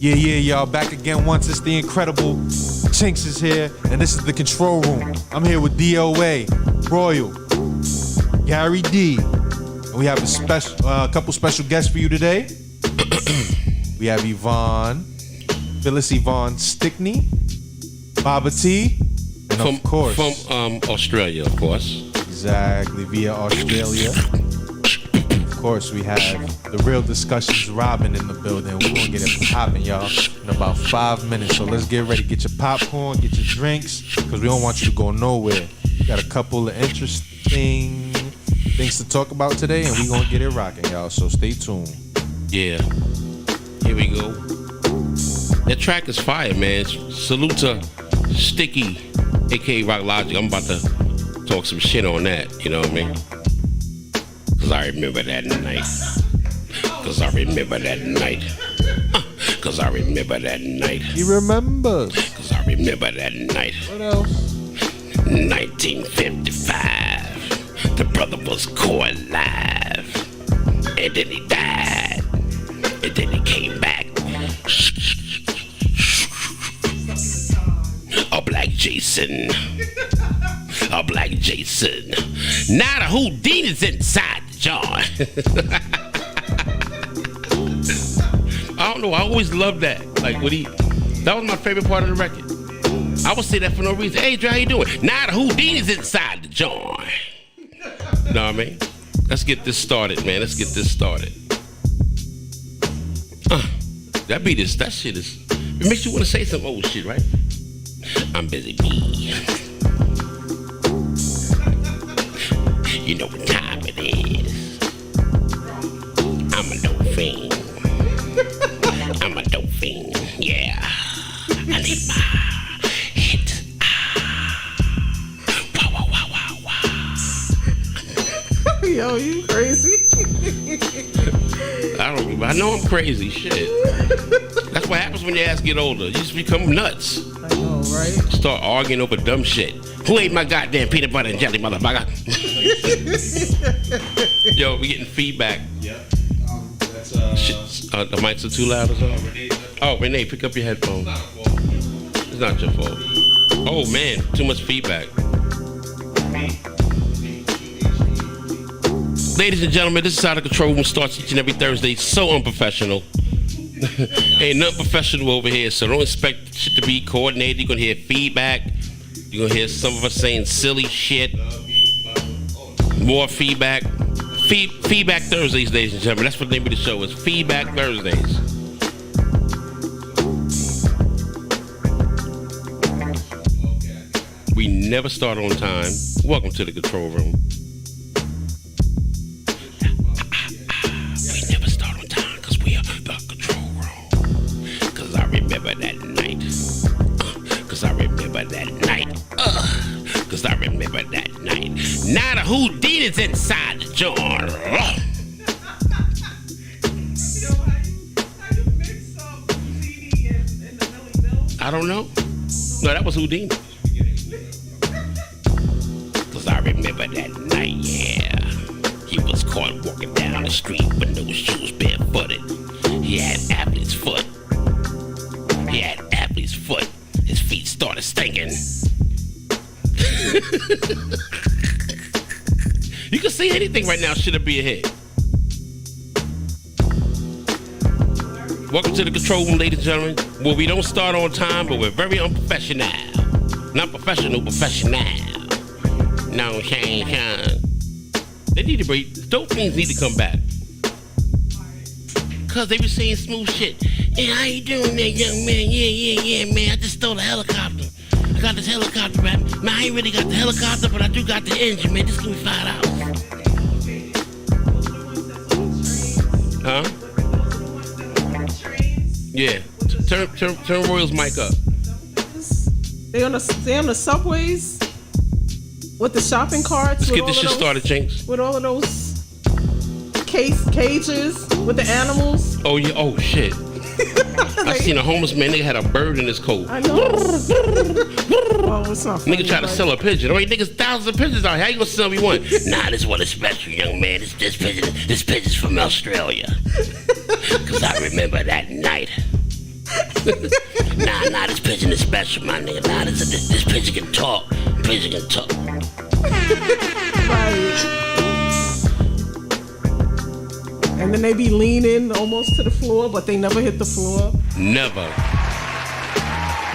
Yeah, y'all, back again once. It's the incredible Chinks is here, and this is the Control Room. I'm here with DOA, Royal, Gary D, and we have a couple special guests for you today. We have Yvonne, Phyllis, Yvonne, Stickney, Baba T, and of course from Australia, of course. Exactly, via Australia. Of course, we have the Real Discussions Robin in the building. We're gonna get it popping, y'all, in about 5 minutes. So let's get ready. Get your popcorn, get your drinks, because we don't want you to go nowhere. We got a couple of interesting things to talk about today, and we're gonna get it rocking, y'all. So stay tuned. Yeah. Here we go. That track is fire, man. Salute to Sticky, aka Rock Logic. I'm about to talk some shit on that, you know what I mean? Cause I remember that night. Cause I remember that night. Cause I remember that night. He remembers. Cause I remember that night. What else? 1955. The brother was caught alive. And then he died. And then he came back. A black Jason. A black Jason. Now the Houdini's inside the jar. I don't know. I always loved that. Like that was my favorite part of the record. I would say that for no reason. Hey, Dre, how you doing? Now the Houdini's inside the jar. Know what I mean? Let's get this started, man. Let's get this started. That shit is. It makes you want to say some old shit, right? I'm busy bee. You know what time it is. I'm a dope fiend. I'm a dope fiend. Yeah. I need my hit. Wow, wow, wow, wow. Yo, you crazy? I know I'm crazy. Shit. That's what happens when your ass get older. You just become nuts. I know, right? Start arguing over dumb shit. Who ate my goddamn peanut butter and jelly, motherfucker? Yo, we getting feedback. Yeah. That's the mics are too loud or something? Oh, Renee, pick up your headphones. It's not your fault. Oh man, too much feedback. Ladies and gentlemen, this is how the Control Room starts each and every Thursday. So unprofessional. Ain't nothing professional over here, so don't expect shit to be coordinated. You're gonna hear feedback. You're gonna hear some of us saying silly shit. More feedback. Feedback Thursdays, ladies and gentlemen. That's what the name of the show is. Feedback Thursdays. We never start on time. Welcome to the Control Room. We never start on time because we are the Control Room. Because I remember that night. Because I remember that night. Because I remember that night. Now the Houdini's inside the jar. How you mix up Houdini and the Millie Bill? I don't know. No, that was Houdini. Because I remember that night, yeah. He was caught walking down the street with no shoes, barefooted. He had athlete's foot. His feet started stinking. You can see anything right now should be a hit. Welcome to the Control Room, ladies and gentlemen, where we don't start on time, but we're very unprofessional. Not professional. No, shine. They need to break. Dope things need to come back. Cause they be saying smooth shit. Hey, how you doing there, young man? Yeah, man. I just stole a helicopter. I got this helicopter, man. Man, I ain't really got the helicopter, but I do got the engine, man. Just give me $5. Huh? Yeah. Turn Royal's mic up. They on the subways with the shopping carts. Let's get this shit started, Jinx. With all of those cages with the animals. Oh yeah. Oh shit. I seen a homeless man. Nigga had a bird in his coat. I know. Oh, it's not funny. Nigga try to sell a pigeon. Oh, niggas thousands of pigeons out here. How you gonna sell me one? Nah, this one is special, young man. This pigeon's from Australia. Cause I remember that night. Nah, this pigeon is special, my nigga. Nah, this pigeon can talk. Pigeon can talk. Right. And then they be leaning almost to the floor, but they never hit the floor. Never.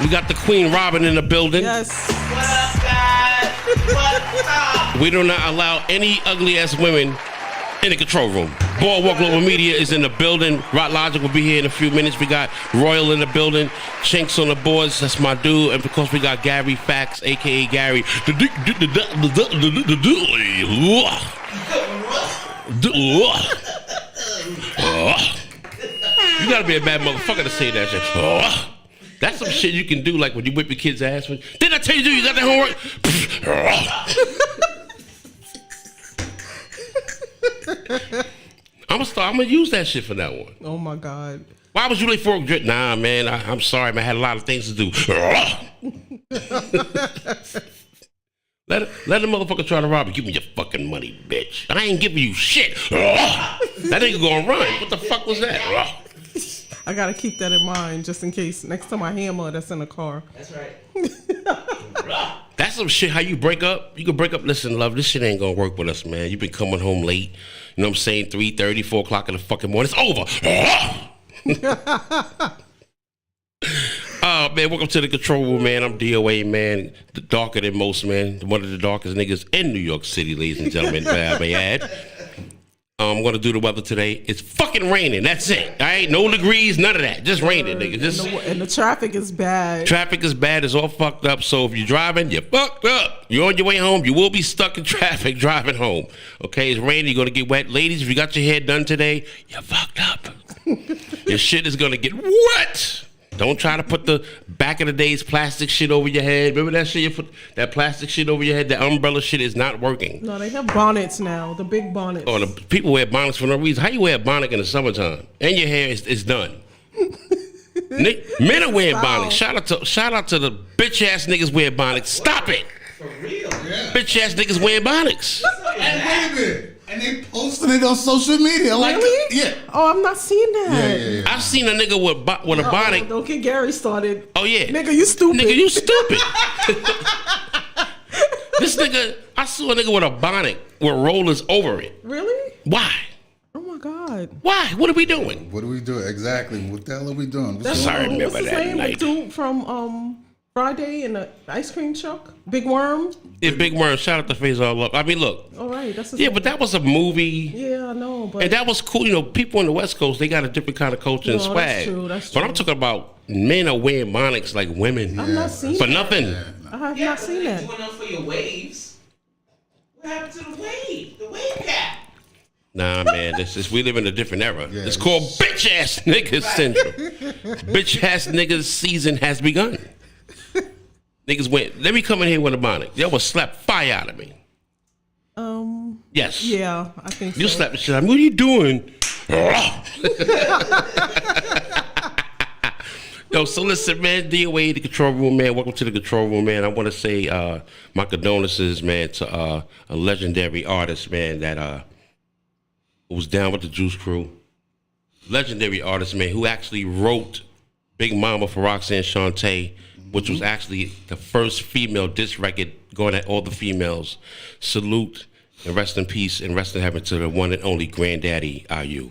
We got the Queen Robin in the building. Yes. What up, guys? What's up? We do not allow any ugly ass women in the control room. Boardwalk Global Media is in the building. Rock Logic will be here in a few minutes. We got Royal in the building. Chinks on the boards. That's my dude. And of course, we got Gary Fax, a.k.a. Gary. You gotta be a bad motherfucker to say that shit. That's some shit you can do, like when you whip your kid's ass. Didn't I tell you to do? You got that homework? I'm gonna use that shit for that one. Oh my God. Why was you late for a drink? Nah, man, I'm sorry, man. I had a lot of things to do. Let the motherfucker try to rob you. Give me your fucking money, bitch. I ain't giving you shit. That nigga gonna run. What the fuck was that? I gotta keep that in mind just in case next time I hammer that's in the car. That's right. That's some shit. How you break up? You can break up. Listen, love, this shit ain't gonna work with us, man. You've been coming home late. You know what I'm saying? 3:30, 4 o'clock in the fucking morning. It's over. Oh, man, welcome to the control room, man. I'm DOA, man. The darker than most, man. One of the darkest niggas in New York City, ladies and gentlemen. I may add. I'm gonna do the weather today. It's fucking raining. That's it. All right, no degrees, none of that. Just raining, nigga. Just And the traffic is bad. traffic is bad. It's all fucked up. So if you're driving, you're fucked up. You're on your way home. You will be stuck in traffic driving home. Okay, it's raining. You're gonna get wet. Ladies, if you got your hair done today, you're fucked up. Your shit is gonna get wet. Don't try to put the back of the days plastic shit over your head. Remember that shit? You put that plastic shit over your head. That umbrella shit is not working. No, they have bonnets now. The big bonnets. Oh, the people wear bonnets for no reason. How you wear a bonnet in the summertime and your hair is done? Men are wearing bonnets. Shout out to the bitch ass niggas wearing bonnets. Stop it. For real? Yeah. Bitch ass niggas wearing bonnets. And wait a minute. And they posted it on social media. Like, Really? yeah. Oh, I'm not seeing that. Yeah. I've seen a nigga with a bonnet. Don't get Gary started. Oh yeah, Nigga, you stupid. Nigga, you stupid. This nigga, I saw a nigga with a bonnet with rollers over it. Really? Why? Oh my God. Why? What are we doing? What are we doing? Exactly. What the hell are we doing? That's I remember What's his that name? night. The dude from Friday in the ice cream truck? Big Worm? Yeah, Big Worm. Shout out to Face All Up. I mean, look. All right. That's his Yeah, name. but that was a movie. Yeah, I know. But And that was cool. You know, people on the West Coast, they got a different kind of culture and No, swag. that's true, that's But true. I'm talking about men are wearing bonnets like women. I've not seen For that. nothing. I have Yeah, not but seen they that. doing them for your waves. What happened to the wave? The wave cap. Nah, man, we live in a different era. Yeah, It's called bitch ass niggas syndrome. Bitch ass niggas season has begun. Niggas went, let me come in here with a bonnet. Y'all will slap fire out of me. Yes. Yeah, I think so. You slap the shit out of me. What are you doing? Yo, so listen, man, DOA, the control room, man. Welcome to the control room, man. I want to say my condolences, man, to a legendary artist, man, that was down with the Juice Crew. Legendary artist, man, who actually wrote Big Mama for Roxanne Shante, which was actually the first female diss record going at all the females. Salute and rest in peace and rest in heaven to the one and only Granddaddy IU.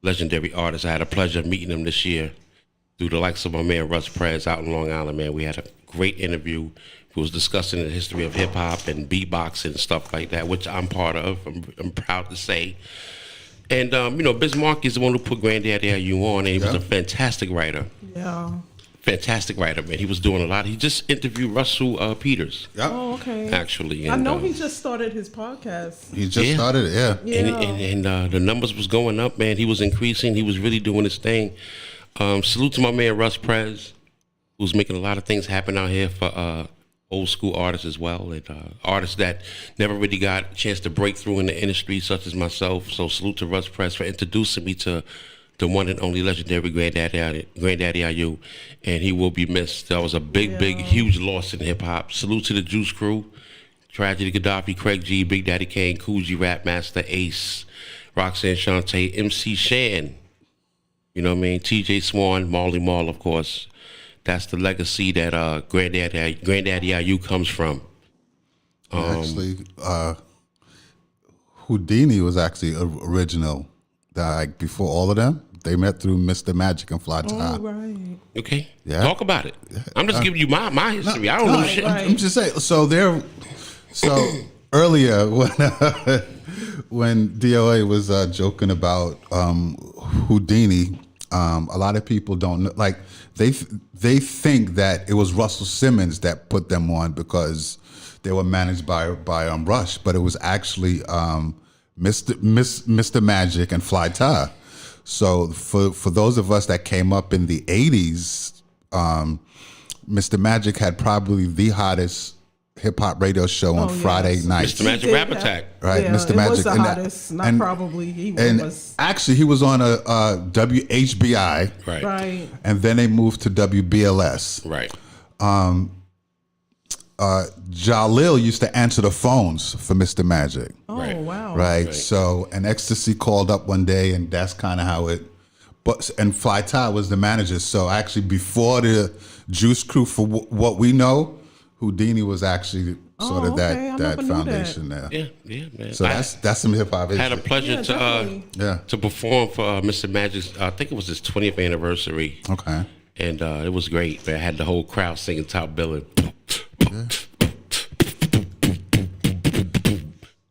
Legendary artist. I had a pleasure of meeting him this year through the likes of my man Russ Perez out in Long Island, man. We had a great interview. He was discussing the history of hip hop and beatboxing and stuff like that, which I'm part of. I'm proud to say. And you know, Bismarck is the one who put Granddaddy IU on, and he was a fantastic writer. Yeah. Fantastic writer, man. He was doing a lot. He just interviewed Russell Peters, Yep. Oh, okay. actually. I And, know he just started his podcast. He just Yeah. started it, yeah. Yeah. And the numbers was going up, man. He was increasing. He was really doing his thing. Salute to my man Russ Perez, who's making a lot of things happen out here for old school artists as well, and artists that never really got a chance to break through in the industry, such as myself. So salute to Russ Perez for introducing me to the one and only legendary Granddaddy IU, and he will be missed. That was a big, huge loss in hip hop. Salute to the Juice Crew, Tragedy Gaddafi, Craig G, Big Daddy Kane, Cool G, Rap Master, Ace, Roxanne Shante, MC Shan, You know what I mean? T.J. Swan, Marley Marl, of course. That's the legacy that Granddaddy IU comes from. Actually, Houdini was actually original. Like before all of them, they met through Mr. Magic and Fly Tie. Oh, right. Okay. Yeah. Talk about it. I'm just giving you my history. I don't know shit. right. I'm just saying. So earlier when DOA was joking about Houdini, a lot of people don't know. Like they think that it was Russell Simmons that put them on because they were managed by Rush, but it was actually Mr. Magic and Fly Tie. So for those of us that came up in the 80s, Mr. Magic had probably the hottest hip hop radio show on Friday nights. Mr. Magic Rap Attack. Right, Yeah, Mr. Magic. It was the hottest, not probably. He was. Actually, he was on a WHBI. Right. Right. And then they moved to WBLS. Right. Jalil used to answer the phones for Mr. Magic. Oh, Right. wow. Right. So, and Ecstasy called up one day, and that's kind of how it. And Fly Tie was the manager. So actually, before the Juice Crew, for what we know, Houdini was actually sort of okay. I that never knew foundation there. Yeah, man. So that's some hip hop. Had a pleasure definitely. to perform for Mr. Magic's. I think it was his 20th anniversary. Okay. And it was great. Man. I had the whole crowd singing top billing.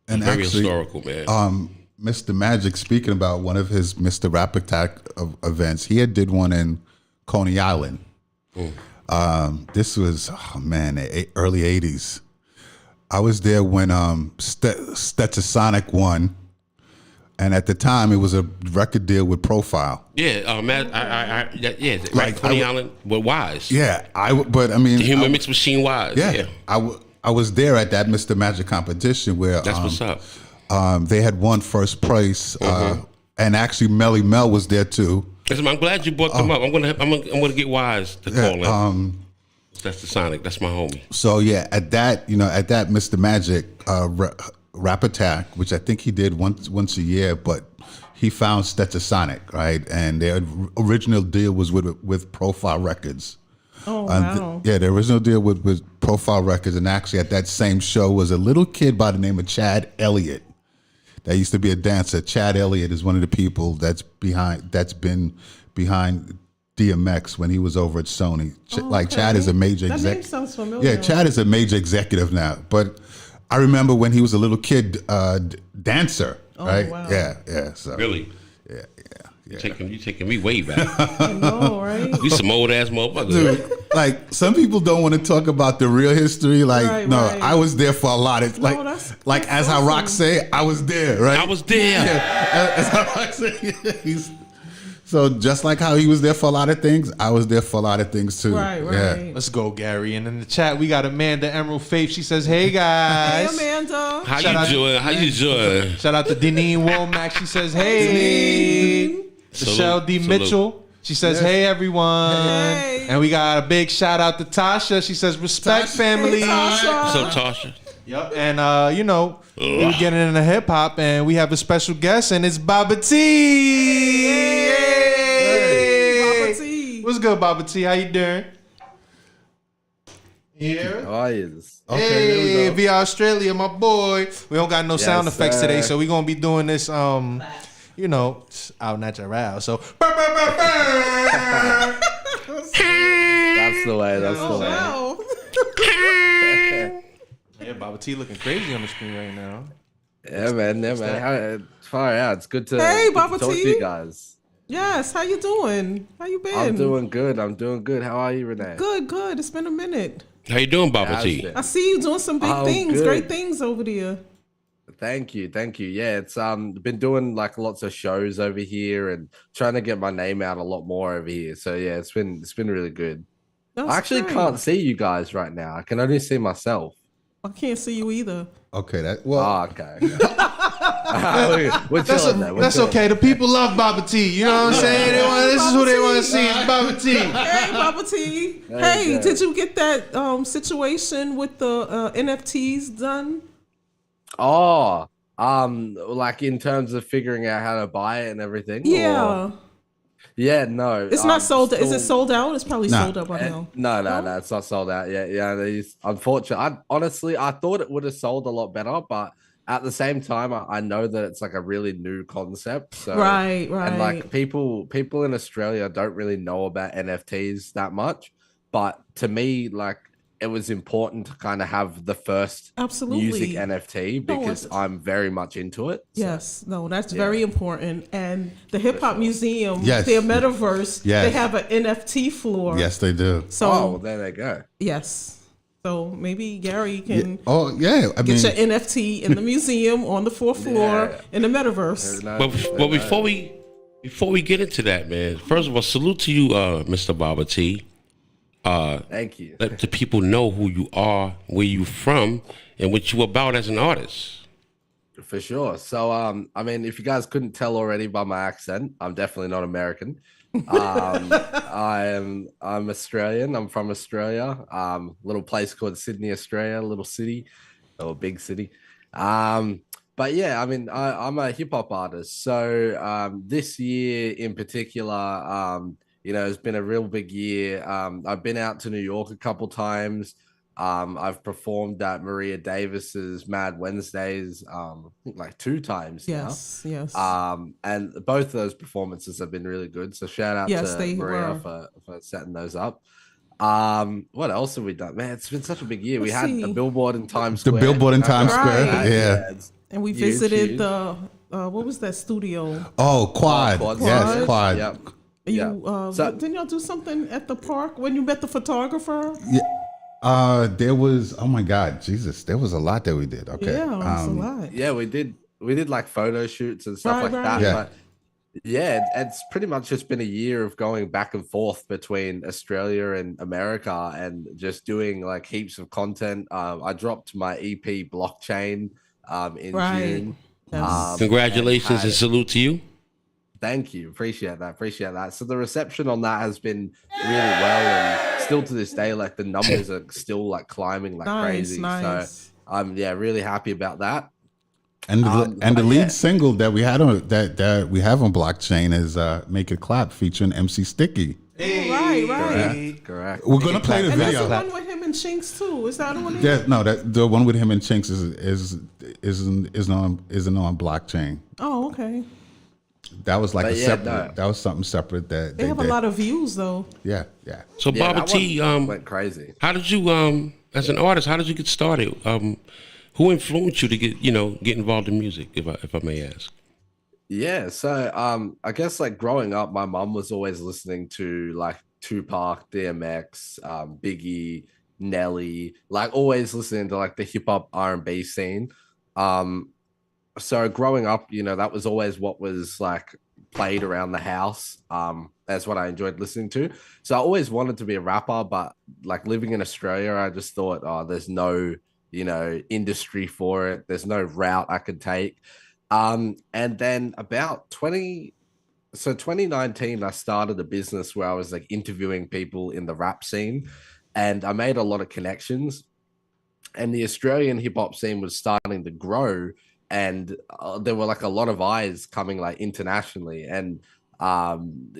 And Very actually, historical, man. Mr. Magic, speaking about one of his Mr. Rap Attack events, he did one in Coney Island. This was, early 80s. I was there when Stetsasonic won. And at the time, it was a record deal with Profile. Yeah, right. Coney Island with Wise. Yeah, but I mean, The Human Mix Machine Wise. yeah, I was there at that Mr. Magic competition where That's what's up. they had won first place, and actually Melly Mel was there too. Listen, I'm glad you brought them up. I'm gonna get Wise to call in. That's the Sonic. That's my homie. So yeah, at that Mr. Magic Rap Attack, which I think he did once a year, but he found Stetsasonic, right? And their original deal was with Profile Records. Oh, wow. The original deal with Profile Records, and actually at that same show was a little kid by the name of Chad Elliott. That used to be a dancer. Chad Elliott is one of the people that's been behind DMX when he was over at Sony. Chad is a major That executive. name sounds familiar. Yeah, Chad is a major executive now. But I remember when he was a little kid dancer, right? Wow. Yeah. So Really? Yeah. You taking me way back. I know, right? We some old ass motherfuckers. Dude, like some people don't want to talk about the real history. Like, Right, no, right. I was there for a lot of that's as how Rock awesome. say, I was there, right? I was there. Yeah, as how Rock say, so just like how he was there for a lot of things, I was there for a lot of things too. Right. Yeah. Let's go, Gary. And in the chat, we got Amanda Emerald Faith. She says, "Hey Hey, guys." Amanda. How Shout out- you doing? Shout out to Deneen Womack. She says, "Hey." Michelle D. Salute. Mitchell. She says, "Hey everyone." Hey. And we got a big shout out to Tasha. She says, "Respect family." Hey, Tasha. So Tasha. Yep. And we were getting into hip hop, and we have a special guest, and it's Baba T. Hey. Baba T. What's good, Baba T? How you doing? Here. Oh, yes. Okay, Hey, there we go. via Australia, my boy. We don't got no sound effects today, sir. so we're gonna be doing this out natural. So That's the way. That's the way. Wow. yeah, Baba T looking crazy on the screen right now. Yeah, man. Far out. It's good to, Hey, good to Baba talk T. to you guys. Yes. How you doing? How you been? I'm doing good. How are you, Renee? Good. It's been a minute. How you doing, Baba How's T? it? I see you doing some big Oh, things, good. great things over there. Thank you. Yeah, it's been doing like lots of shows over here and trying to get my name out a lot more over here. So yeah, it's been really good. That's I actually great. can't see you guys right now. I can only see myself. I can't see you either. Okay, Oh, okay. We're That's chilling there. We're that's chilling. okay. The people love Baba T. You know what I'm saying? This is who they want to see. It's Baba T. Hey, Baba T. Hey, yeah. did you get that situation with the NFTs done? Oh, like in terms of figuring out how to buy it and everything. Yeah. or- Yeah, no, It's not sold. Is it still- sold out? It's probably Nah. sold out by now. No, it's not sold out yet. Yeah, it's unfortunate. I thought it would have sold a lot better, but at the same time, I know that it's like a really new concept. So Right, and like right. people in Australia don't really know about NFTs that much, but to me, like it was important to kind of have the first music Absolutely. NFT No, because I'm very much into it. So, Yes, no, that's very important. And the Hip Hop Museum, Yes. their metaverse, Yes. they have an NFT floor. Yes, they do. So oh, well, there they go. yes. So maybe Gary can Oh yeah, I mean, get your NFT in the museum on the fourth floor Yeah. in the metaverse. But before we get into that, man, first of all, salute to you, Mr. Baba T. Thank you. Let the people know who you are, where you from, and what you about as an artist. For sure. So, I mean, if you guys couldn't tell already by my accent, I'm definitely not American. I'm Australian. I'm from Australia. Little place called Sydney, Australia, little city or big city. But yeah, I mean, I'm a hip hop artist. So, this year in particular, it's been a real big year. I've been out to New York a couple times. I've performed at Maria Davis's Mad Wednesdays, I think like 2 times now. Yes. And both of those performances have been really good. So shout out Yes, to they Maria were. for setting those up. What else have we done? Man, it's been such a big year. We Let's had see. a billboard in Times the Square. billboard in Times Right. Square. Yeah. it's And we huge, visited huge. the what was that studio? Oh, quad. Quad. Yes, quad. Yep. You Yeah. So- didn't y'all do something at the park when you met the photographer? There was. Oh my God, Jesus! There was a lot that we did. Okay. Yeah, it's a lot. Yeah, we did like photo shoots and stuff Right, like right. that. Yeah. But yeah, it's pretty much just been a year of going back and forth between Australia and America and just doing like heaps of content. I dropped my EP Blockchain in Right. June. Yes. Congratulations and had- salute to you. Thank you. Appreciate that. So the reception on that has been really well, and still to this day, like the numbers are still like climbing like crazy. Nice. So I'm really happy about that. And the but lead yeah. single that we had on that we have on Blockchain is "Make It Clap" featuring MC Stickney. Right. Correct. We're gonna play the And that's video. the one with him and Chinks too. Is that one? Yeah, no, that the one with him and Chinks isn't on Blockchain. Oh, okay. That was like But a yeah, separate. no. That was something separate that They have a did. lot of views though. Yeah. So Yeah, Baba that T, one went crazy. how did you as an artist, how did you get started? Who influenced you to get involved in music, if I may ask? Yeah, so I guess like growing up, my mum was always listening to like Tupac, DMX, Biggie, Nelly, like always listening to like the hip hop R&B scene. So growing up, that was always what was like played around the house. That's what I enjoyed listening to. So I always wanted to be a rapper, but like living in Australia, I just thought, oh, there's no, industry for it. There's no route I could take. And then about 2019, I started a business where I was like interviewing people in the rap scene, and I made a lot of connections. And the Australian hip hop scene was starting to grow, and there were like a lot of eyes coming like internationally. And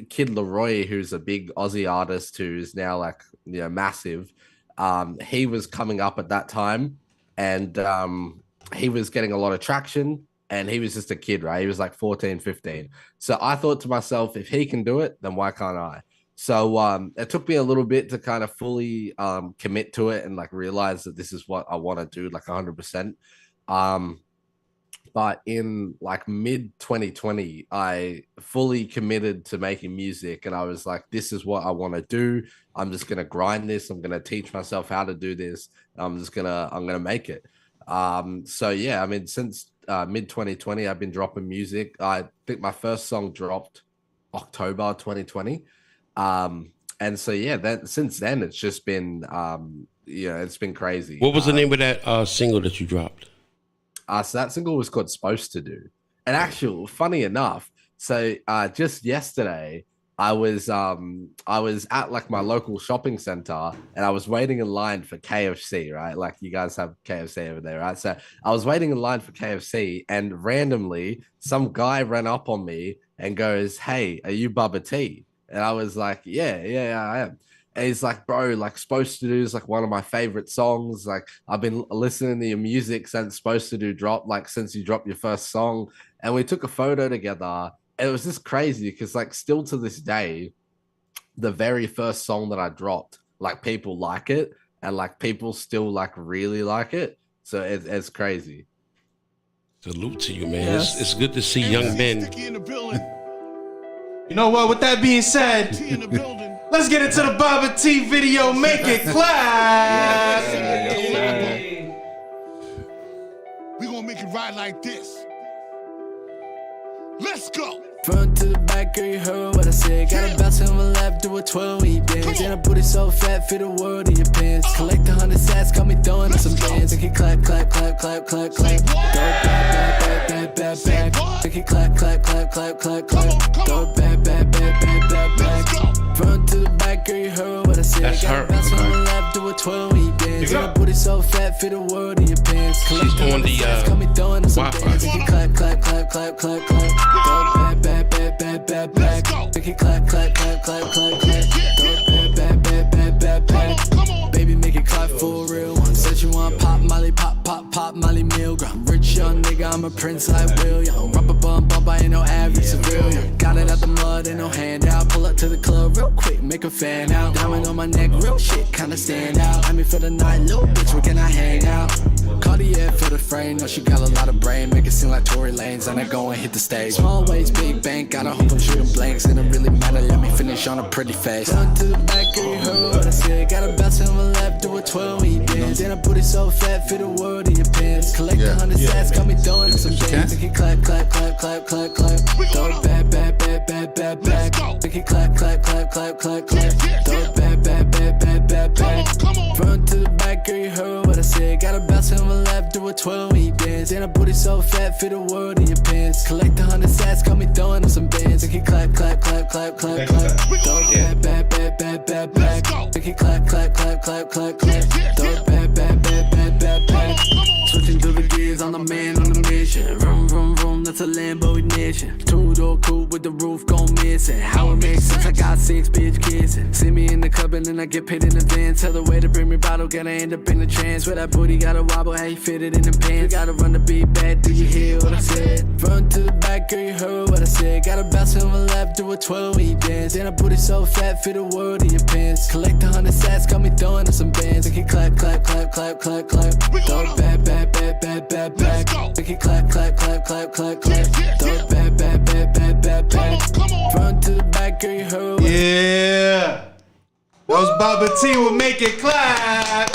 Kid Leroy, who's a big Aussie artist who's now like massive, he was coming up at that time, and he was getting a lot of traction. And he was just a kid, right? He was like 14, 15. So I thought to myself, if he can do it, then why can't I? So it took me a little bit to kind of fully commit to it and like realize that this is what I want to do, like 100%. But in like mid 2020, I fully committed to making music, and I was like, this is what I want to do. I'm just gonna grind this. I'm gonna teach myself how to do this. I'm gonna make it. So yeah, I mean, since mid 2020, I've been dropping music. I think my first song dropped October 2020. And so yeah, that since then it's just been it's been crazy. What was the name of that single that you dropped? So that single was called Supposed to Do. And actually, funny enough, so just yesterday I was at like my local shopping center, and I was waiting in line for KFC, right? Like you guys have KFC over there, right? So I was waiting in line for KFC, and randomly some guy ran up on me and goes, "Hey, are you Bubba T?" And I was like, yeah, I am. And he's like, "Bro, like Supposed to Do is like one of my favorite songs. Like I've been listening to your music since Supposed to Do dropped, like since you dropped your first song." And we took a photo together. And it was just crazy because like still to this day, the very first song that I dropped, like people like it, and like people still like really like it. So it's crazy. Salute to you, man. Yes. It's good to see young men. You know what? With that being said, let's get into the Baba T video. Make it clap. We gonna make it right like this. Let's go. Front to the back, girl, you heard what I said. Got a bounce on my lap, do a twirl when you dance. And I put it so fat, fit the world in your pants. Collect 100 sats, got me throwing up some bands. Make it clap, clap, clap, clap, clap, clap. Go back, back, back, back, back, back. Make it clap, clap, clap, clap, clap, clap. Go back, back, back, back, back, back. Front to the back, girl, you heard what I said. That's Got her. a bounce on my lap, do a twirl when you dance. And I put it so fat, fit the world in your pants. Collect She's on 100 the, sats, got me throwing up some Wi-Fi. bands. Make it clap, clap, clap, clap, clap, clap. Go back, back, back, back, back, back. Make it clap, clap, clap, clap, clap, clap. Go back, back, back, back, back, back. Baby, make it clap for a real one. Said you want pop Molly, pop, pop, pop Molly Milgram. Rich young nigga, I'm a prince like William. Rubber bump, I ain't no average civilian. Got it out the mud, ain't no handout. Pull up to the club real quick, make a fan out. Diamond on my neck, real shit, kinda stand out. I'm in for the night, little bitch, where can I hang out? Cartier for the frame, no, she got a lot of brain. Make it seem like Tory Lanez, and I go and hit the stage. Small waist, big bank, gotta hope I'm shooting blanks. And it really matter, let me finish on a pretty face. Front to the back, girl, you heard what I said. Got a bounce on my lap, do a twirl when you dance. And I put it so fat, fit the world in your pants. Collect 100 sats, got me throwing up some bands. Make it clap, clap, clap, clap, clap, clap. Throw it back, back, back, back, back, back. Make it clap, clap, clap, clap, clap, clap. Throw it back, back, back, back, back, back. Front to the back, girl, you heard what I said. Got a bounce on my lap, do a twirl when you dance. And I put it so fat, fit the world in your pants. Collect 100 sats, got me throwing up some bands. Make it clap, clap, clap, clap, clap, clap. Throw it back, back, back, back, back, back. Make it clap, clap, clap, clap, clap, clap. Throw it back, back, back, back, back, back. Switching through the gears, I'm the man on the mission. Vroom, vroom, vroom, that's a Lambo ignition. Two-door coupe with the roof gone missing. How it makes sense, I got 6 bitch kissing. See me in the club and then I get paid in advance. Tell the way to bring me bottle, gotta end up in the trance. Where that booty gotta wobble, how you fit it in the pants. Gotta run the beat back, do you hear what I said? Front to the back, girl, you heard what I said. Gotta bounce on my lap, do a twirl when you dance. Then I put it so fat, fit the world in your pants. Collect 100 sats, got me throwing up some bands. Make it clap, clap, clap, clap, clap, clap. Throw it back, back, back, back, back, back. Make it clap, clap, clap, clap, clap, clap. Throw it back, back, back, back, back, back. Front to the back, girl, you heard what I said. Yeah. That was Baba T with Make It Clap.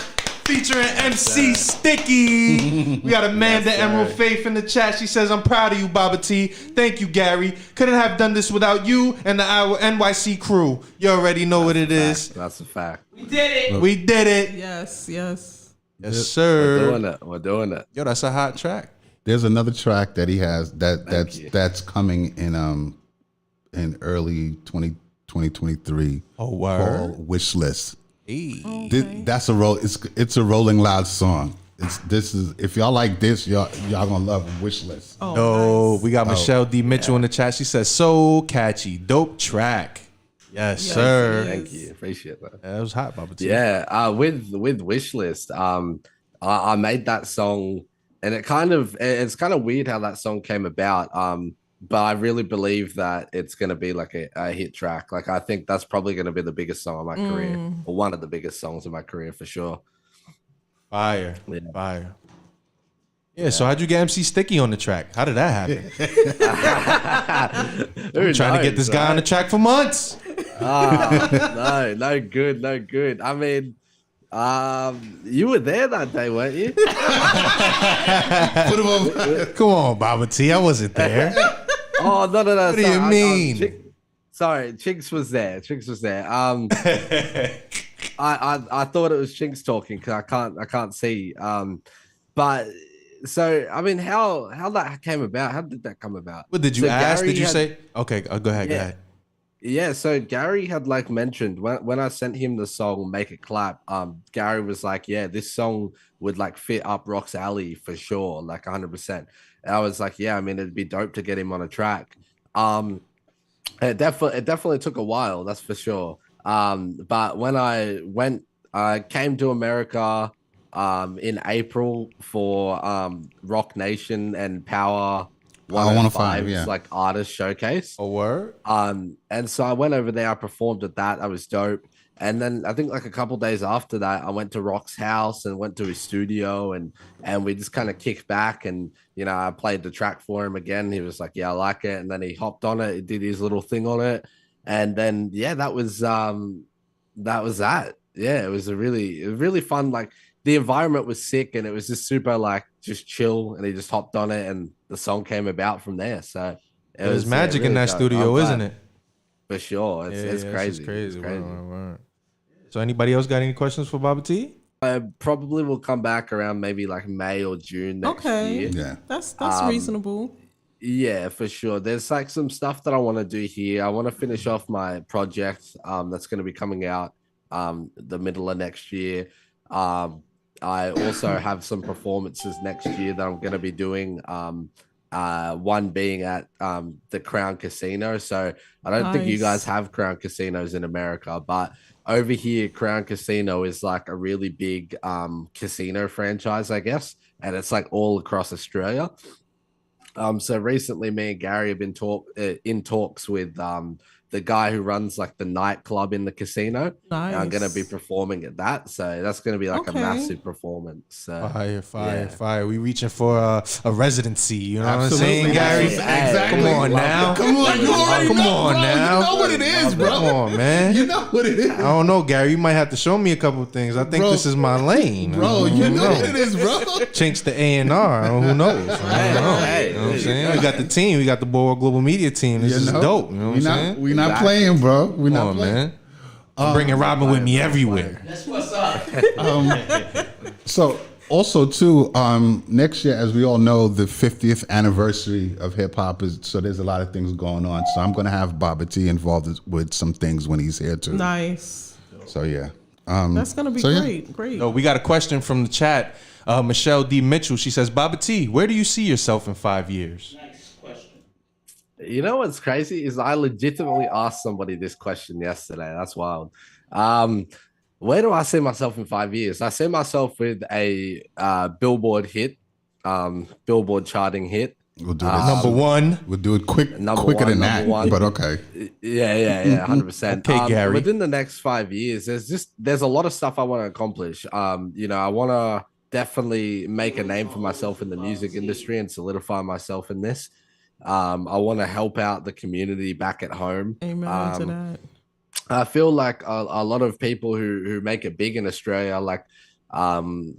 Featuring MC Stickey. We got Amanda Emerald Faith in the chat. She says, I'm proud of you, Baba T. Thank you, Gary. Couldn't have done this without you and the NYC crew. You already know what it is. That's a fact. We did it. We did it. Yes, yes. Yes, sir. We're doing it. Yo, that's a hot track. There's another track that he has you. that's coming in early 2023. Oh, word. Called Wish List. Hey. Okay. That's it's a Rolling Loud song. This is if y'all like this, y'all gonna love Wish List. Oh, No, nice. we got Michelle D. Mitchell in the chat. She says, so catchy. Dope track. Yes, sir. Thank you. Appreciate that. That was hot, Baba T. Yeah, with Wishlist, I made that song, and it's kind of weird how that song came about. But I really believe that it's gonna be like a hit track. Like I think that's probably gonna be the biggest song of my career, or one of the biggest songs of my career for sure. Fire. Yeah. Fire. Yeah, so how'd you get MC Sticky on the track? How did that happen? I'm trying to get this guy on the track for months. No good. I mean, you were there that day, weren't you? Put him on. Come on, Baba T. I wasn't there. Oh no. What do you mean? Sorry, Chinks was there. I thought it was Chinks talking because I can't see. But so I mean, how that came about? How did that come about? What did you So ask? Gary Did you had- say? Okay, go ahead. Go Yeah. ahead. Yeah, so Gary had like mentioned when I sent him the song Make It Clap, Gary was like, yeah, this song would like fit up Rock's alley for sure, like 100%. And I was like, yeah, I mean, it'd be dope to get him on a track. It definitely took a while, that's for sure. But when I came to America in April for Rock Nation and Power 105's yeah. like artist showcase. A word? And so I went over there, I performed at that, I was dope. And then I think like a couple days after that, I went to Rock's house and went to his studio and we just kind of kicked back and I played the track for him again. He was like, "Yeah, I like it." And then he hopped on it, he did his little thing on it. And then that was that. Yeah, it was a really fun, like the environment was sick and it was just super like just chill and he just hopped on it and the song came about from there. So There's magic in really that dope. studio, I'm isn't glad. it? For sure. It's Yeah, crazy. It's crazy. It's crazy. Word. So anybody else got any questions for Baba T? I probably will come back around maybe like May or June next year. Yeah. That's reasonable. Yeah, for sure. There's like some stuff that I want to do here. I want to finish off my project that's going to be coming out the middle of next year. I also have some performances next year that I'm going to be doing. One being at the Crown Casino. So I don't think you guys have Crown Casinos in America, but over here, Crown Casino is like a really big casino franchise, I guess, and it's like all across Australia. So recently, me and Gary have been in talks with the guy who runs like the nightclub in the casino. Nice. I'm going to be performing at that. So that's going to be like a Okay. massive performance. So, Fire. We reaching for a residency. You know what I'm Absolutely. saying, Gary? Exactly. Come on now. Come on, you already Come know, on bro. now. You know what it is, bro. Come on, man. You know what it is. I don't know, Gary. You might have to show me a couple of things. I think Bro. this is my lane. Bro, you know what it is, bro. Chinks the A&R. Who knows? I don't know. Hey, You know what I'm there saying? you go. We got the team. We got the Board Global Media team. This is dope. You know what I'm saying? We not Exactly. playing, bro. We Come not on, playing. man. I'm bringing Robin with me everywhere. That's what's up. So also too, next year, as we all know, the 50th anniversary of hip hop is. So there's a lot of things going on. So I'm gonna have Baba T involved with some things when he's here too. Nice. So yeah, That's gonna be so, yeah. great. Great. No, we got a question from the chat. Michelle D. Mitchell. She says, Baba T, where do you see yourself in 5 years? Nice question. you know what's crazy is I legitimately asked somebody this question yesterday. That's wild. Where do I see myself in 5 years? I see myself with a Billboard hit, Billboard charting hit. We'll do this. Number one. We'll do it quicker Number than one, that. number one. But okay. Yeah, 100%. Okay, Gary. Within the next 5 years, there's a lot of stuff I want to accomplish. I want to definitely make a name for myself in the music industry and solidify myself in this. I want to help out the community back at home. Amen to that. I feel like a lot of people who make it big in Australia, like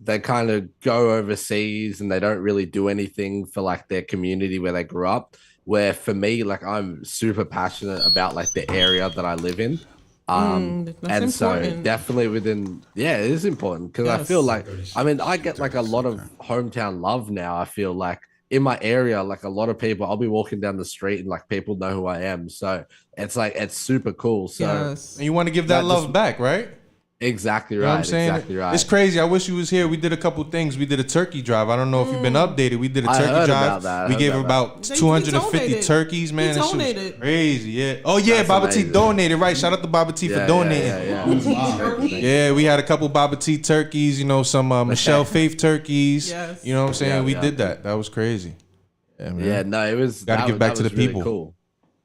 they kind of go overseas and they don't really do anything for like their community where they grew up. Where for me, like I'm super passionate about like the area that I live in. And that's so important. definitely it is important because I Yes. feel like, I get like a lot of hometown love now. I feel like in my area, like a lot of people, I'll be walking down the street and like people know who I am. So it's like, it's super cool. So Yes. And you want to give that That love just- back, right? exactly You know right. what I'm saying? Exactly right. It's crazy. I wish you was here. We did a couple things. We did a turkey drive. I don't know if you've been updated. We did a I turkey heard drive. about that. I We heard gave about about He 250 donated. turkeys, man. He That shit was donated. crazy. Yeah. Oh yeah, That's Baba T amazing. donated. Right. Shout out to Baba T for donating. Yeah, we had a couple Baba T turkeys. Some Michelle Faith turkeys. Yes. You know what I'm saying? Yeah, We yeah. did that. That was crazy. Yeah, man. Yeah, no, it was Gotta give back to was the really people. Cool.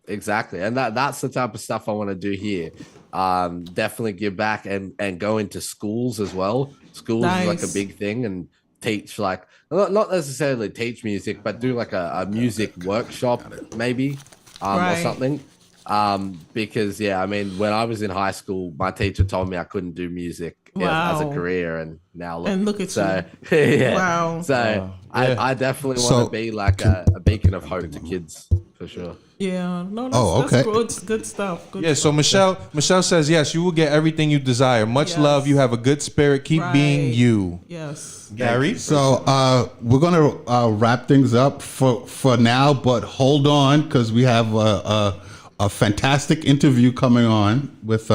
Exactly. And that's the type of stuff I want to do here. Definitely give back and go into schools as well. Schools is like a Nice. big thing and teach like not necessarily teach music, but do like a music workshop maybe or Right. something. Because when I was in high school, my teacher told me I couldn't do music as a Wow. career, and now look. And look at so, you. yeah. Wow. So yeah. I definitely want So- to be like a beacon of hope to kids for sure. Yeah. No, that's, Oh, okay. that's good stuff. Good Yeah, so Michelle says, yes, you will get everything you desire. Much Yes. love. You have a good spirit. Keep being Right. you. Yes. Gary? So we're gonna wrap things up for now, but hold on because we have a fantastic interview coming on with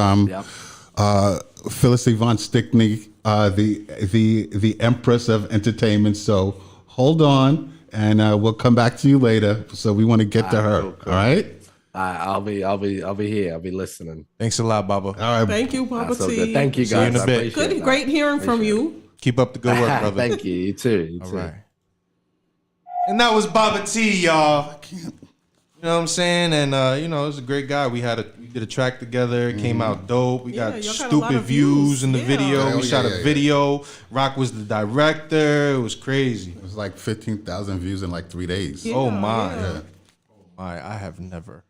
Phyllis Yvonne Stickney, the Empress of Entertainment. So hold on, and we'll come back to you later. So we want to get to her. Cool. All right. I'll be here. I'll be listening. Thanks a lot, Baba. All right. Thank you, Papa That's all T. good. Thank you, See you in guys. a I bit. appreciate Good, that. great hearing from you. Keep up the good work, brother. Thank you. You too. You All too. right. And that was Baba T, y'all. You know what I'm saying? And it was a great guy. We did a track together. It came out dope. We Yeah, got y'all got a lot stupid of views views. in the Yeah. video. Hell We shot yeah, a yeah. video. Rock was the director. It was crazy. It was like 15,000 views in like 3 days. Yeah. Oh my. yeah. Oh my, I have never.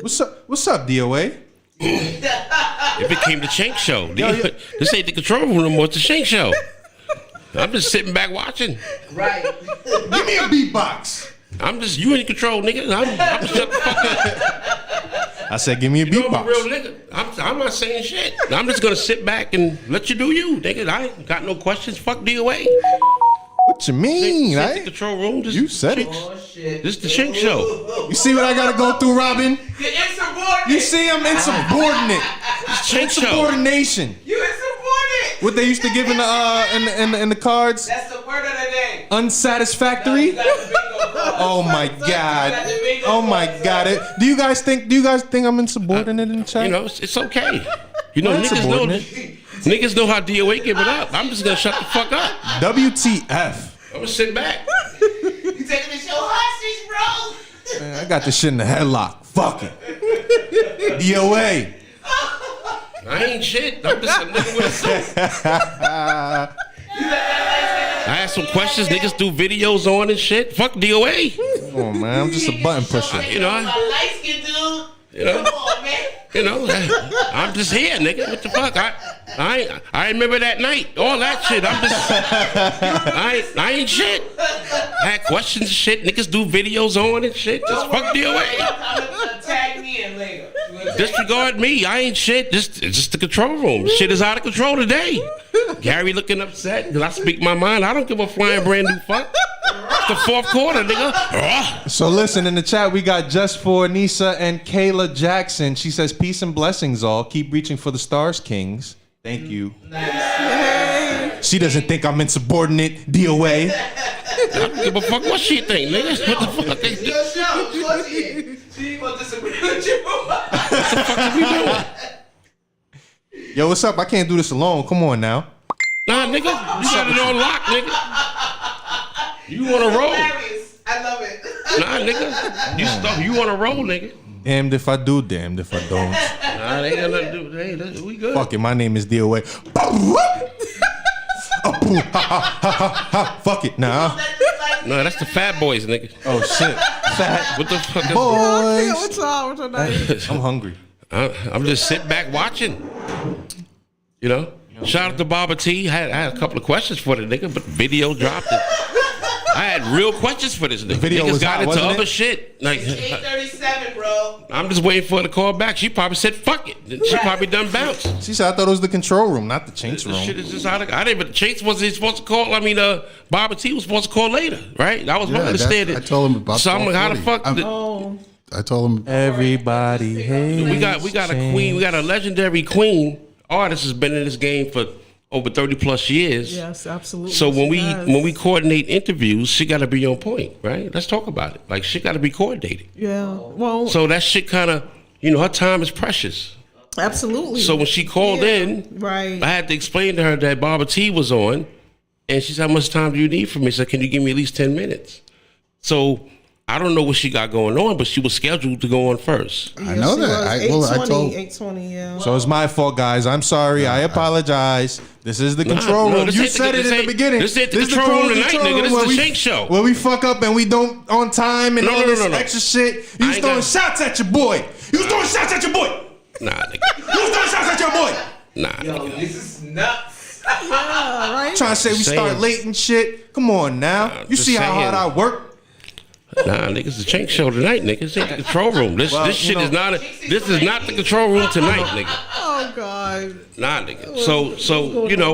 What's up, DOA? It became the Shank Show. This ain't the control room no more. It's the Shank Show. I'm just sitting back watching. Right. Give me a beatbox. You in control, nigga. I'm shut the fuck up. I said, give me a You know I'm a real beatbox. nigga. I'm not saying shit. I'm just gonna sit back and let you do you, nigga. I ain't got no questions. Fuck DOA. What you mean, Sit the right? control room. You said it. Oh shit. This is the Shank Show. You see what I gotta go through, Robin? You're insubordinate. You see, I'm insubordinate. It's Shank Show. Insubordination. You insubordinate. What they used to give in the cards? That's the word of the day. Unsatisfactory. You got the bingo card. Oh my god. Oh my god. Do you guys think I'm insubordinate in the chat? You know, it's okay. You know, I'm niggas know how DOA give it up. I'm just gonna shut the fuck up. WTF? I'm gonna sit back. You taking the show hostage, bro? Man, I got this shit in the headlock. Fuck it. DOA. I ain't shit. I'm just a nigga with a suit. I asked some questions. Niggas do videos on and shit. Fuck DOA. Come on, man. I'm just a button pusher. You know, My light skin dude. you know, Come on, man. you know. I'm just here, nigga. What the fuck? I remember that night. All that shit. I ain't shit. I had questions and shit. Niggas do videos on and shit. Just fuck DOA. Tag me in later. Disregard me. I ain't shit. It's just the control room. Shit is out of control today. Gary looking upset because I speak my mind. I don't give a flying brand new fuck. It's the fourth quarter, nigga. So listen, in the chat we got Just For Nisa and Kayla Jackson. She says, peace and blessings all. Keep reaching for the stars, kings. Thank you. She doesn't think I'm insubordinate, DOA. I don't give a fuck what she think, nigga. What the fuck? Your show. She will disagree with you. What the fuck are we doing? Yo, what's up? I can't do this alone. Come on now. Nah, nigga. You got it on lock, nigga. You wanna roll? Hilarious. I love it. Nah, nigga. You wanna roll, nigga. Damned if I do, damned if I don't. Nah, they got nothing to do. Hey, we good. Fuck it, my name is DOA. Fuck it, nah. No, that's the Fat Boys, nigga. Oh shit. Fat What the fuck? Yeah, boys. what's up? What's your name? I'm hungry. I'm just sitting back watching. You know? Shout out to Baba T. I had a couple of questions for the nigga, but the video dropped it. I had real questions for this nigga. video Niggas was got hot, into wasn't other it? shit. Like, 8:37, bro. I'm just waiting for her to call back. She probably said, fuck it. She probably done bounced. She said I thought it was the control room, not the Chinks This shit room. is just out of. I didn't even. Chase wasn't supposed to call. I mean, Baba T was supposed to call later, right? That was my Yeah, understanding. I told him about So I'm like, how the 12:40. fuck? Oh, I told him Everybody hates we got a queen. We got a legendary queen artist has been in this game for over 30 plus years. yes, absolutely. So when She does. we coordinate interviews, she got to be on point, right? Let's talk about it. Like, she got to be coordinated. yeah, well, So that shit kind of, her time is precious. absolutely. So when she called in, right, I had to explain to her that Baba T was on, and she said, "How much time do you need from me?" I said, "Can you give me at least 10 minutes?" So I don't know what she got going on, but she was scheduled to go on first. I know she that. was. I told 8:20, yeah. So it's my fault, guys. I'm sorry. I apologize. This is the control room. this You ain't the- said it this in the ain't- beginning. this ain't the control room tonight, nigga. This is where the Shank Show. Where we fuck up and we don't on time and No, all no, this no, no. extra shit. You was ain't throwing got- shots at your boy. You was throwing shots at your boy. Nah, nigga. You was throwing shots at your boy. Nah, Yo, nigga. this is nuts. Yeah, right. Trying to say we Saying. start late and shit. Come on now. You just see how hard saying. I work? Nah, nigga, it's the Chink Show tonight, nigga. This ain't the control room. This Well, shit you know- is not. This is not the control room tonight, nigga. Oh God. Nah, nigga. So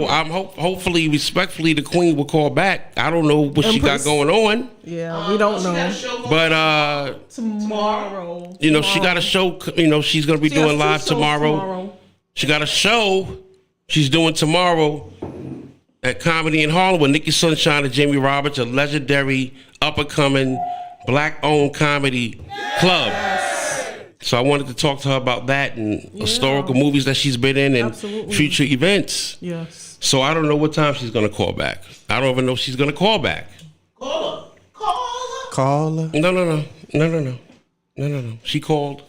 I'm hopefully, respectfully, the queen will call back. I don't know what she got Empress. going on, Yeah, we don't She got a know. show going but Tomorrow. she got a show. She's gonna be She has doing two live shows tomorrow. She got a show she's doing tomorrow at Comedy in Harlem with Nikki Sunshine and Jamie Roberts, a legendary up and coming black owned comedy club. So I wanted to talk to her about that and historical movies that she's been in and future events. Yes. So I don't know what time she's gonna call back. I don't even know if she's gonna call back. Call her. Call her. No. She called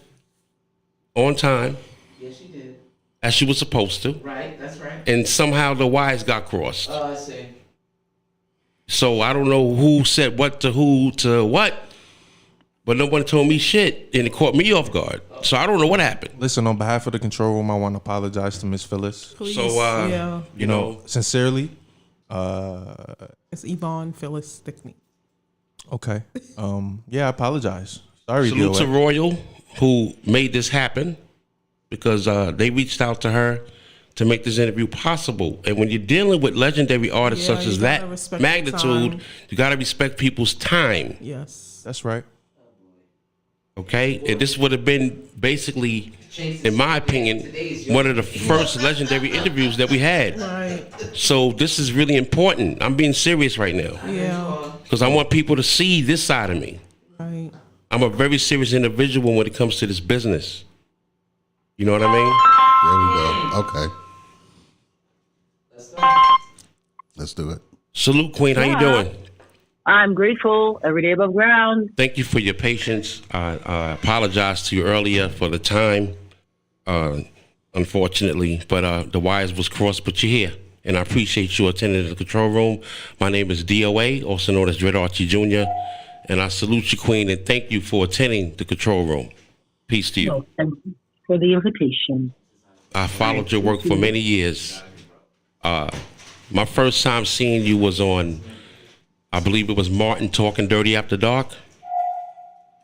on time. Yes, she did. As she was supposed to. Right, that's right. And somehow the wires got crossed. Oh, I see. So I don't know who said what to who to what, but no one told me shit, and it caught me off guard. So I don't know what happened. Listen, on behalf of the control room, I want to apologize to Miss Phyllis. Please. So, you know, sincerely. It's Yvonne, Phyllis, Stickney. Okay. Yeah, I apologize. Sorry, salute DOA. to Royal, who made this happen, because they reached out to her to make this interview possible. And when you're dealing with legendary artists such you as gotta that respect the magnitude, time. you got to respect people's time. Yes. That's right. Okay? And this would have been basically, in my opinion, one of the first legendary interviews that we had. Right. So this is really important. I'm being serious right now Yeah. because I want people to see this side of me. Right. I'm a very serious individual when it comes to this business. You know what I mean? There we go. Okay. Let's do it. Salute, Queen. How you doing? I'm grateful every day above ground. Thank you for your patience. I apologize to you earlier for the time, unfortunately, but the wires was crossed, but you're here. And I appreciate you attending the control room. My name is DOA, also known as Dread Archie Jr., and I salute you, Queen, and thank you for attending the control room. Peace to you. Oh, thank you for the invitation. I followed your work for many years. My first time seeing you was on, I believe it was Martin Talking Dirty After Dark.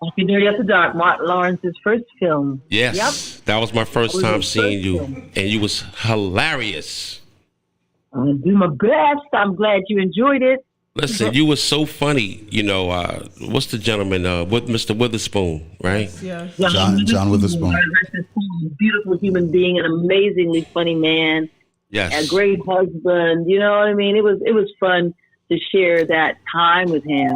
Talking Dirty After Dark, Martin Lawrence's first film. Yes, Yep. that was my first That was time his seeing first you, film. and you was hilarious. I'll do my best. I'm glad you enjoyed it. Listen, you was so funny. You know, what's the gentleman with Mr. Witherspoon, right? Yeah. John Witherspoon. Beautiful human being, an amazingly funny man, a Yes. great husband. You know what I mean? It was fun to share that time with him.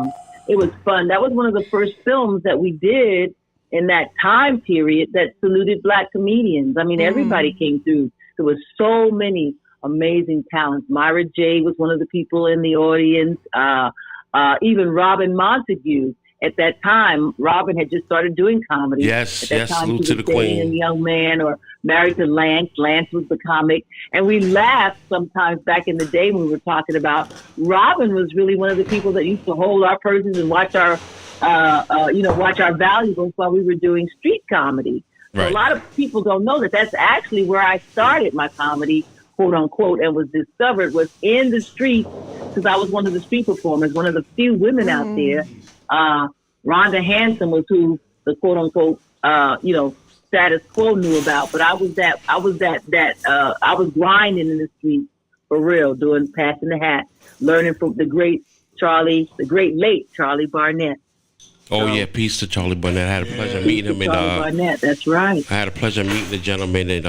It was fun. That was one of the first films that we did in that time period that saluted Black comedians. I mean, everybody came through. There was so many amazing talents. Myra J. was one of the people in the audience. Even Robin Montague. At that time, Robin had just started doing comedy. Yes, At that yes, time, salute she to was the dating queen. a young man or married to Lance. Lance was the comic. And we laughed sometimes back in the day when we were talking about Robin was really one of the people that used to hold our purses and watch our, watch our valuables while we were doing street comedy. So Right. a lot of people don't know that that's actually where I started my comedy, quote unquote, and was discovered was in the streets because I was one of the street performers, one of the few women out there. Rhonda Hanson was who the quote unquote, status quo knew about, but I was grinding in the streets for real, passing the hat, learning from the great late Charlie Barnett. Oh yeah, peace to Charlie Barnett. I had a pleasure meeting him in. Charlie Barnett, that's right. I had a pleasure meeting the gentleman in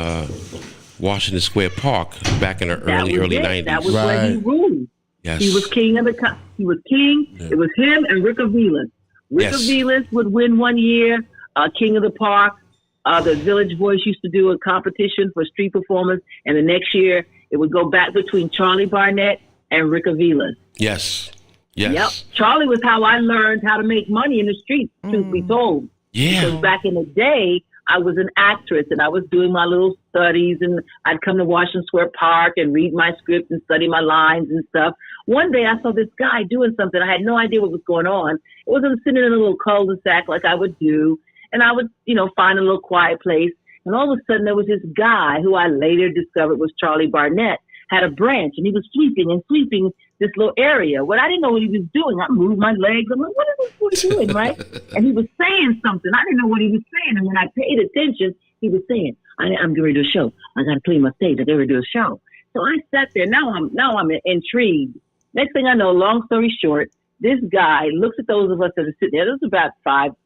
Washington Square Park back in the early That 90s. was where he ruled. Yes. He was king of he was king. Yeah. It was him and Rick Avilas. Rick Yes. Avilas would win one year, King of the Park. The Village Voice used to do a competition for street performers, and the next year it would go back between Charlie Barnett and Rick Avilas. Yes. Yes. Yep. Charlie was how I learned how to make money in the streets, truth be told. Yeah. Because back in the day, I was an actress and I was doing my little studies and I'd come to Washington Square Park and read my script and study my lines and stuff. One day I saw this guy doing something. I had no idea what was going on. It wasn't sitting in a little cul-de-sac like I would do. And I would, find a little quiet place. And all of a sudden there was this guy who I later discovered was Charlie Barnett, had a branch and he was sweeping this little area. Well, I didn't know what he was doing. I moved my legs. I'm like, what is this boy doing, right? And he was saying something. I didn't know what he was saying. And when I paid attention, he was saying, I'm going to do a show. I got to clean my stage. I got to do a show. So I sat there. Now I'm intrigued. Next thing I know, long story short, this guy looks at those of us that are sitting there. There's about 7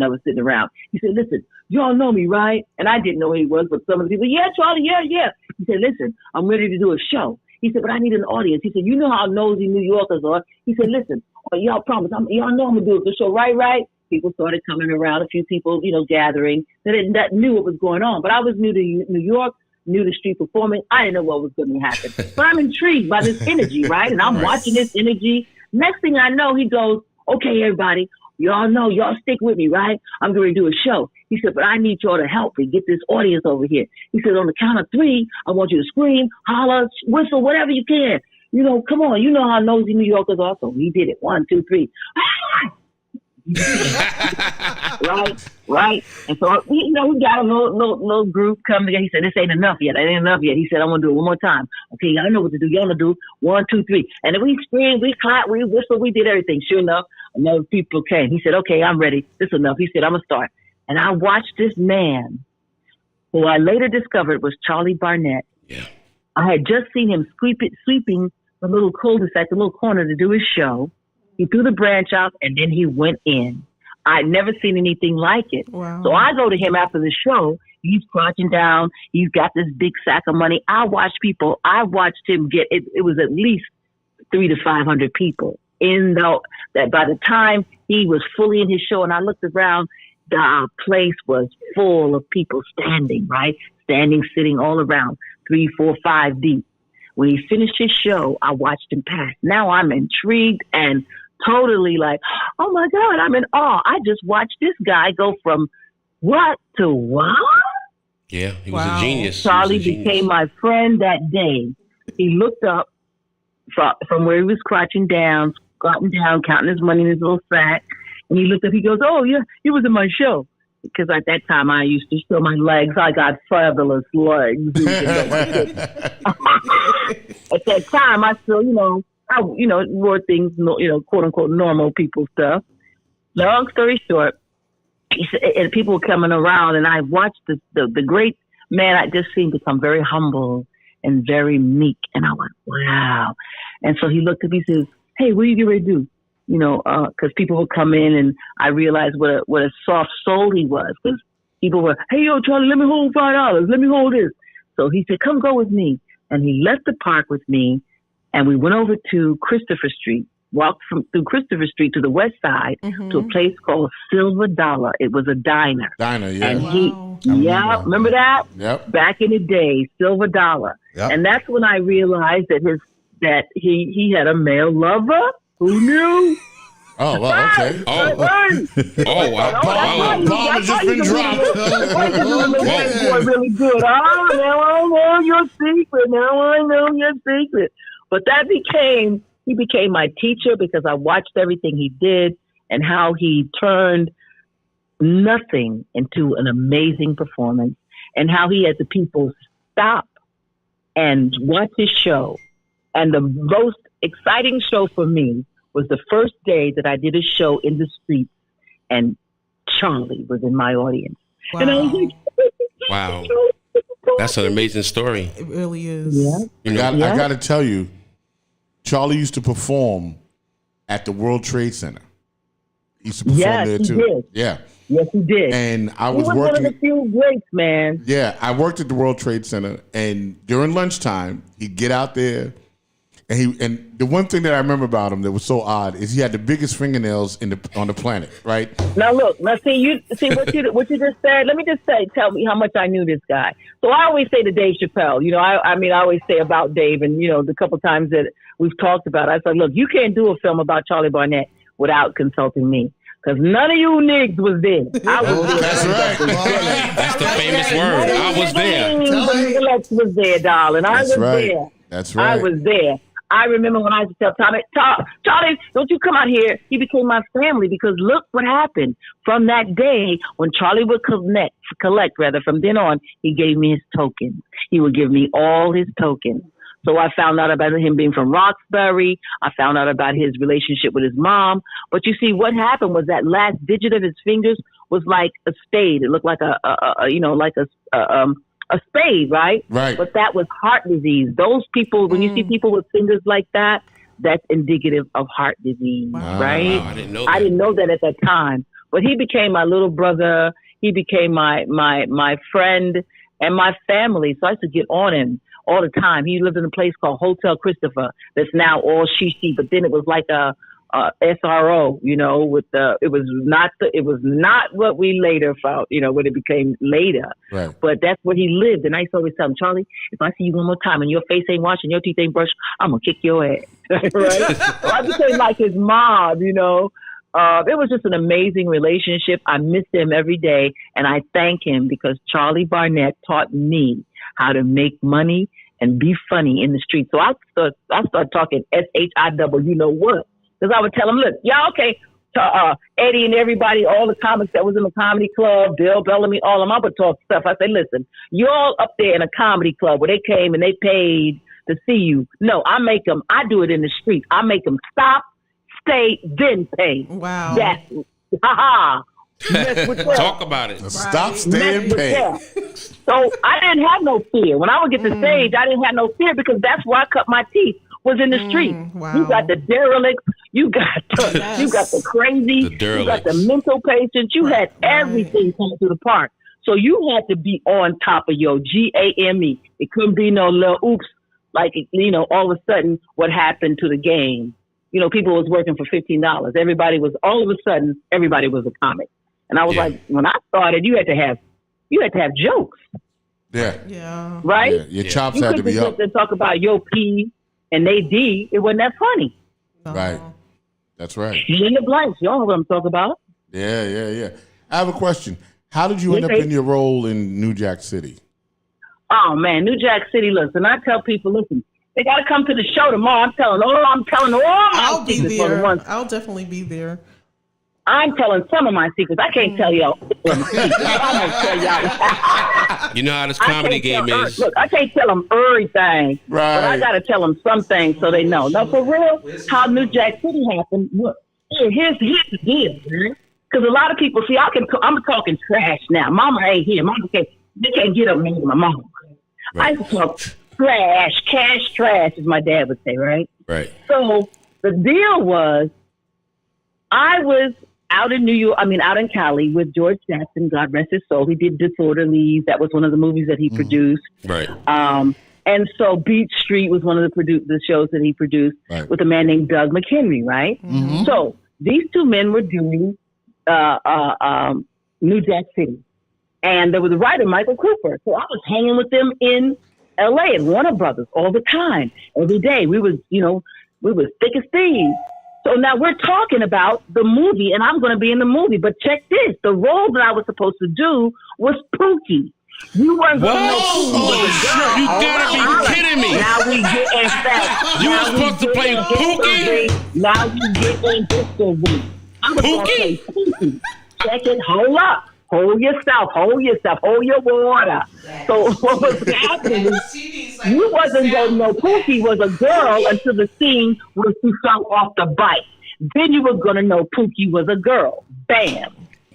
of us sitting around. He said, listen, you all know me, right? And I didn't know who he was, but some of the people, yeah, Charlie, yeah. He said, listen, I'm ready to do a show. He said, but I need an audience. He said, you know how nosy New Yorkers are. He said, listen, y'all promise, y'all know I'm going to do the show, right? People started coming around. A few people, gathering that knew what was going on. But I was new to New York, new to street performing. I didn't know what was going to happen. But I'm intrigued by this energy, right? And I'm watching this energy. Next thing I know, he goes, "Okay, everybody, y'all stick with me, right? I'm going to do a show." He said, "But I need y'all to help me get this audience over here." He said, "On the count of 3, I want you to scream, holler, whistle, whatever you can. Come on. You know how nosy New Yorkers are." So he did it. 1, 2, 3. Right. And so, we got a little group come together. He said, "This ain't enough yet. It ain't enough yet." He said, "I'm going to do it one more time." "Okay, y'all know what to do. Y'all know do 1, 2, 3. And then we screamed, we clapped, we whistled, we did everything. Sure enough, another people came. He said, "Okay, I'm ready. This is enough." He said, "I'm going to start." And I watched this man, who I later discovered was Charlie Barnett. Yeah. I had just seen him sweeping the little cul-de-sac, the little corner to do his show. He threw the branch out, and then he went in. I'd never seen anything like it. Wow. So I go to him after the show. He's crouching down. He's got this big sack of money. I watched him get it. It was at least 300 to 500 people. That by the time he was fully in his show, and I looked around, the place was full of people standing, sitting all around, 3, 4, 5 deep. When he finished his show, I watched him pass. Now I'm intrigued and totally like, oh my God, I'm in awe. I just watched this guy go from what to what? Yeah, he was a genius. Charlie became my friend that day. He looked up from where he was crouching down, squatting down, counting his money in his little sack. And he looked up, he goes, "Oh yeah, he was in my show." Because at that time I used to show my legs. I got fabulous legs. At that time I still, I wore things, quote unquote normal people stuff. Long story short, he said, and people were coming around, and I watched the great man. I just seemed to become very humble and very meek, and I went, wow. And so he looked at me and says, "Hey, what are you getting ready to do?" Because people would come in, and I realized what a soft soul he was. Because people were, "Hey, yo, Charlie, let me hold $5. Let me hold this." So he said, "Come go with me," and he left the park with me. And we went over to Christopher Street, walked through Christopher Street to the west side to a place called Silver Dollar. It was a diner. Yeah. And remember that? Yep. Back in the day, Silver Dollar. Yep. And that's when I realized that he had a male lover. Who knew? Oh, well, okay. Oh, wow. Bomb has just been dropped. Boy, really good. Oh, now I know your secret. Now I know your secret. But he became my teacher because I watched everything he did and how he turned nothing into an amazing performance, and how he had the people stop and watch his show. And the most exciting show for me was the first day that I did a show in the streets, and Charlie was in my audience. Wow. And I was like, Wow. That's an amazing story. It really is. Yeah. I got to tell you, Charlie used to perform at the World Trade Center. He used to perform there too. Did. Yeah. Yes, he did. And I was working. One of the few greats, man. Yeah, I worked at the World Trade Center, and during lunchtime, he'd get out there, and the one thing that I remember about him that was so odd is he had the biggest fingernails on the planet, right? Now look, what you just said. Let me just tell me how much I knew this guy. So I always say to Dave Chappelle, I always say about Dave, and the couple times that we've talked about it, I said, look, you can't do a film about Charlie Barnett without consulting me. Because none of you niggas was there. I was there. That's right. That's the famous word. I was there. Phyllis was there, darling. I was there. That's right. I was there. I remember when I used to tell Charlie, don't you come out here. He became my family, because look what happened. From that day, when Charlie would collect from then on, he gave me his tokens. He would give me all his tokens. So I found out about him being from Roxbury. I found out about his relationship with his mom. But you see, what happened was that last digit of his fingers was like a spade. It looked like a spade, right? Right. But that was heart disease. Those people, when you see people with fingers like that, that's indicative of heart disease, right? Wow, I didn't know that. I didn't know that at that time. But he became my little brother. He became my friend and my family. So I used to get on him all the time. He lived in a place called Hotel Christopher that's now all she. But then it was like a SRO, with it was not what we later found, when it became later. Right. But that's where he lived. And I used to always tell him, Charlie, if I see you one more time and your face ain't washed and your teeth ain't brushed, I'm going to kick your ass. Right? So I became like his mom, It was just an amazing relationship. I miss him every day. And I thank him because Charlie Barnett taught me how to make money and be funny in the street. So I start talking SHIW, you know what? Because I would tell him, look, y'all, okay, Eddie and everybody, all the comics that was in the comedy club, Bill Bellamy, all of them, I would talk stuff. I say, listen, you all up there in a comedy club where they came and they paid to see you. No, I do it in the street. I make them stop, stay, then pay. Wow. That's, mess with that. Talk about it. Stop, stay, and pay. So I didn't have no fear. When I would get to stage, I didn't have no fear because that's where I cut my teeth. Was in the street. Wow. You got the derelicts, you got the crazy, you got the mental patients, you had everything coming to the park. So you had to be on top of your GAME. It couldn't be no little oops, like, all of a sudden what happened to the game. People was working for $15. All of a sudden, everybody was a comic. And I was like, when I started, you had to have jokes. Yeah. Yeah. Right? Yeah. Your chops had to be up. You talk about your P and they D, it wasn't that funny. Right. That's right. You in the blanks. You all know what I'm talking about. Yeah. I have a question. How did you end up in your role in New Jack City? Oh, man, New Jack City, listen, I tell people, listen, they got to come to the show tomorrow. I'm telling all my I'll be secrets for the there. ones. I'll definitely be there. I'm telling some of my secrets. I can't tell y'all. I'm going to tell y'all. You know how this comedy game is. Look, I can't tell them everything. Right. But I got to tell them some things so they know. No, for real, how New Jack City happened. Look, here's the deal, man. Because a lot of people, see, I'm talking trash now. Mama ain't here. They can't get up with my mama. Right. I talk trash, cash trash, as my dad would say, right? Right. So the deal was, I was out in out in Cali with George Jackson, God rest his soul. He did Disorderlies. That was one of the movies that he produced. Right. And so Beach Street was one of the shows that he produced with a man named Doug McHenry, right? Mm-hmm. So these two men were doing New Jack City. And there was a writer, Michael Cooper. So I was hanging with them in L.A. at Warner Brothers all the time, every day. We was thick as thieves. So now we're talking about the movie, and I'm going to be in the movie. But check this. The role that I was supposed to do was Pookie. You weren't going to know Pookie. You got to be kidding me. Now we get in fact. You were supposed to play Pookie? Now you get in history. I'm going to play Pookie. Check it. Hold up. Hold yourself. Hold your water. So what was happening is you wasn't going to know Pookie was a girl until the scene where she fell off the bike. Then you were going to know Pookie was a girl. Bam.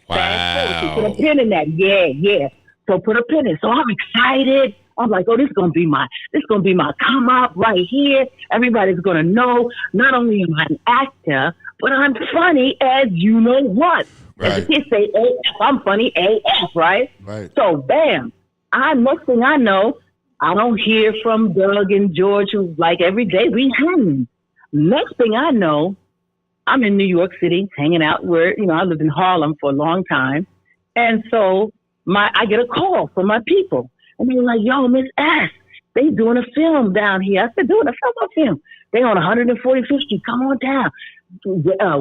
Wow. So put a pin in that. Yeah. So put a pin in. So I'm excited. I'm like, this is gonna be my come up right here. Everybody's gonna know not only am I an actor, but I'm funny as you know what. Right. As the kids say, AF, I'm funny AF, right? Right. So bam. Next thing I know, I don't hear from Doug and George, who like every day we hang. Next thing I know, I'm in New York City hanging out where, I lived in Harlem for a long time. And so I get a call from my people. And they were like, yo, Miss S, they doing a film down here. I said, doing a film? What film? They on 145th Street. Come on down.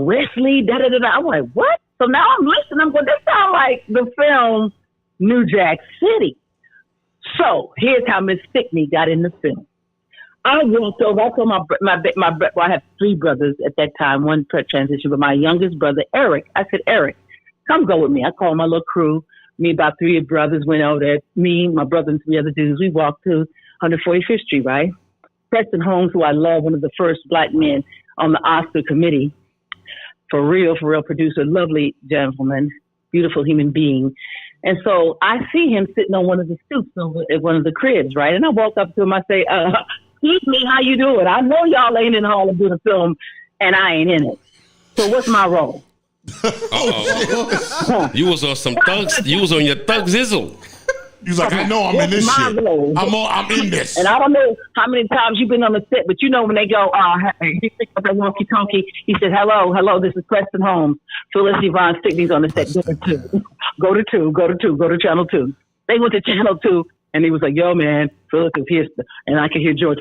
Wesley, da-da-da-da. I'm like, what? So now I'm listening. I'm going, this sound like the film New Jack City. So here's how Miss Stickney got in the film. I walked over. I told well, I have three brothers at that time. One transition, but my youngest brother, Eric. I said, Eric, come go with me. I called my little crew. Me, about three brothers went over there. Me, my brother, and three other dudes. We walked to 145th Street, right? Preston Holmes, who I love, one of the first black men on the Oscar committee. For real producer, lovely gentleman, beautiful human being. And so I see him sitting on one of the stoops over at one of the cribs, right? And I walk up to him. I say, excuse me, how you doing? I know y'all ain't in Harlem doing a film, and I ain't in it. So what's my role? Uh-oh. You was on some thugs. You was on your thug zizzle. He was like, I know I'm in this shit. I'm in this. And I don't know how many times you've been on the set, but you know when they go, he picked up that walkie-talkie. He said, hello, this is Preston Holmes. Phyllis, Yvonne, Stickney's on the set. Go to channel 2. They went to channel 2, and he was like, yo, man, Phyllis is here. And I could hear George,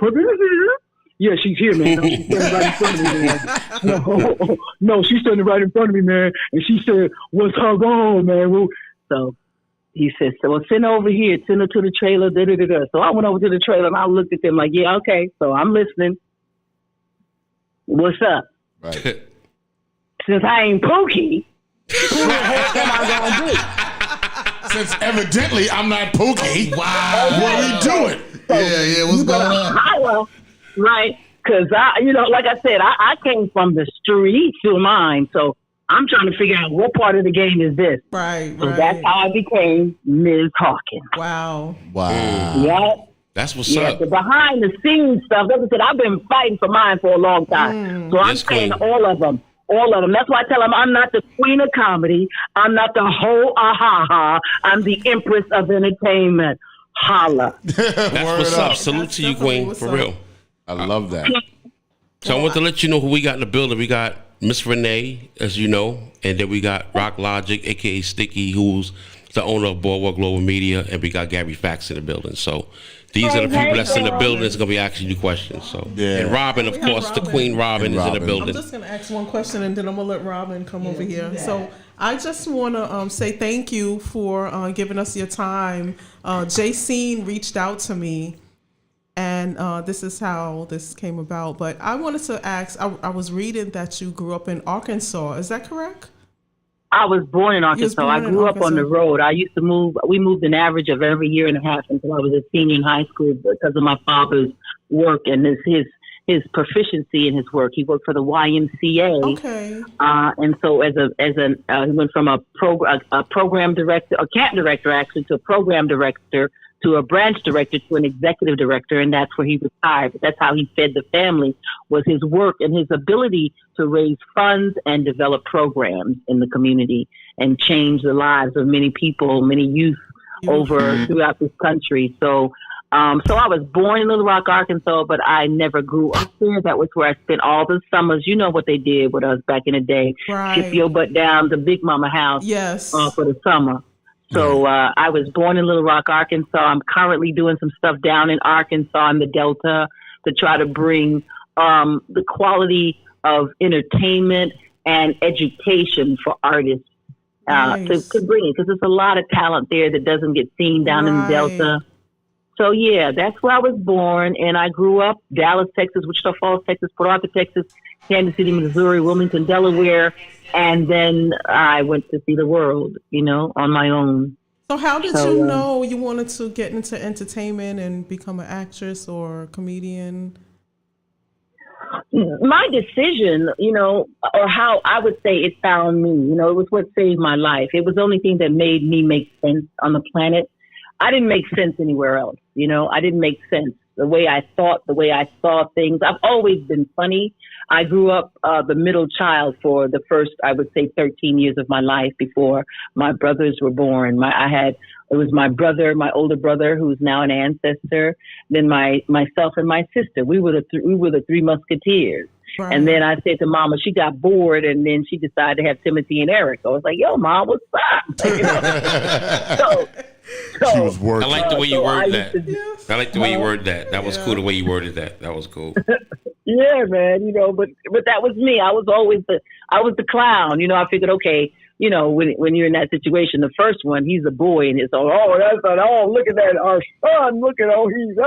yeah, she's here, man. No, she's standing right in front of me, man. No, she's standing right in front of me, man. And she said, what's her goal, man? So he said, well, send her over here. Send her to the trailer. Da, da, da, da. So I went over to the trailer, and I looked at them like, yeah, okay. So I'm listening. What's up? Right. Since I ain't Pookie, who the heck am I going to do? Since evidently I'm not Pookie. Wow. What are we doing? So Yeah, what's going on? Holler, right? Because like I said, I came from the streets to mine, so I'm trying to figure out what part of the game is this. Right. So that's how I became Ms. Hawkins. Wow. Yeah. That's what's up. The behind the scenes stuff. Like I said, I've been fighting for mine for a long time. So I'm saying all of them. That's why I tell them I'm not the queen of comedy. I'm not the whole ha. I'm the empress of entertainment. Holla. That's what's up. Salute to you, Queen, for real. I love that. So I want to let you know who we got in the building. We got Miss Renee, as you know, and then we got Rock Logic, aka Sticky, who's the owner of Boardwalk Global Media, and we got Gary Fax in the building. So these are the people that's in the building that's gonna be asking you questions. So and Robin, of course, the Queen Robin is in the building. I'm just gonna ask one question, and then I'm gonna let Robin come over here. So I just want to say thank you for giving us your time. Jacene reached out to me. And this is how this came about. But I wanted to ask, I was reading that you grew up in Arkansas. Is that correct? I was born in Arkansas. I grew up on the road. I used to move. We moved an average of every year and a half until I was a senior in high school because of my father's work and his proficiency in his work. He worked for the YMCA. Okay. And so he went from a program director, a camp director actually, to a program director, to a branch director, to an executive director, and that's where he retired. But that's how he fed the family, was his work and his ability to raise funds and develop programs in the community and change the lives of many people, many youth throughout this country. So I was born in Little Rock, Arkansas, but I never grew up there. That was where I spent all the summers. You know what they did with us back in the day. Right. Ship your butt down to Big Mama house for the summer. So I was born in Little Rock, Arkansas. I'm currently doing some stuff down in Arkansas in the Delta to try to bring the quality of entertainment and education for artists to bring it, because there's a lot of talent there that doesn't get seen down in the Delta. So, that's where I was born, and I grew up Dallas, Texas, Wichita Falls, Texas, Port Arthur, Texas, Kansas City, Missouri, Wilmington, Delaware, and then I went to see the world, on my own. So how did you know you wanted to get into entertainment and become an actress or a comedian? My decision, or how I would say it found me, it was what saved my life. It was the only thing that made me make sense on the planet. I didn't make sense anywhere else. I didn't make sense. The way I thought, the way I saw things. I've always been funny. I grew up the middle child for the first, I would say, 13 years of my life before my brothers were born. It was my brother, my older brother, who's now an ancestor, then myself and my sister. We were the three musketeers. Right. And then I said to Mama, she got bored, and then she decided to have Timothy and Eric. I was like, yo, Mom, what's up? She was working. I like the way you worded that. I like the way you worded that. That was cool, the way you worded that. That was cool. Yeah, man, but that was me. I was always the clown. I figured, okay, when you're in that situation, the first one, he's a boy, and it's look at that, our son, look at he's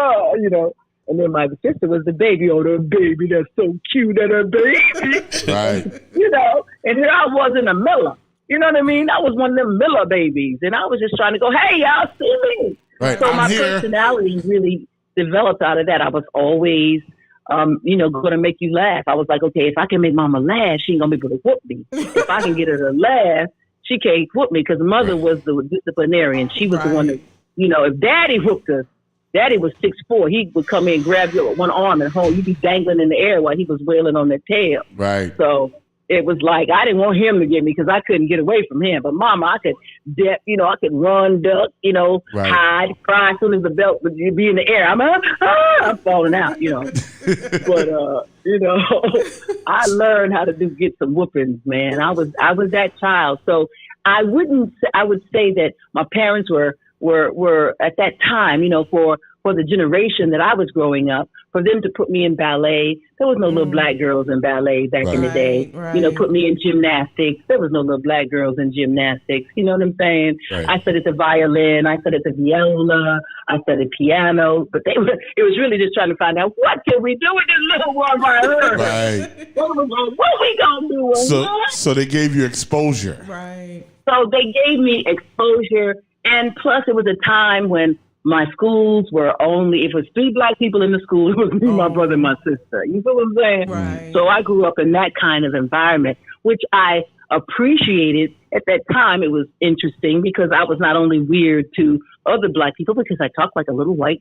and then my sister was the baby. Oh, the baby, that's so cute, that a baby. Right. And here I was in a Miller. You know what I mean? I was one of them Miller babies, and I was just trying to go, hey, y'all see me? Right. So my personality really developed out of that. I was always, going to make you laugh. I was like, okay, if I can make Mama laugh, she ain't going to be able to whoop me. If I can get her to laugh, she can't whoop me, because Mother was the disciplinarian. She was the one that, if Daddy whooped us, Daddy was 6'4". He would come in, grab you with one arm and hold. You'd be dangling in the air while he was wailing on the tail. Right. So it was like I didn't want him to get me because I couldn't get away from him. But Mama, I could, I could run, duck, hide, cry as soon as the belt would be in the air. I'm falling out, But I learned how to get some whoopings, man. I was that child, so I would say that my parents were at that time, for the generation that I was growing up, for them to put me in ballet. There was no little black girls in ballet back in the day. Right. Put me in gymnastics. There was no little black girls in gymnastics. You know what I'm saying? Right. I studied the violin. I studied the viola. I studied piano. But it was really just trying to find out, what can we do with this little one right here? Right. What we gonna do? So they gave you exposure. Right. So they gave me exposure. And plus it was a time when my schools were only, if it was 3 black people in the school, it was me, my brother, and my sister. You feel what I'm saying? Right. So I grew up in that kind of environment, which I appreciated. At that time, it was interesting because I was not only weird to other black people because I talked like a little white,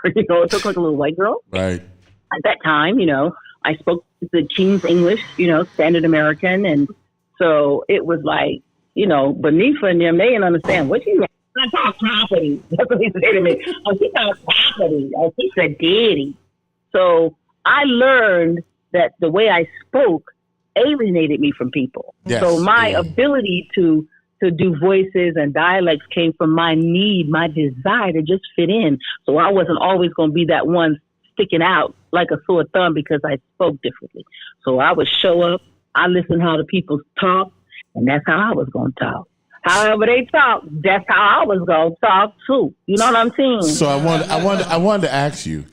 I talked like a little white girl. Right. At that time, I spoke the King's English, standard American. And so it was like, Benifa and them, they didn't understand what you meant. I talk property. That's what he said to me. Oh, she talks property. Oh, she said daddy. So I learned that the way I spoke alienated me from people. Yes. So my ability to do voices and dialects came from my need, my desire to just fit in. So I wasn't always going to be that one sticking out like a sore thumb because I spoke differently. So I would show up, I listened how the people talk, and that's how I was going to talk. However they talk, that's how I was going to talk too. You know what I'm saying? So I wanted to ask you,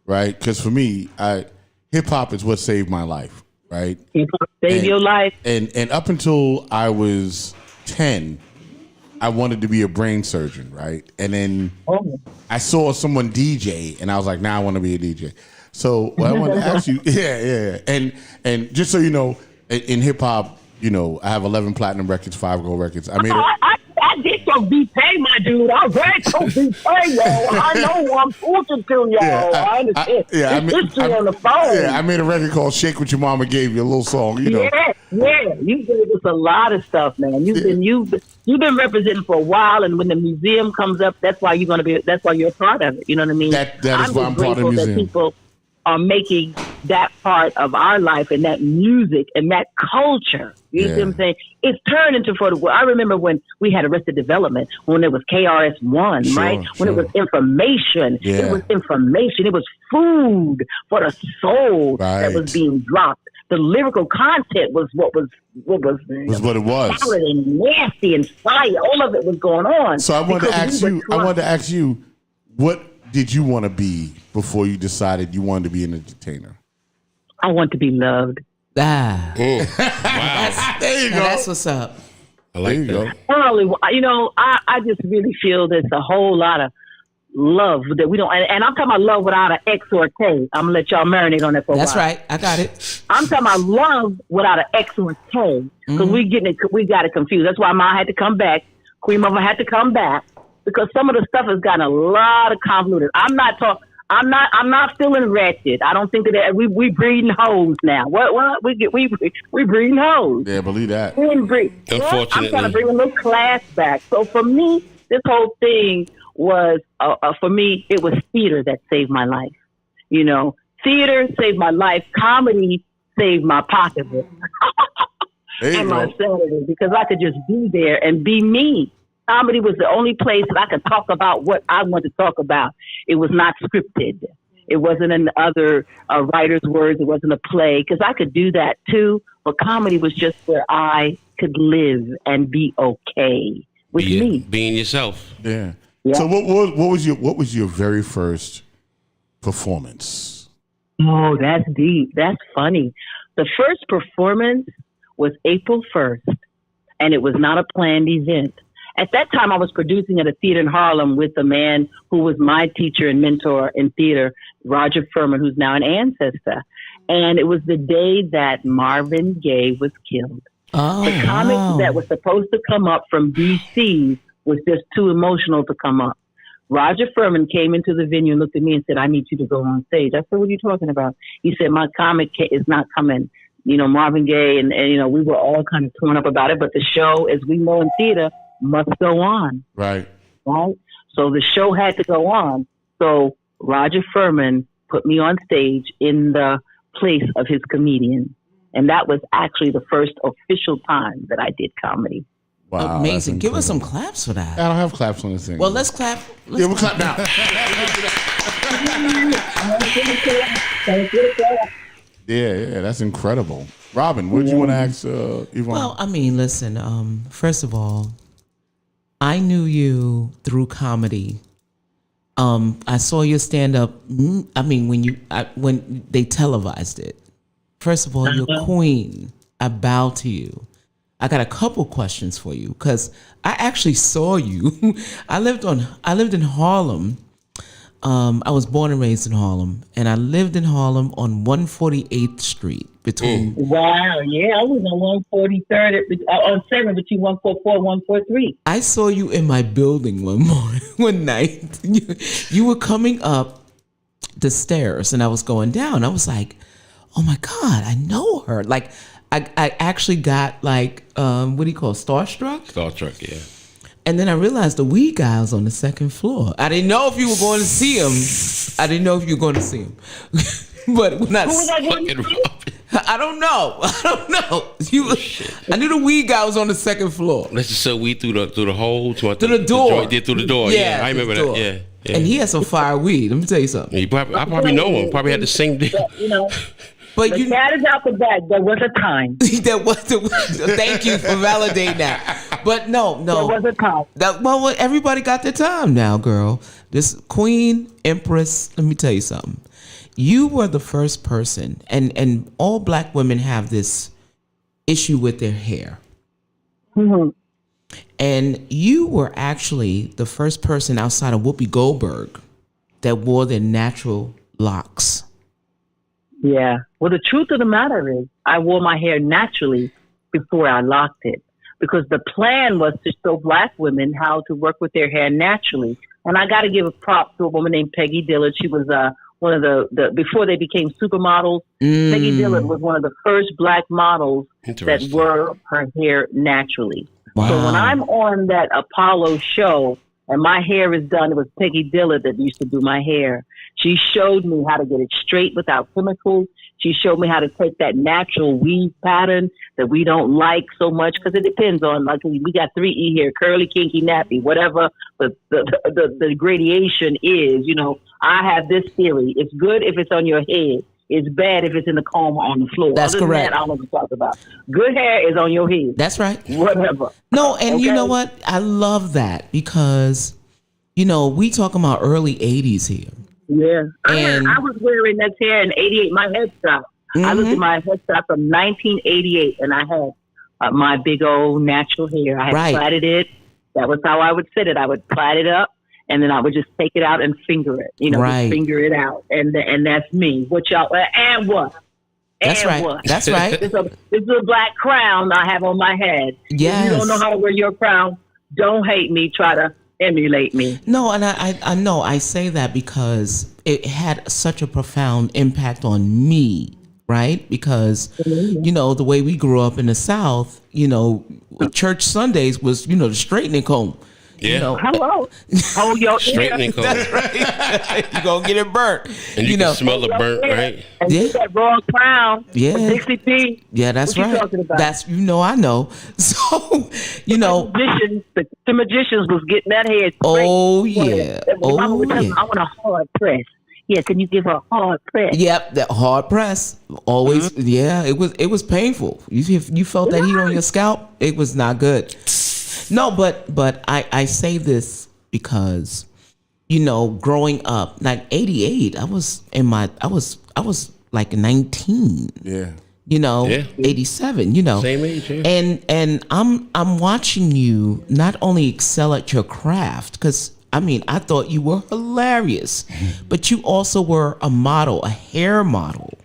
right? Because for me, hip hop is what saved my life, right? Hip hop saved your life. And up until I was 10, I wanted to be a brain surgeon, right? And then I saw someone DJ, and I was like, now I want to be a DJ. So what I wanted to ask you, and just so you know, in hip hop, I have 11 platinum records, 5 gold records. I did some beat pay, my dude. I read some beat pay, yo. I know what I'm talking to, yo. I understand. History on the phone. Yeah, I made a record called "Shake What Your Mama Gave You," a little song, Yeah, you gave us a lot of stuff, man. You've been representing for a while, and when the museum comes up, that's why you're a part of it. You know what I mean? That is why I'm part of the museum. That people are making that part of our life and that music and that culture. You see what I'm saying? It's turned into I remember when we had Arrested Development, when it was KRS-One, right? When it was information. Yeah. It was information. It was food for the soul that was being dropped. The lyrical content was what it was. Solid and nasty and fire. All of it was going on. So I wanted to ask you, what did you want to be before you decided you wanted to be an entertainer? I want to be loved. Wow. There you go. That's what's up. I like that. I just really feel there's a whole lot of love that we don't, and I'm talking about love without an X or a K. I'm gonna let y'all marinate on that for a while. That's right. I got it. I'm talking about love without an X or a K because we got it confused. That's why Ma had to come back. Queen Mother had to come back because some of the stuff has gotten a lot of convoluted. I'm not feeling wretched. I don't think that we breeding hoes now. What we breeding hoes. Yeah, believe that. Unfortunately, I'm trying to bring a little class back. So for me, this whole thing was for me. It was theater that saved my life. Theater saved my life. Comedy saved my pocketbook and my sanity because I could just be there and be me. Comedy was the only place that I could talk about what I want to talk about. It was not scripted. It wasn't in other writer's words. It wasn't a play because I could do that too. But comedy was just where I could live and be okay with me. Being yourself. Yeah. So what was your very first performance? Oh, that's deep. That's funny. The first performance was April 1st, and it was not a planned event. At that time, I was producing at a theater in Harlem with a man who was my teacher and mentor in theater, Roger Furman, who's now an ancestor. And it was the day that Marvin Gaye was killed. The comic that was supposed to come up from D.C. was just too emotional to come up. Roger Furman came into the venue and looked at me and said, I need you to go on stage. I said, what are you talking about? He said, my comic is not coming Marvin Gaye, and we were all kind of torn up about it. But the show, as we know in theater, must go on. Right. Right. So the show had to go on. So Roger Furman put me on stage in the place of his comedian. And that was actually the first official time that I did comedy. Wow, amazing. Give us some claps for that. I don't have claps on this thing. Well, let's clap. Yeah, we'll clap now. Yeah, that's incredible. Robin, what did you want to ask Yvonne? Well, I mean, listen, first of all, I knew you through comedy. I saw your stand up. I mean, when they televised it. First of all, you're queen. I bow to you. I got a couple questions for you because I actually saw you. I lived in Harlem. I was born and raised in Harlem, and I lived in Harlem on 148th Street between. Wow, yeah, I was on 143rd on 7 between 144 and 143. I saw you in my building one night. You were coming up the stairs, and I was going down. I was like, oh my God, I know her. Like, I actually got like, what do you call it? Starstruck? Starstruck, yeah. And then I realized the weed guy was on the second floor. I didn't know if you were going to see him. But when I don't know. I knew the weed guy was on the second floor. Let's just sell weed through the hole to the door. Through the door. Yeah, I remember that. Yeah. And he had some fire weed. Let me tell you something. I probably know him. Probably had the same deal. But the cat is out the bag. There was a time. Thank you for validating that. But no. There was a time. Well, everybody got their time now, girl. This Queen Empress. Let me tell you something. You were the first person, and all black women have this issue with their hair. Mm-hmm. And you were actually the first person outside of Whoopi Goldberg that wore their natural locks. Yeah. Well, the truth of the matter is I wore my hair naturally before I locked it because the plan was to show black women how to work with their hair naturally. And I got to give a prop to a woman named Peggy Dillard. She was one of the before they became supermodels. Peggy Dillard was one of the first black models that wore her hair naturally. Wow. So when I'm on that Apollo show and my hair is done, it was Peggy Dillard that used to do my hair. She showed me how to get it straight without chemicals. She showed me how to take that natural weave pattern that we don't like so much because it depends on, like, we got 3E here, curly, kinky, nappy, whatever the gradation is. I have this theory. It's good if it's on your head. It's bad if it's in the comb or on the floor. That's Other correct. Than that, I don't know what to talk about. Good hair is on your head. That's right. Whatever. No, and you Okay? know what? I love that because, we talking about early 80s here. Yeah. And I was wearing that hair in 88, my headstyle. I looked at my hairstyle from 1988 and I had my big old natural hair. I had plaited it. That was how I would sit it. I would plait it up and then I would just take it out and finger it, just finger it out. And that's me. What y'all, and what? That's and right. What? That's right. This is a black crown I have on my head. Yes. If you don't know how to wear your crown, don't hate me. Try to emulate me. No, and I know I say that because it had such a profound impact on me, right? Because, the way we grew up in the South, church Sundays was, the straightening comb. Yeah. Hello. Hold your straightening comb. That's right. You're going to get it burnt. And you can smell the burnt, right? And get that raw crown. Yeah. For 60 P. Yeah, that's what right. You talking about? That's, I know. So, The magicians was getting that head straight. Oh, yeah. I want a hard press. Yeah, can you give her a hard press? Yep, that hard press. Always, yeah, it was painful. You felt that heat on your scalp, it was not good. No, but I say this because, growing up, like 88, I was like 19. Yeah. 87, Same age, yeah. And I'm watching you not only excel at your craft, because I thought you were hilarious, but you also were a model, a hair model,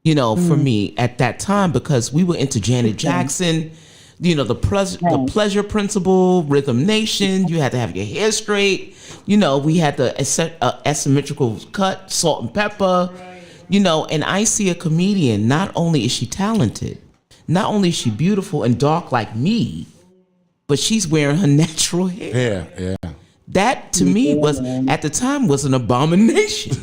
for me at that time, because we were into Janet Jackson, the Pleasure Principle, Rhythm Nation. You had to have your hair straight. We had the asymmetrical cut, Salt and Pepper. You know, and I see a comedian, not only is she talented, not only is she beautiful and dark like me, but she's wearing her natural hair. Yeah. That to me was, at the time, was an abomination.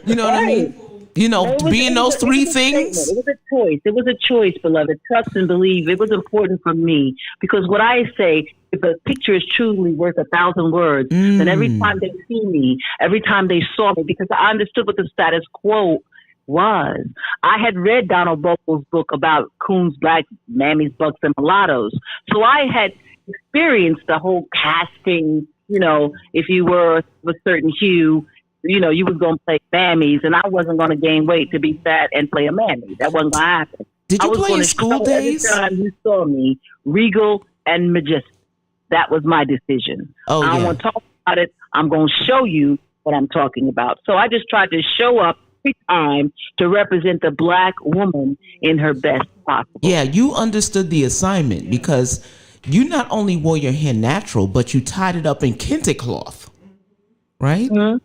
You know what I mean? You know, being those three things. It was a choice. It was a choice, beloved. Trust and believe. It was important for me because what I say, if a picture is truly worth 1,000 words, then every time they see me, every time they saw me, because I understood what the status quo was. I had read Donald Buckle's book about coons, black mammies, bucks, and mulattoes. So I had experienced the whole casting, you know, if you were of a certain hue, you know, you was going to play mammies, and I wasn't going to gain weight to be fat and play a mammy. That wasn't going to happen. Did you play in school days? Every time you saw me, regal and majestic. That was my decision. Oh, I don't want to talk about it. I'm going to show you what I'm talking about. So I just tried to show up every time to represent the black woman in her best possible. Yeah, you understood the assignment because you not only wore your hair natural, but you tied it up in kente cloth, right? Mm-hmm.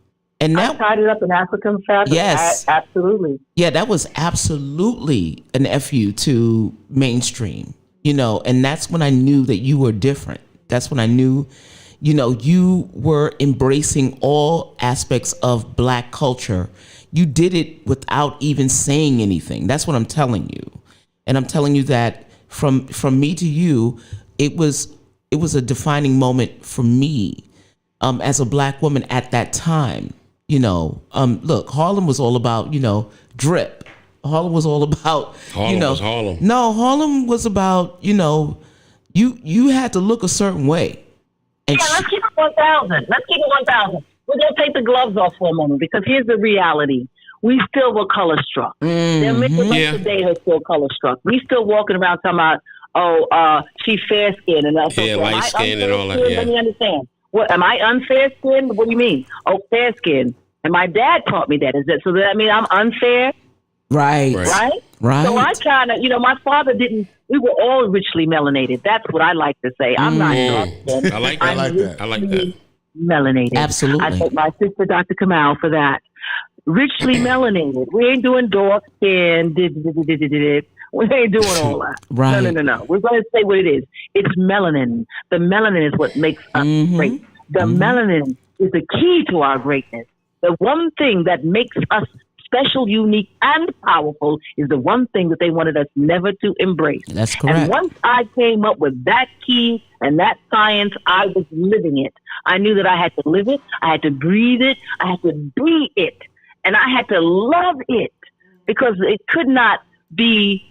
And I tied it up in African fabric. Yes, absolutely. Yeah, that was absolutely an FU to mainstream, you know, and that's when I knew that you were different. That's when I knew, you know, you were embracing all aspects of black culture. You did it without even saying anything. That's what I'm telling you. And I'm telling you that from me to you, it was a defining moment for me as a black woman at that time. You know, look, Harlem was all about, you know, drip. Harlem was all about, Harlem you know. was Harlem. No, Harlem was about, you know, you had to look a certain way. And yeah, let's keep it 1,000. Let's keep it 1,000. We're going to take the gloves off for a moment because here's the reality. We still were color struck. There are many of us today who are still color struck. We still walking around talking about, she's fair skinned and that's light skin and all that. Yeah. Let me understand. What am I unfair skinned? What do you mean? Oh, fair skinned. And my dad taught me that. Is that so? That I mean I'm unfair? Right. So I kind of, you know, my father didn't. We were all richly melanated. That's what I like to say. I'm not dark skinned. I like that. Melanated. Absolutely. I thank my sister, Dr. Kamal, for that. Richly melanated. We ain't doing dark skin. We ain't doing all that. Right. No. We're going to say what it is. It's melanin. The melanin is what makes us great. The melanin is the key to our greatness. The one thing that makes us special, unique, and powerful is the one thing that they wanted us never to embrace. That's correct. And once I came up with that key and that science, I was living it. I knew that I had to live it. I had to breathe it. I had to be it. And I had to love it because it could not be,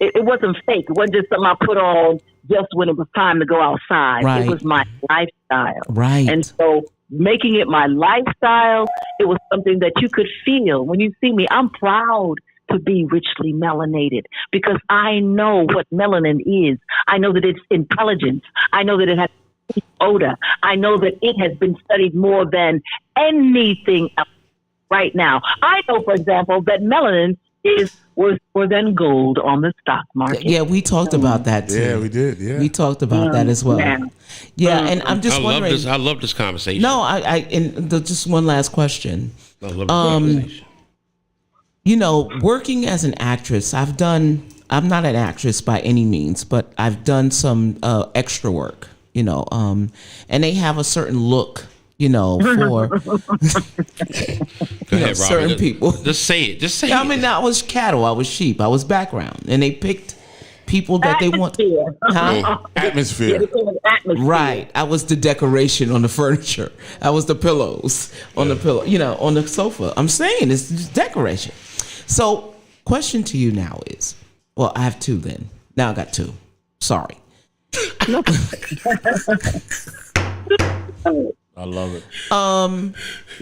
it wasn't fake. It wasn't just something I put on just when it was time to go outside. Right. It was my lifestyle. Right. And so making it my lifestyle, it was something that you could feel. When you see me, I'm proud to be richly melanated because I know what melanin is. I know that it's intelligence. I know that it has odor. I know that it has been studied more than anything else right now. I know, for example, that melanin is worth more than gold on the stock market. Yeah, we talked about that too. Yeah, we did. Yeah, we talked about that as well. Yeah, and I'm just wondering. I love this conversation. No, just one last question. I love this conversation. You know, working as an actress, I'm not an actress by any means, but I've done some extra work. You know, and they have a certain look. You know, for Go ahead, certain people. Just say it. Just say it. I mean, I was cattle, I was sheep, I was background, and they picked people that they want. Atmosphere. Right. I was the decoration on the furniture. I was the pillows on the pillow. You know, on the sofa. I'm saying it's just decoration. So, question to you now is, well, I have two. Then now I got two. Sorry. I love it.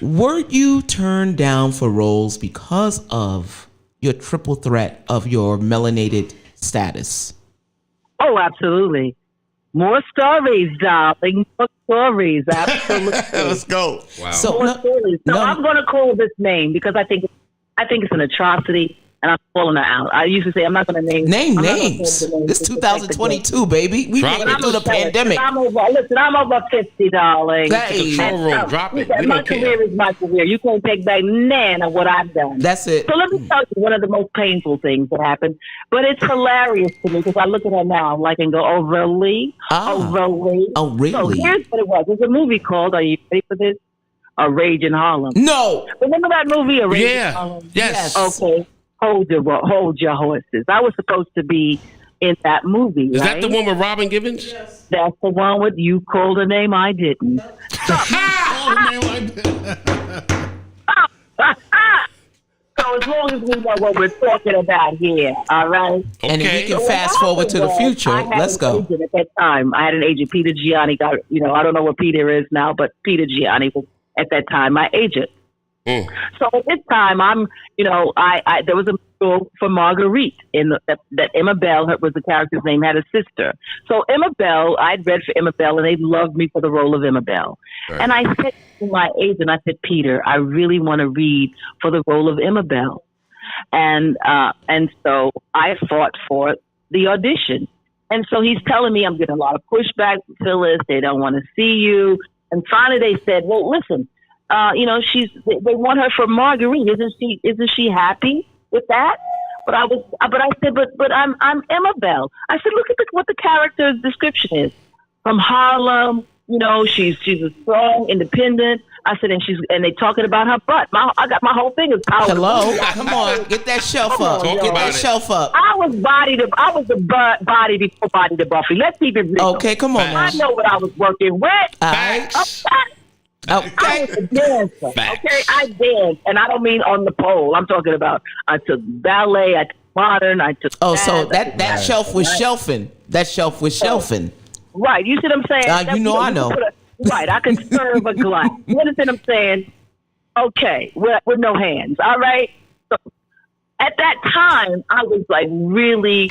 Were you turned down for roles because of your triple threat of your melanated status? Oh, absolutely. More stories, darling. More stories. Absolutely. Let's go. Wow. More stories. So I'm going to call this name because I think it's an atrocity. and I'm calling her out. I used to say, I'm not going to name names. It's 2022, baby. We made it through the pandemic. I'm over 50, darling. Hey. Control room, drop it. We My don't care. career is my career. You can't take back none of what I've done. That's it. So let me tell you one of the most painful things that happened, but it's hilarious to me because I look at her now, like, and go, oh, really? Oh, really? Oh, really? So here's what it was. There's a movie called, are you ready for this? A Rage in Harlem. No. Remember that movie, A Rage in Harlem? Yes. Okay. Hold your horses. I was supposed to be in that movie. Is right? that the one with Robin Givens? Yes. That's the one with you called a name I didn't. So as long as we know what we're talking about here, all right? And if we can fast forward to the future, let's go. At that time, I had an agent, Peter Gianni. I don't know what Peter is now, but Peter Gianni was at that time my agent. So at this time, there was a role for Marguerite that Emma Bell was the character's name, had a sister. So Emma Bell, I'd read for Emma Bell, and they loved me for the role of Emma Bell. Right. And I said to my agent, I said, Peter, I really want to read for the role of Emma Bell. And so I fought for the audition. And so he's telling me I'm getting a lot of pushback, Phyllis. They don't want to see you. And finally they said, well, listen, they want her for Marguerite. Isn't she happy with that? But I said, but I'm Emma Bell. I said, look at what the character's description is. From Harlem, she's a strong, independent. I said, and they talking about her butt. I got my whole thing is power. Hello, come on, get that shelf up. Get that shelf up. I was the body before body to Buffy. Let's keep it real. Okay, come on. I know what I was working with. Facts. I was a dancer. Okay, I danced, and I don't mean on the pole. I'm talking about I took ballet, I took modern, I took. Oh, so that shelf was shelving. That shelf was shelving. Right, you see what I'm saying? I know. Right, I can serve a glass. You understand what I'm saying? Okay, with no hands. All right. So at that time, I was like really,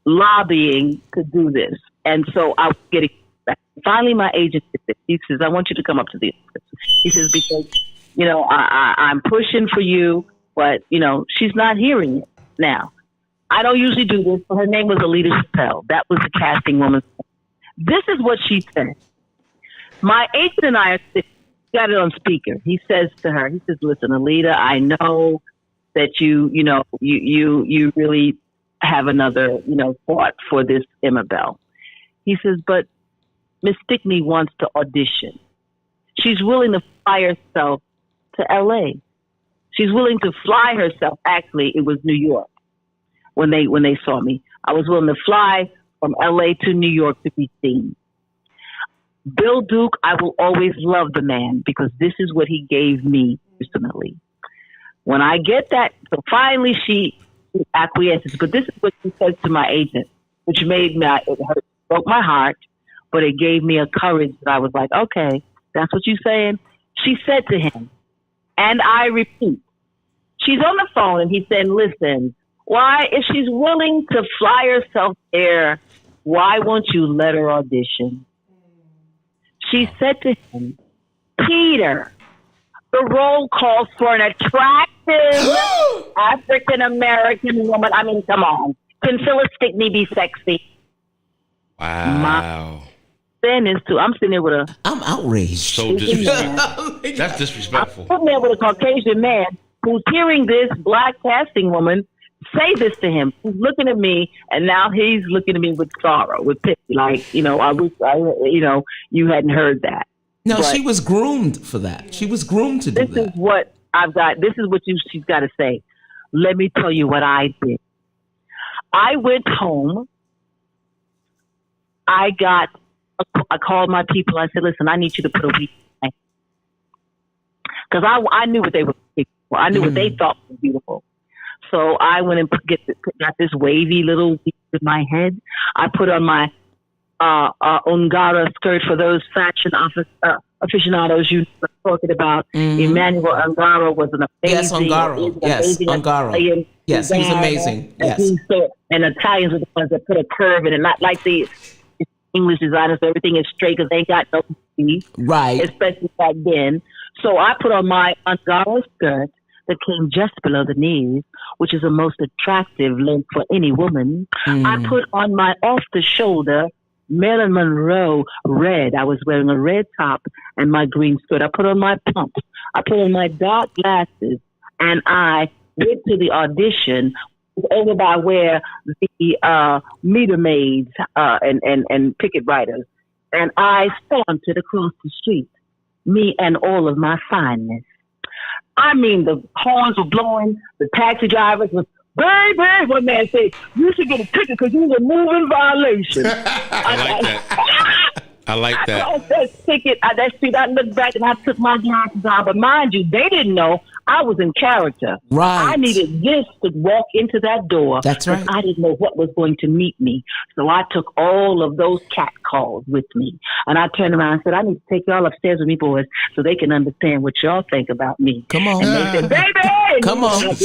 lobbying to do this, and so I was getting. Finally, my agent said, he says, I want you to come up to the office. He says, because, I'm pushing for you, but, she's not hearing it now. I don't usually do this, but her name was Alita Chappelle. That was the casting woman. This is what she said. My agent and I got it on speaker. He says to her, listen, Alita, I know that you really have another, thought for this Emma Bell. He says, but Miss Stickney wants to audition. She's willing to fly herself to L.A. She's willing to fly herself. Actually, it was New York when they saw me. I was willing to fly from L.A. to New York to be seen. Bill Duke, I will always love the man because this is what he gave me personally. When I get that, so finally she acquiesces. But this is what she says to my agent, which made me, it broke my heart. But it gave me a courage that I was like, okay, that's what you're saying. She said to him, and I repeat, she's on the phone and he's saying, listen, why, if she's willing to fly herself there, why won't you let her audition? She said to him, Peter, the role calls for an attractive African-American woman. I mean, come on. Can Phyllis Stickney be sexy? Wow. I'm sitting there with I'm outraged. So disrespectful. That's disrespectful. I'm sitting there with a Caucasian man who's hearing this black casting woman say this to him. He's looking at me, and now he's looking at me with sorrow, with pity. Like, I wish you hadn't heard that. No, she was groomed for that. She was groomed to do that. This is what I've got. This is what she's got to say. Let me tell you what I did. I went home. I called my people. I said, listen, I need you to put a wig on. Because I knew what they were looking for. I knew what they thought was beautiful. So I went and got this wavy little wig in my head. I put on my Ungara skirt for those fashion aficionados you were talking about. Emmanuel Ungara was an amazing. Yes, Ungara. Yes, Ungara. Yes, he was amazing. Yes. And Italians are the ones that put a curve in it, not like the English designers, so everything is straight because they ain't got no teeth. Right. Especially back then. So I put on my Ungara skirt, that came just below the knees, which is a most attractive length for any woman. I put on my off-the-shoulder Marilyn Monroe red. I was wearing a red top and my green skirt. I put on my pumps. I put on my dark glasses, and I went to the audition over by where the meter maids and picket riders. And I sauntered across the street, me and all of my fineness. I mean, the horns were blowing, the taxi drivers was, baby, one man said, you should get a ticket because you was a moving violation. I like that. That ticket, I looked back and I took my glasses off. But mind you, they didn't know I was in character. Right. I needed this to walk into that door. That's right. I didn't know what was going to meet me. So I took all of those cat calls with me. And I turned around and said, I need to take y'all upstairs with me, boys, so they can understand what y'all think about me. Come on. And they said, baby! Come on.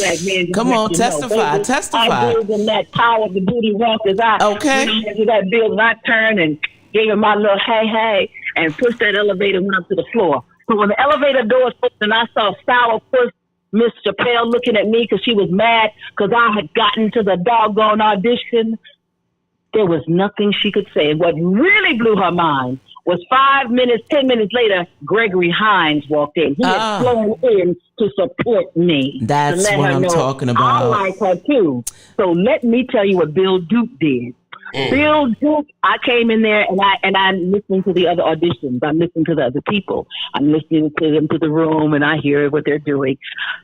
Come on, testify, testify. I gave them that power of the booty walk as I went into that building. I turned and gave him my little hey, and pushed that elevator and went up to the floor. So when the elevator doors opened, I saw sourpuss Miss Chappelle looking at me because she was mad because I had gotten to the doggone audition. There was nothing she could say. What really blew her mind was 10 minutes later, Gregory Hines walked in. He had flown in to support me. That's to let what her I'm know talking about. I like her too. So let me tell you what Bill Duke did. Bill Duke, I came in there and I'm listening to the other auditions. I'm listening to the other people. I'm listening to them to the room and I hear what they're doing.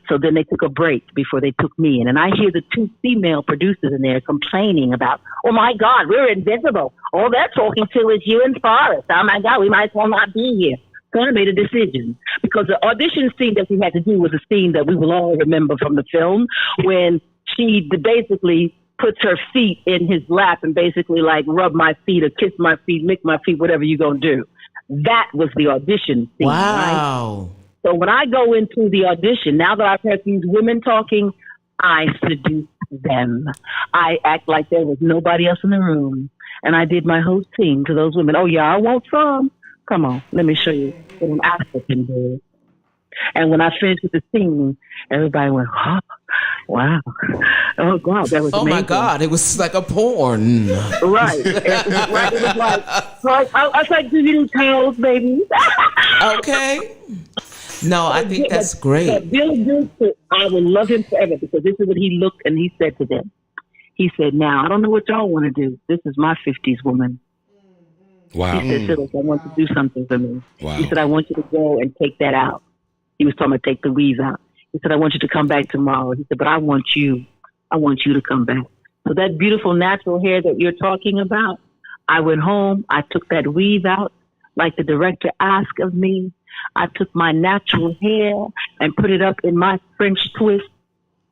So then they took a break before they took me in. And I hear the two female producers in there complaining about, oh my God, we're invisible. All they're talking to is you and Forrest. Oh my God, we might as well not be here. So I made a decision because the audition scene that we had to do was a scene that we will all remember from the film when she basically puts her feet in his lap and basically like rub my feet or kiss my feet, lick my feet, whatever you're going to do. That was the audition scene. Wow. Right? So when I go into the audition, now that I've heard these women talking, I seduce them. I act like there was nobody else in the room. And I did my whole scene to those women. Oh, yeah, I want some. Come on, let me show you what an African did. And when I finished with the scene, everybody went, oh, wow. Oh, God, that was amazing. My God, it was like a porn. Right. It was like, I was like, do you need towels, baby? Okay. No, I think that's great. But Bill Duke, I will love him forever because this is what he looked and he said to them. He said, now, I don't know what y'all want to do. This is my 50s woman. Wow. He said, Phyllis, I want you to do something for me. Wow. He said, I want you to go and take that out. He was talking about take the weave out. He said, I want you to come back tomorrow. He said, but I want you to come back. So that beautiful natural hair that you're talking about, I went home. I took that weave out like the director asked of me. I took my natural hair and put it up in my French twist.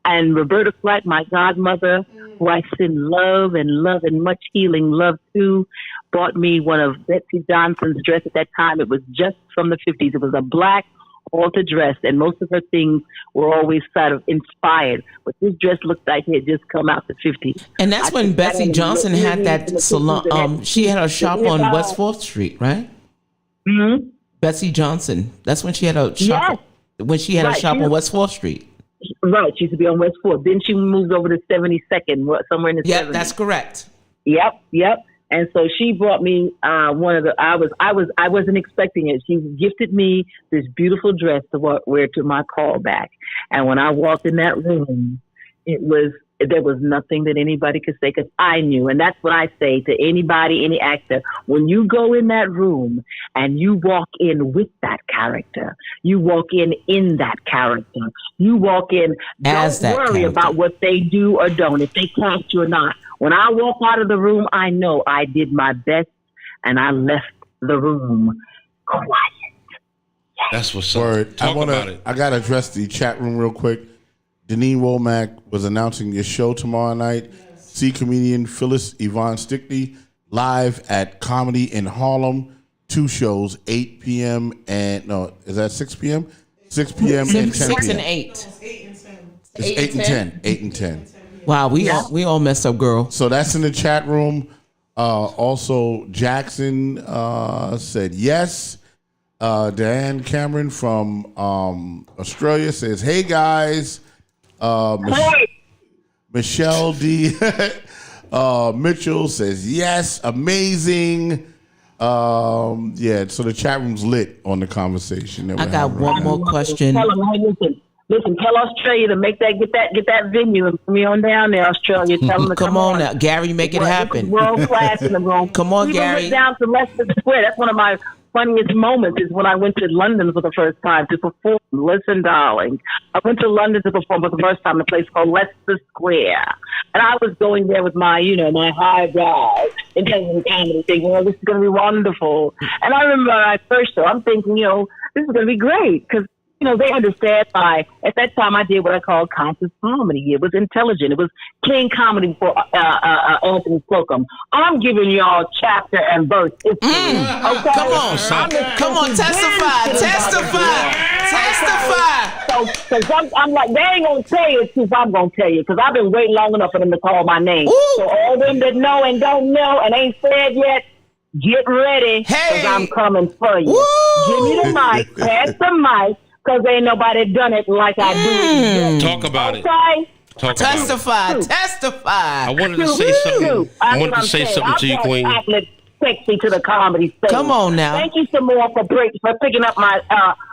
And Roberta Flack, my godmother, who I send love and much healing love to, bought me one of Betsy Johnson's dress at that time. It was just from the 50s. It was a black altar dress, and most of her things were always sort of inspired. But this dress looked like it had just come out the 50s. And that's when Betsy Johnson had that salon. She had a shop on West 4th Street, right? Mm-hmm. Betsy Johnson. That's when she had a shop. Yes. When she had a shop on West 4th Street. Right. She used to be on West 4th. Then she moved over to 72nd, somewhere in the 70s. Yeah, that's correct. Yep. And so she brought me one of the. I wasn't expecting it. She gifted me this beautiful dress to wear to my callback. And when I walked in that room, there was nothing that anybody could say because I knew. And that's what I say to anybody, any actor. When you go in that room and you walk in with that character, you walk in that character. You walk in. As don't worry character. about what they do or don't. If they cast you or not. When I walk out of the room, I know I did my best and I left the room quiet. That's what's up. Word. Talk about it. I got to address the chat room real quick. Deneen Womack was announcing your show tomorrow night. See comedian Phyllis Yvonne Stickney live at Comedy in Harlem. 2 shows, 8 p.m. and is that 6 p.m.? 6 p.m. and 10 p.m. 6 and 8. It's 8 and 10. 8 and 10. Wow, we all messed up, girl. So that's in the chat room. Also, Jackson said yes. Diane Cameron from Australia says, "Hey guys." Michelle D. Mitchell says, "Yes, amazing." Yeah, so the chat room's lit on the conversation. That I we're got having one right more now. question. Tell them, hey, listen, tell Australia to make that, get that venue and bring me on down there, Australia. Tell them to Come on now, Gary, make it happen. World class in the room. Come on, Even Gary. went down to Leicester Square. That's one of my funniest moments is when I went to London for the first time to perform. Listen, darling, I went to London to perform for the first time in a place called Leicester Square. And I was going there with my, my highbrow intelligent comedy thing. This is going to be wonderful. And I remember when I first saw, I'm thinking, this is going to be great because, they understand at that time I did what I called conscious comedy. It was intelligent. It was clean comedy for Anthony Slocum. I'm giving y'all chapter and verse. Okay? Come on, testify. So I'm like, they ain't going to tell you if I'm going to tell you because I've been waiting long enough for them to call my name. Ooh. So all them that know and don't know and ain't said yet, get ready because I'm coming for you. Woo. Give me the mic, pass the mic. Because ain't nobody done it like I do. Talk about it. Testify. I wanted to say something. I wanted to say something to you, Queen. Sexy to the comedy stage. Come on now. Thank you some more for picking up my,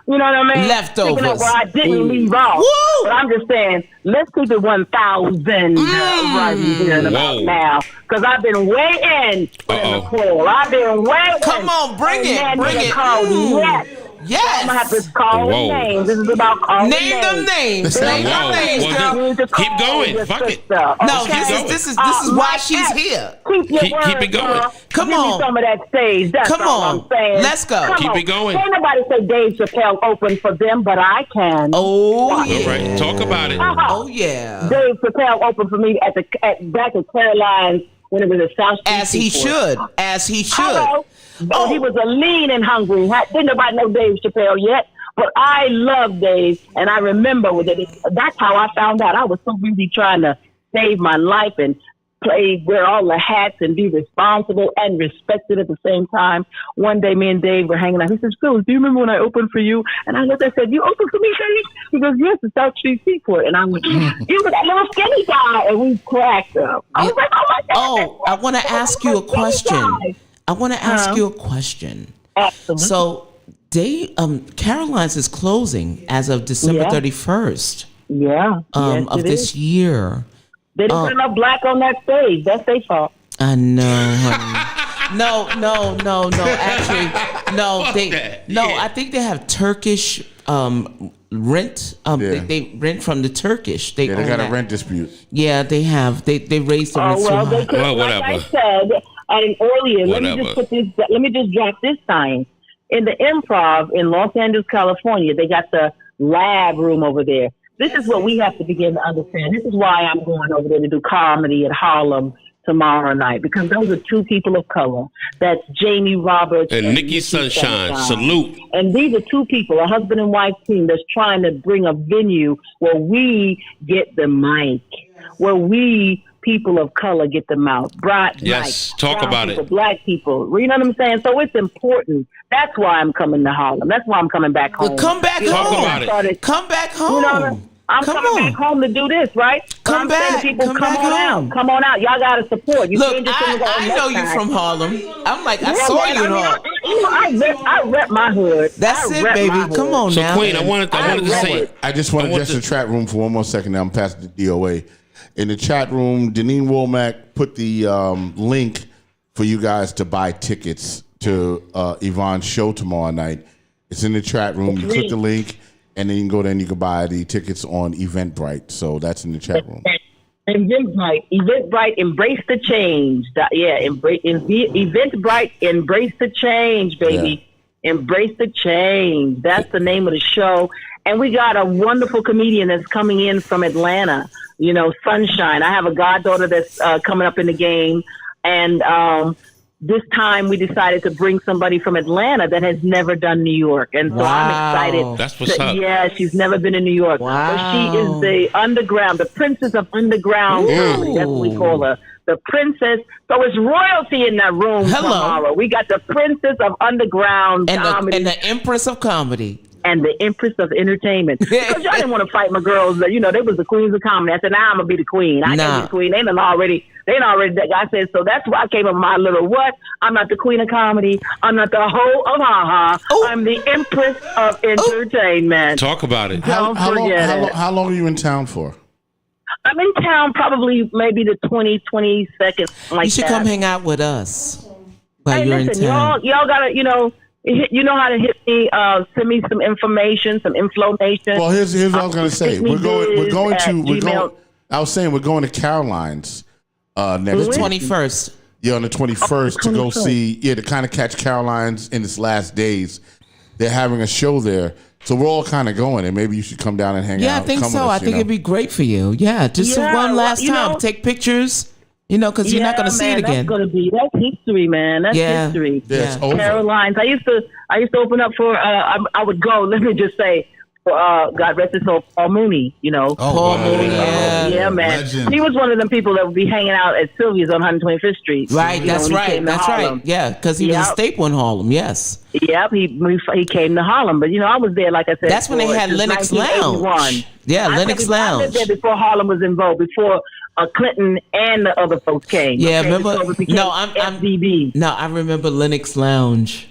you know what I mean? Leftovers. Picking up where I didn't leave off. Woo! But I'm just saying, let's keep it 1,000 right here about now. Because I've been waiting for the call. I've been waiting. Come on, bring it. Yes. I'm going to have to call names. This is about calling names. Name them names. Name them names, girl. Keep going. Fuck it. No, this is why she's here. Keep it going. Come Give on. me some of that stage. That's Come all on. I'm saying. Let's go. Come Keep on. it going. Ain't nobody say Dave Chappelle opened for them, but I can. Oh, yeah. All right, talk about it. Oh, yeah. Dave Chappelle opened for me back at Caroline's when it was a South Street. As he should. Hello. Oh, he was a lean and hungry. Didn't nobody know Dave Chappelle yet? But I love Dave, and I remember that's how I found out. I was so busy trying to save my life and wear all the hats and be responsible and respected at the same time. One day, me and Dave were hanging out. He says, "Phyllis, do you remember when I opened for you?" And I looked, I said, "You opened for me, Dave?" He goes, "Yes, the South Street Seaport." And I went, "You were that little skinny guy." And we cracked up. I was like, "Oh, my God." Oh, I want to ask you a question. Absolutely. So, Caroline's is closing as of December 31st. Yeah. Of this year. They didn't put enough black on that stage. That's their fault. I know, honey. No. Actually, no. I think they have Turkish rent. They rent from the Turkish. They got a rent dispute. Yeah, they have. They raised the rent so high. Well, whatever. Like I said, at an earlier, let me just drop this sign. In the Improv in Los Angeles, California, they got the lab room over there. This is what we have to begin to understand. This is why I'm going over there to do comedy at Harlem tomorrow night, because those are two people of color. That's Jamie Roberts and Nikki Sunshine. Salute. And these are two people, a husband and wife team that's trying to bring a venue where we get the mic, where we people of color get the mouth. Yes, talk about people, it. Black people. You know what I'm saying? So it's important. That's why I'm coming to Harlem. That's why I'm coming back home. Well, come back home. Talk about it. Come back home. You know, I'm coming back home to do this, right? Come back. People, come on back home. out. Come on out. Y'all got to support. You Look, can't just I know you from Harlem. I'm like, I saw you in Harlem. I rep my hood. That's it, baby. Come on now. So, Queen, I wanted to say. I just want to address the chat room for one more second. Now I'm past the DOA. In the chat room, Deneen Womack put the link for you guys to buy tickets to Yvonne's show tomorrow night. It's in the chat room. You click the link, and then you can go there and you can buy the tickets on Eventbrite. So that's in the chat room. Eventbrite, embrace the change. Yeah, Eventbrite, embrace the change, baby. Yeah. Embrace the change. That's the name of the show. And we got a wonderful comedian that's coming in from Atlanta. You know, Sunshine. I have a goddaughter that's coming up in the game, and this time we decided to bring somebody from Atlanta that has never done New York. And so I'm excited. That's what's up. Yeah, she's never been in New York. Wow. But she is the underground, the princess of underground comedy. That's what we call her. The princess. So it's royalty in that room tomorrow. We got the princess of underground comedy. And the empress of comedy. And the empress of entertainment. Because y'all didn't want to fight my girls. They was the queens of comedy. I said, I'm going to be the queen. I can't be the queen. They already, I said, so that's why I came up with my little what? I'm not the queen of comedy. I'm not the hoe of ha-ha. I'm the empress of entertainment. Talk about it. Don't forget it. How long are you in town for? I'm in town probably maybe the 22nd, like you should that. come hang out with us while Hey, you're listen, in town. y'all gotta, you know how to hit me. Send me some information, some inflammation. Well, here's what I was going to say. We're going Gmail. I was saying we're going to Caroline's next The week. 21st. Yeah, on the 21st to go 21st. see, to kind of catch Caroline's in its last days. They're having a show there. So we're all kind of going, and maybe you should come down and hang out. Yeah, I think Come so. with us, I think it'd be great for you. Yeah, just Yeah, one last well, you time. know- Take pictures, because you're not going to see it again. That's history, man. That's history. Yeah, it's over. Caroline's. I used to open up for. I would go. Let me just say, for God rest his soul, Paul Mooney. Paul Mooney, yeah, man. Legend. He was one of them people that would be hanging out at Sylvia's on 125th Street. Right, that's when he right. came to That's Harlem. right. Yeah, because he was a Yep. staple in Harlem. Yes. Yep, he came to Harlem, but I was there, like I said. That's when they had since Lennox 1981. Lounge. Yeah, Lennox I Lounge. lived there before Harlem was in vogue, before Clinton and the other folks came. Yeah, okay? remember? Before it became No, I'm FDB. No, I remember Lennox Lounge.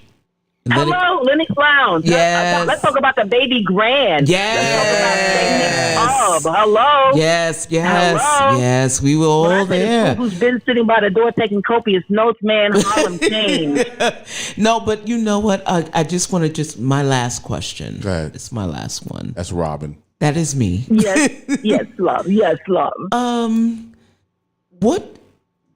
Hello, Lennox Lounge. Yes. Let's talk about the Baby Grand. Yes. Let's talk about Pub. Hello. Yes. Hello? Yes. We were When I all say the there. fool who's been sitting by the door taking copious notes, man, Harlem changed. No, but you know what? I just want to my last question. Go ahead. It's my last one. That's Robin. That is me. Yes, love. Yes, love. What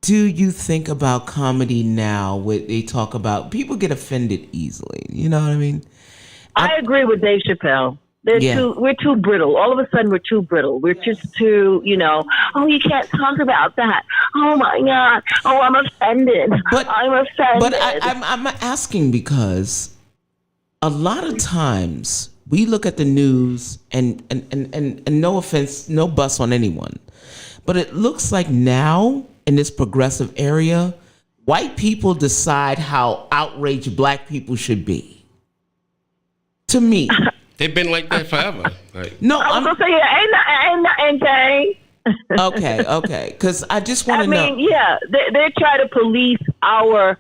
do you think about comedy now? What they talk about, people get offended easily. You know what I mean? I agree with Dave Chappelle. We're too brittle. All of a sudden, we're too brittle. We're just too, oh, you can't talk about that. Oh my God. Oh, I'm offended. I'm offended. But I'm asking because a lot of times we look at the news and no offense, no bus on anyone, but it looks like now in this progressive area, white people decide how outraged black people should be. To me. They've been like that forever. No, I was going to say, ain't nothing. Okay. Because I just want to know. Yeah, they try to police our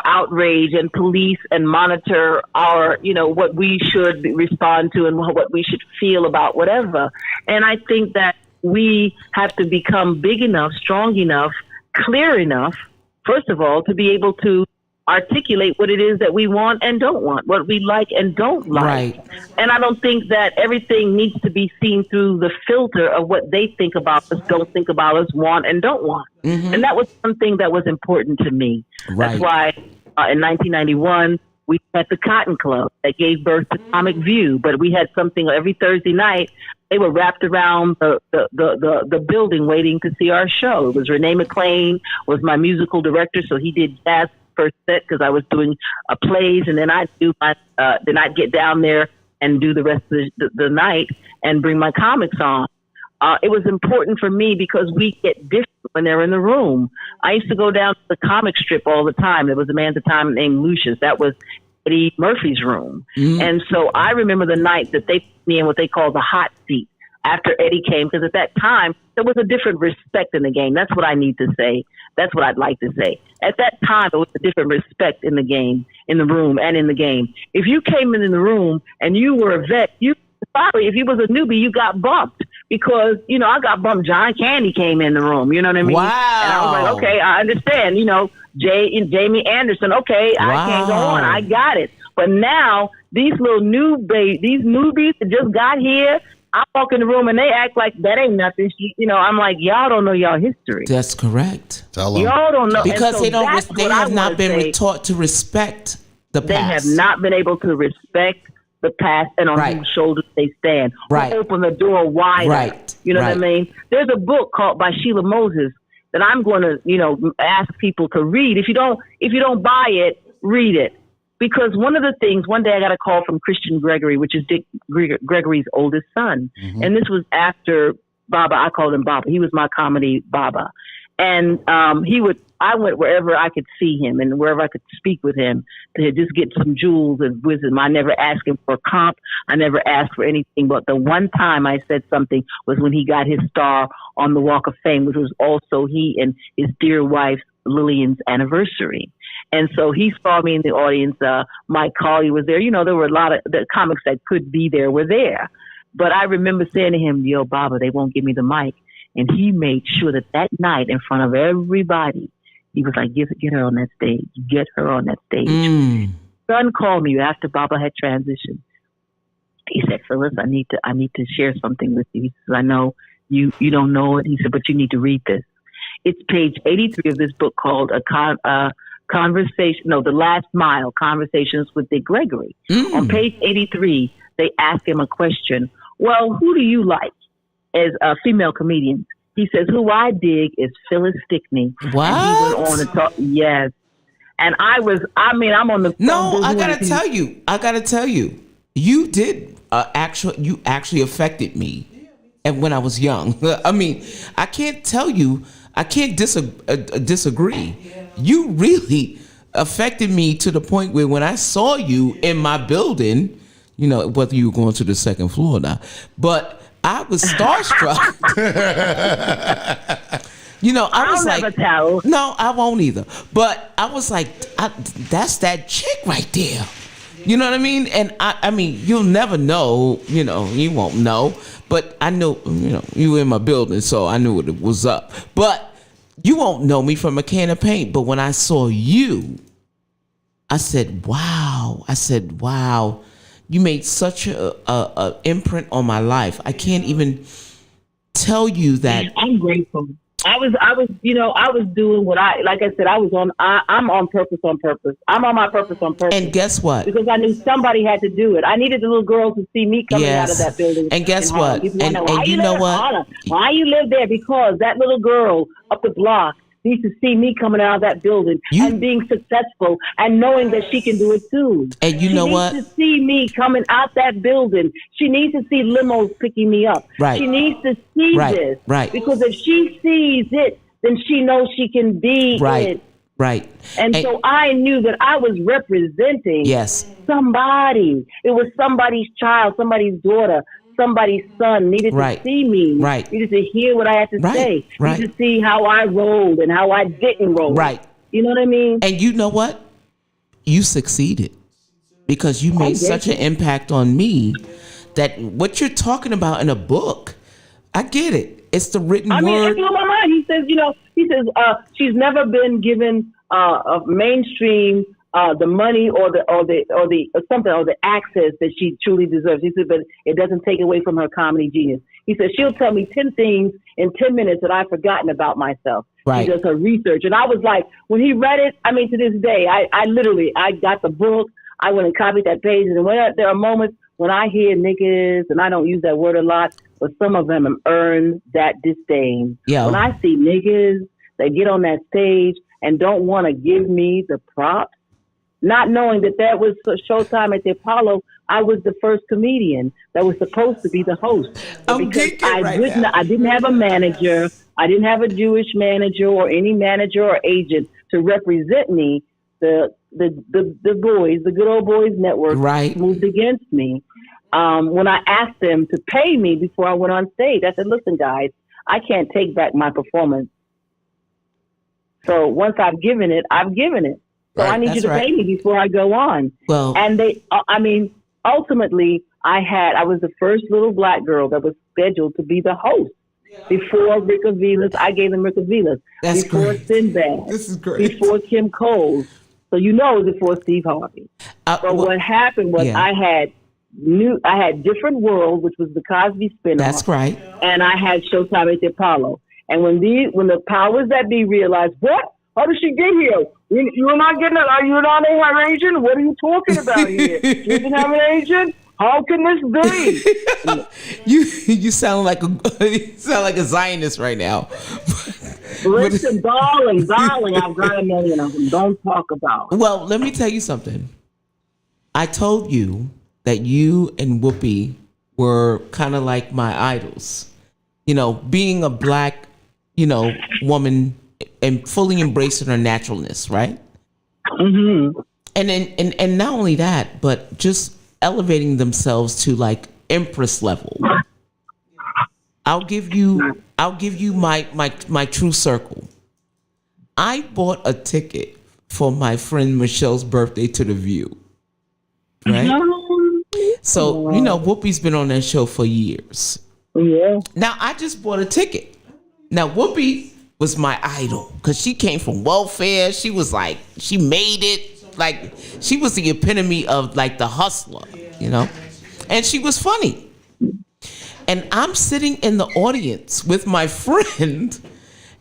outrage and police and monitor our, what we should respond to and what we should feel about whatever. And I think that we have to become big enough, strong enough, clear enough, first of all, to be able to articulate what it is that we want and don't want, what we like and don't like. Right. And I don't think that everything needs to be seen through the filter of what they think about us, don't think about us, want and don't want. Mm-hmm. And that was something that was important to me. Right. That's why in 1991, we had the Cotton Club that gave birth to Comic View, but we had something every Thursday night. They were wrapped around the building waiting to see our show. It was Renee McClain was my musical director, so he did jazz first set because I was doing plays, and then I'd get down there and do the rest of the night and bring my comics on. It was important for me because we get different when they're in the room. I used to go down to the comic strip all the time. There was a man at the time named Lucius. That was Eddie Murphy's room. Mm-hmm. And so I remember the night that they put me in what they call the hot seat after Eddie came, because at that time, there was a different respect in the game. That's what I need to say. That's what I'd like to say. At that time, there was a different respect in the game, in the room, and in the game. If you came in the room and you were a vet, if you was a newbie, you got bumped because, I got bumped. John Candy came in the room. You know what I mean? Wow. And I was like, okay, I understand. Jamie Anderson. Okay, wow. I can't go on. I got it. But now these little these newbies that just got here, I walk in the room and they act like that ain't nothing. I'm like, y'all don't know y'all history. That's correct. Y'all don't know because so they have not been taught to respect the past. They have not been able to respect the past and on whose shoulders they stand. Right. Open the door wider. Right. You know what I mean? There's a book called by Sheila Moses that I'm going to, ask people to read. If you don't buy it, read it. Because one day I got a call from Christian Gregory, which is Dick Gregory's oldest son. Mm-hmm. And this was after Baba. I called him Baba. He was my comedy Baba. And I went wherever I could see him and wherever I could speak with him to just get some jewels of wisdom. I never asked him for a comp. I never asked for anything. But the one time I said something was when he got his star on the Walk of Fame, which was also he and his dear wife Lillian's anniversary. And so he saw me in the audience. Mike Colley was there. There were a lot of the comics that could be there were there. But I remember saying to him, "Yo, Baba, they won't give me the mic." And he made sure that night in front of everybody, he was like, get her on that stage. Get her on that stage. Son called me after Baba had transitioned. He said, "Phyllis, I need to share something with you." He said, "I know you don't know it." He said, "But you need to read this." It's page 83 of this book called The Last Mile, Conversations with Dick Gregory. On page 83, they ask him a question. Well, who do you like as a female comedian? He says, "Who I dig is Phyllis Stickney." What? And he went on to talk. Yes. And I'm on the. No, I gotta tell you, you did you actually affected me, and when I was young. I can't disagree. You really affected me to the point where when I saw you in my building, whether you were going to the second floor or not, but I was starstruck. I was I'll never tell. No, I won't either. But I was like, that's that chick right there. You know what I mean? And I mean, you'll never know. You won't know. But I know, you were in my building, so I knew what it was up. But you won't know me from a can of paint. But when I saw you, I said, wow. You made such a imprint on my life. I can't even tell you that. I'm grateful. I was doing what like I said, I'm on purpose on purpose. I'm on my purpose on purpose. And guess what? Because I knew somebody had to do it. I needed the little girl to see me coming out of that building. And guess what? And you know what? Why you live there? Because that little girl up the block needs to see me coming out of that building and being successful and knowing that she can do it too. And you know what? She needs to see me coming out that building. She needs to see limos picking me up. Right. She needs to see this. Right. Because if she sees it, then she knows she can be it. Right. And so I knew that I was representing somebody. It was somebody's child, somebody's daughter, somebody's son needed to see me, needed to hear what I had to say, needed to see how I rolled and how I didn't roll. Right. You know what I mean? And you know what? You succeeded because you made such an impact on me that what you're talking about in a book, I get it. It's the written word. It blew my mind. He says, she's never been given a mainstream the money or the access that she truly deserves. He said, but it doesn't take away from her comedy genius. He said, she'll tell me 10 things in 10 minutes that I've forgotten about myself. Right. She does her research. And I was like, when he read it, to this day, I got the book. I went and copied that page. And there are moments when I hear niggas, and I don't use that word a lot, but some of them have earned that disdain. Yeah. When I see niggas that get on that stage and don't want to give me the props, not knowing that was a Showtime at the Apollo, I was the first comedian that was supposed to be the host. Because I didn't have a manager. I didn't have a Jewish manager or any manager or agent to represent me. The boys, the Good Old Boys Network, moved against me. When I asked them to pay me before I went on stage, I said, listen, guys, I can't take back my performance. So once I've given it, I've given it. So I need you to pay me before I go on. Well, and ultimately, I was the first little black girl that was scheduled to be the host. Before Rick Aviles, I gave them Rick Aviles. That's before great. Sinbad. This is great. Before Kim Cole. So it was before Steve Harvey. But what happened was I had Different World, which was the Cosby spinoff. That's right. And I had Showtime at the Apollo. And when the powers that be realized, what? How did she get here? You're not getting it. Are you not an agent? What are you talking about here? You didn't have an agent? How can this be? You sound like a Zionist right now. Listen, darling, I've got a million of them. Don't talk about it. Well, let me tell you something. I told you that you and Whoopi were kind of like my idols. You know, being a black, woman and fully embracing her naturalness, right? Mm-hmm. And not only that, but just elevating themselves to like Empress level. I'll give you my true circle. I bought a ticket for my friend Michelle's birthday to The View. Right? So, Whoopi's been on that show for years. Yeah. Now, I just bought a ticket. Now, Whoopi was my idol because she came from welfare. She was like, she made it. Like, she was the epitome of like the hustler, and she was funny. And I'm sitting in the audience with my friend,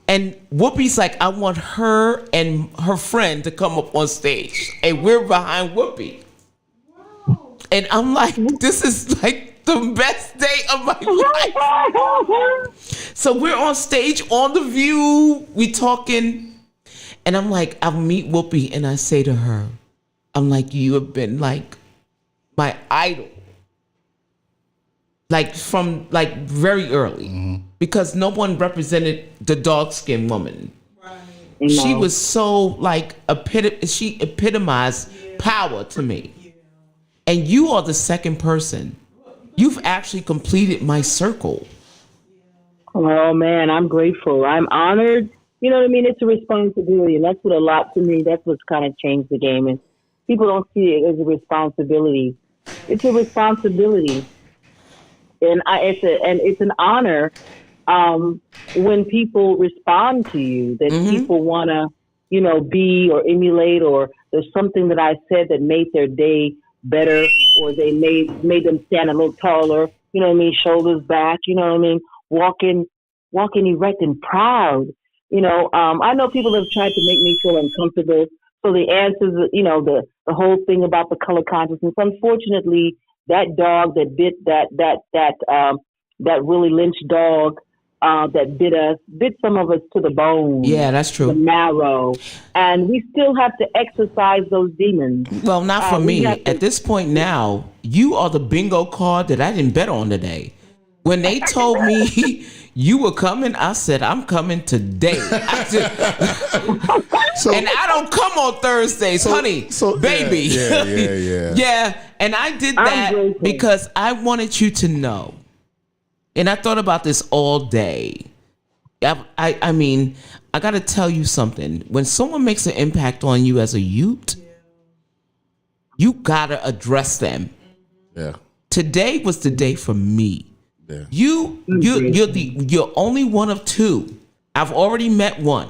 and Whoopi's like, I want her and her friend to come up on stage, and we're behind Whoopi. And I'm like, this is like the best day of my life. So we're on stage on The View, we talking, and I'm like, I'll meet Whoopi, and I say to her, I'm like, you have been like my idol. Like from like very early, because no one represented the dark-skinned woman. Right. She was so like she epitomized power to me. And you are the second person. You've actually completed my circle. Oh man, I'm grateful. I'm honored. You know what I mean? It's a responsibility, and that's what to me. That's what's kind of changed the game. And people don't see it as a responsibility. It's a responsibility. And it's an honor when people respond to you, that people want to, be or emulate, or there's something that I said that made their day better, or they made them stand a little taller, shoulders back, walking erect and proud. I know people have tried to make me feel uncomfortable. So the answers, the whole thing about the color consciousness, unfortunately, that dog that bit that Willie Lynch dog that bit some of us to the bone. Yeah, that's true. The marrow. And we still have to exercise those demons. Well, not for me. At this point now, you are the bingo card that I didn't bet on today. When they told me you were coming, I said, I'm coming today. And I don't come on Thursdays, honey. Baby. Yeah. Yeah, and I did that because I wanted you to know. And I thought about this all day. I mean, I got to tell you something. When someone makes an impact on you as a youth, you got to address them. Yeah. Today was the day for me. Yeah. You're only one of two. I've already met one,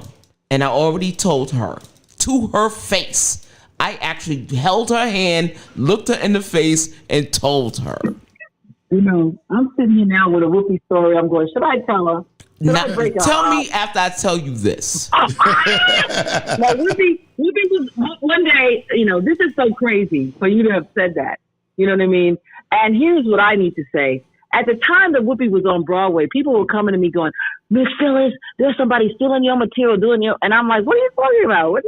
and I already told her to her face. I actually held her hand, looked her in the face, and told her. I'm sitting here now with a Whoopi story. I'm going, should I tell her? Tell me after I tell you this. Now, Whoopi was one day, this is so crazy for you to have said that. You know what I mean? And here's what I need to say. At the time that Whoopi was on Broadway, people were coming to me going, Miss Phyllis, there's somebody stealing your material, and I'm like, what are you talking about? What?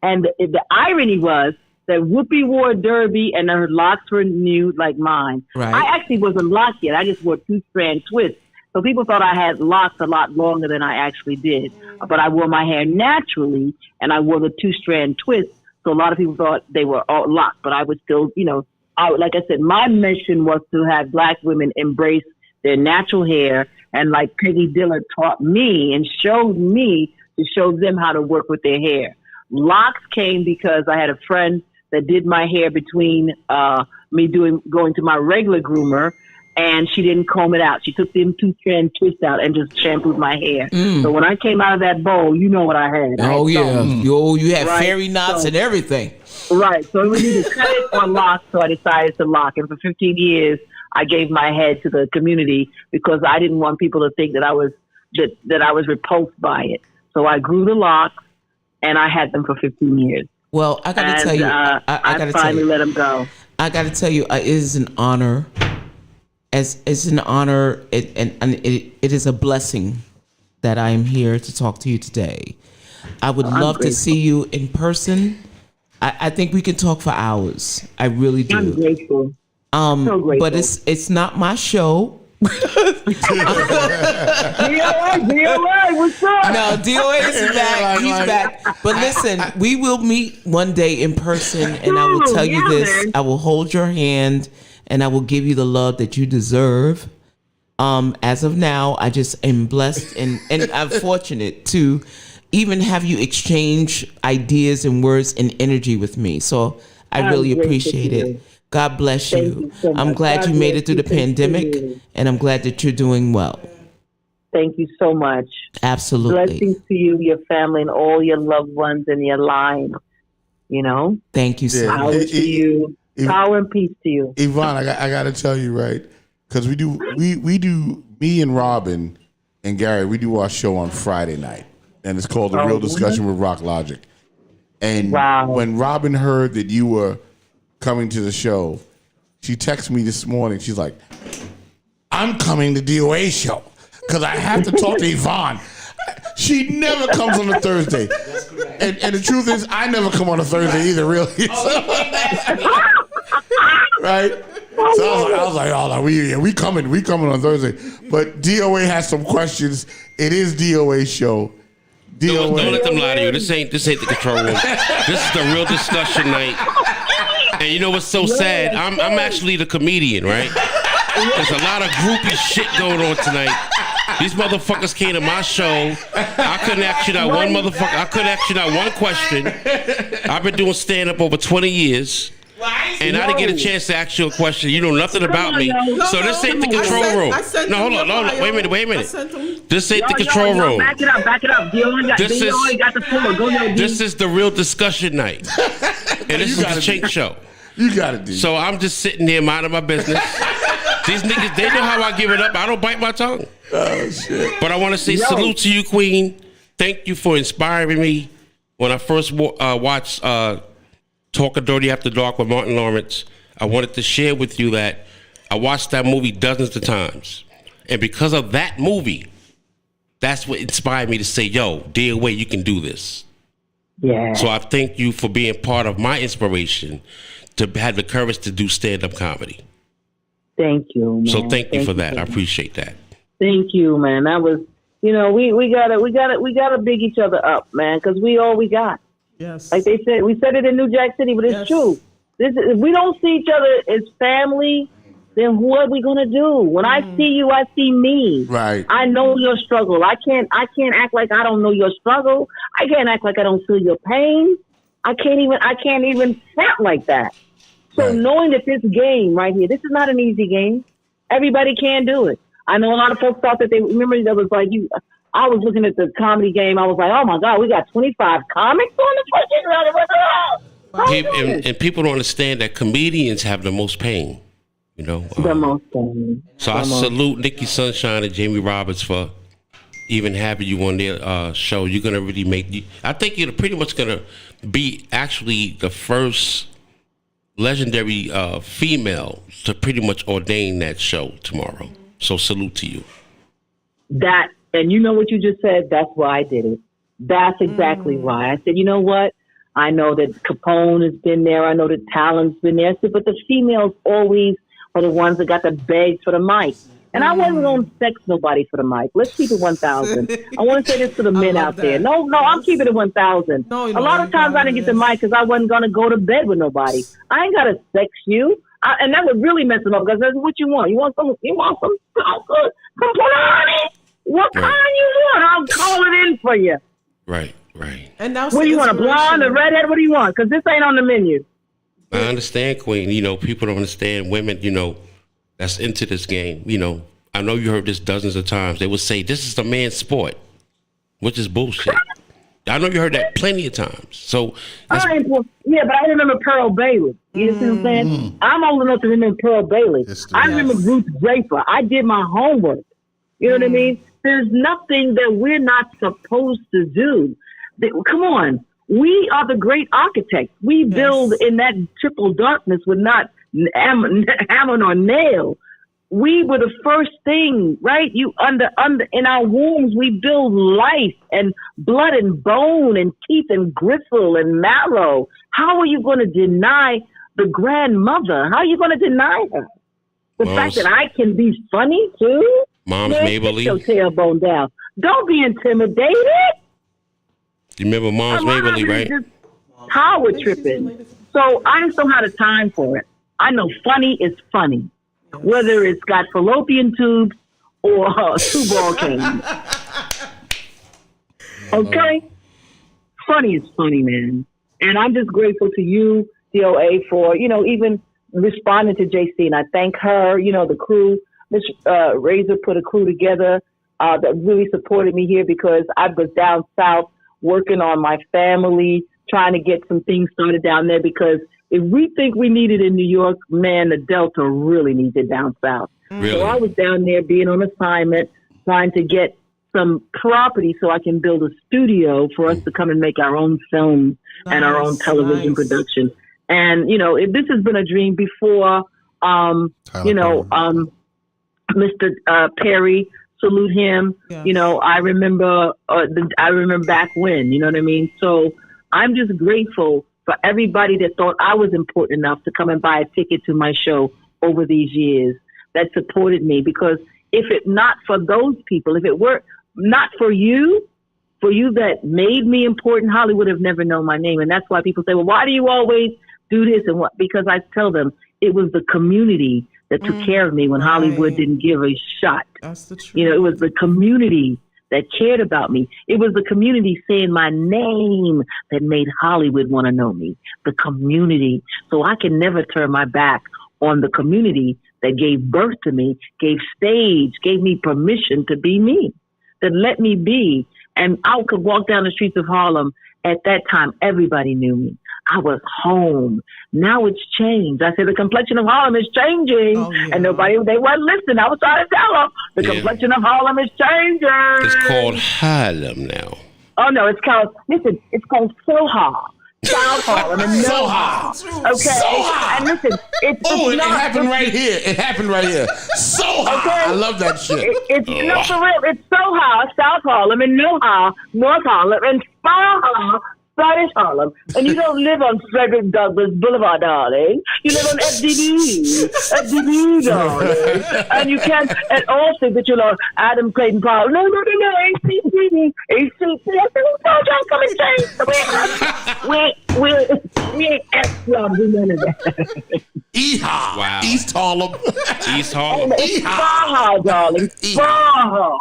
And the irony was that Whoopi wore a derby and her locks were nude like mine. Right. I actually wasn't locked yet. I just wore 2-strand twists. So people thought I had locks a lot longer than I actually did. But I wore my hair naturally, and I wore the 2-strand twists. So a lot of people thought they were all locked, but I was still, like I said, my mission was to have Black women embrace their natural hair. And like Peggy Dillard taught me and showed me to show them how to work with their hair. Locks came because I had a friend that did my hair between me going to my regular groomer, and she didn't comb it out. She took them 2-strand twists out and just shampooed my hair. So when I came out of that bowl, you know what I had. Oh, yeah. You had fairy knots and everything. Right. So it was either cut it or lock, so I decided to lock. And for 15 years, I gave my head to the community because I didn't want people to think that I was repulsed by it. So I grew the locks, and I had them for 15 years. Well, I got to tell you, I finally let them go. I got to tell you, it is an honor. It's an honor, and it is a blessing that I am here to talk to you today. I would love to see you in person. I think we can talk for hours. I really do. I'm grateful. So grateful. But it's not my show. DOA, what's up? No, DOA is back. He's back. But listen, we will meet one day in person, and I will tell you this. I will hold your hand, and I will give you the love that you deserve. As of now, I just am blessed and I'm fortunate to even have you exchange ideas and words and energy with me. So I really appreciate it. God bless you. I'm glad you made it through the pandemic, and I'm glad that you're doing well. Thank you so much. Absolutely. Blessings to you, your family, and all your loved ones in your line. You know? Thank you so much. Power to you. Power and peace to you. Yvonne, I got to tell you, right? Because we do, me and Robin and Gary, we do our show on Friday night. And it's called The Real Discussion with Rock Logic. And when Robin heard that you were coming to the show, she texted me this morning. She's like, I'm coming to DOA show because I have to talk to Yvonne. She never comes on a Thursday. And the truth is, I never come on a Thursday either, really. Right? So I was like, oh, we coming on Thursday. But DOA has some questions. It is DOA show. Don't let them lie to you. This ain't the control room. This is the real discussion night. And you know what's so sad? I'm actually the comedian, right? There's a lot of groupie shit going on tonight. These motherfuckers came to my show. I couldn't ask you that one motherfucker. I couldn't ask you that one question. I've been doing stand up over 20 years. And I didn't get a chance to ask you a question. You know nothing about me. So this ain't the control room. No, hold on. Wait a minute. This ain't the control room. Back it up. This is the real discussion night. And this is the Chink show. You got it, dude. So I'm just sitting there minding my business. These niggas, they know how I give it up. I don't bite my tongue. Oh, shit. But I want to say salute to you, Queen. Thank you for inspiring me. When I first watched Talking Dirty After Dark with Martin Lawrence, I wanted to share with you that I watched that movie dozens of times. And because of that movie, that's what inspired me to say, yo, DOA, you can do this. Yeah. So I thank you for being part of my inspiration to have the courage to do stand-up comedy. Thank you, man. So thank you for that. I appreciate that. Thank you, man. That was, we gotta big each other up, man, because we all we got. Yes. Like they said, we said it in New Jack City, but it's true. If we don't see each other as family, then what are we gonna do? When I see you, I see me. Right. I know your struggle. I can't act like I don't know your struggle. I can't act like I don't feel your pain. I can't even sound like that. So knowing that this game right here, this is not an easy game. Everybody can do it. I know a lot of folks thought that there was like I was looking at the comedy game. I was like, oh my God, we got 25 comics on the fucking. And people don't understand that comedians have the most pain. You know, the most pain. So I salute Nikki Sunshine and Jamie Roberts for even having you on their show. You're gonna really I think you're pretty much gonna be actually the first legendary female to pretty much ordain that show tomorrow. So salute to you. And you know what you just said? That's why I did it. That's exactly why. I said, you know what? I know that Capone has been there. I know that Talon's been there. I said, but the females always are the ones that got the begs for the mic. And I wasn't going to sex nobody for the mic. Let's keep it 1,000. I want to say this to the men out there. No, I'm keeping it 1,000. A lot of times I didn't get the mic because I wasn't going to go to bed with nobody. I ain't got to sex you. And that would really mess them up because that's what you want. You want some honey? What kind you want? I'll call it in for you. Right. And now, what do you want, a blonde, a redhead? What do you want? Because this ain't on the menu. I understand, Queen. You know, people don't understand women, you know, that's into this game. You know, I know you heard this dozens of times. They would say, this is the man's sport, which is bullshit. I know you heard that plenty of times. So, but I remember Pearl Bailey. You see what I'm saying? I'm old enough to remember Pearl Bailey. I remember Ruth Draper. I did my homework. You know what I mean? There's nothing that we're not supposed to do. Come on. We are the great architects. We build in that triple darkness with not hammer nor nail. we were the first thing, right? You under in our wombs, we build life and blood and bone and teeth and gristle and marrow. How are you going to deny the grandmother? How are you going to deny her? The fact that I can be funny too? Mom's Man, Maybelline. Put your tailbone down. Don't be intimidated. You remember Mom's Maybelline, right? Just power tripping. So I just don't have the time for it. I know funny is funny. Whether it's got fallopian tubes or 2 ball canes. Okay? Funny is funny, man. And I'm just grateful to you, DOA, for, even responding to JC. And I thank her, the crew. Miss Razor put a crew together that really supported me here because I was down south working on my family, trying to get some things started down there because if we think we need it in New York, man, the Delta really needs it down south. Really? So I was down there being on assignment, trying to get some property so I can build a studio for us to come and make our own film and our own television production. And, this has been a dream before, Mr. Perry, salute him. Yes. I remember back when, you know what I mean? So I'm just grateful for everybody that thought I was important enough to come and buy a ticket to my show over these years that supported me. Because if it not for those people, if it were not for you that made me important, Hollywood would have never known my name. And that's why people say, well, why do you always do this? And what? Because I tell them it was the community that took care of me when Hollywood didn't give a shot. That's the truth. It was the community that cared about me. It was the community saying my name that made Hollywood want to know me. The community. So I can never turn my back on the community that gave birth to me, gave stage, gave me permission to be me, that let me be. And I could walk down the streets of Harlem. At that time, everybody knew me. I was home. Now it's changed. I said the complexion of Harlem is changing. And they weren't listening. I was trying to tell them the complexion of Harlem is changing. It's called Harlem now. Oh, no, it's called Soha. South Harlem and Soha. Okay. Soha. And listen, it happened right here. It happened right here. Soha. Okay. I love that shit. No, for real. It's Soha, South Harlem, and Noha, North Harlem, and Spaha, Scottish Harlem. And you don't live on Frederick Douglass Boulevard, darling. You live on FDB, darling. And you can't at all think that you're on Adam Clayton Powell. No, ACC. I said, who told y'all come and change? We ain't asked y'all to do none of that. Yeehaw. Wow. East Harlem. East Harlem. Spaha, darling. Spaha.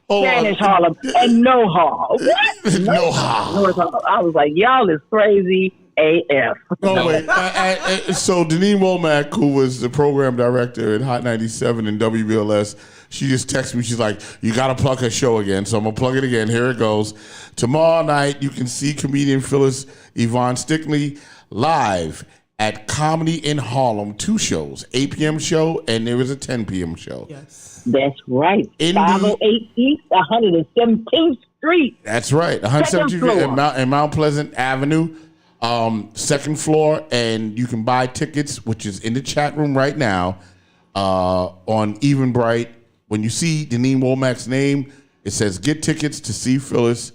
Spanish Harlem and Noha. What? Noha. I was like, y'all is crazy AF. Oh, wait. So Deneen Womack, who was the program director at Hot 97 and WBLS, she just texted me. She's like, you got to plug her show again. So I'm going to plug it again. Here it goes. Tomorrow night, you can see comedian Phyllis Yvonne Stickney live at Comedy in Harlem. 2 shows, 8 p.m. show, and there is a 10 p.m. show. Yes. That's right. 508 East 117th Street. That's right. 117th Street and Mount Pleasant Avenue, 2nd floor. And you can buy tickets, which is in the chat room right now, on Eventbrite. When you see Deneen Womack's name, it says get tickets to see Phyllis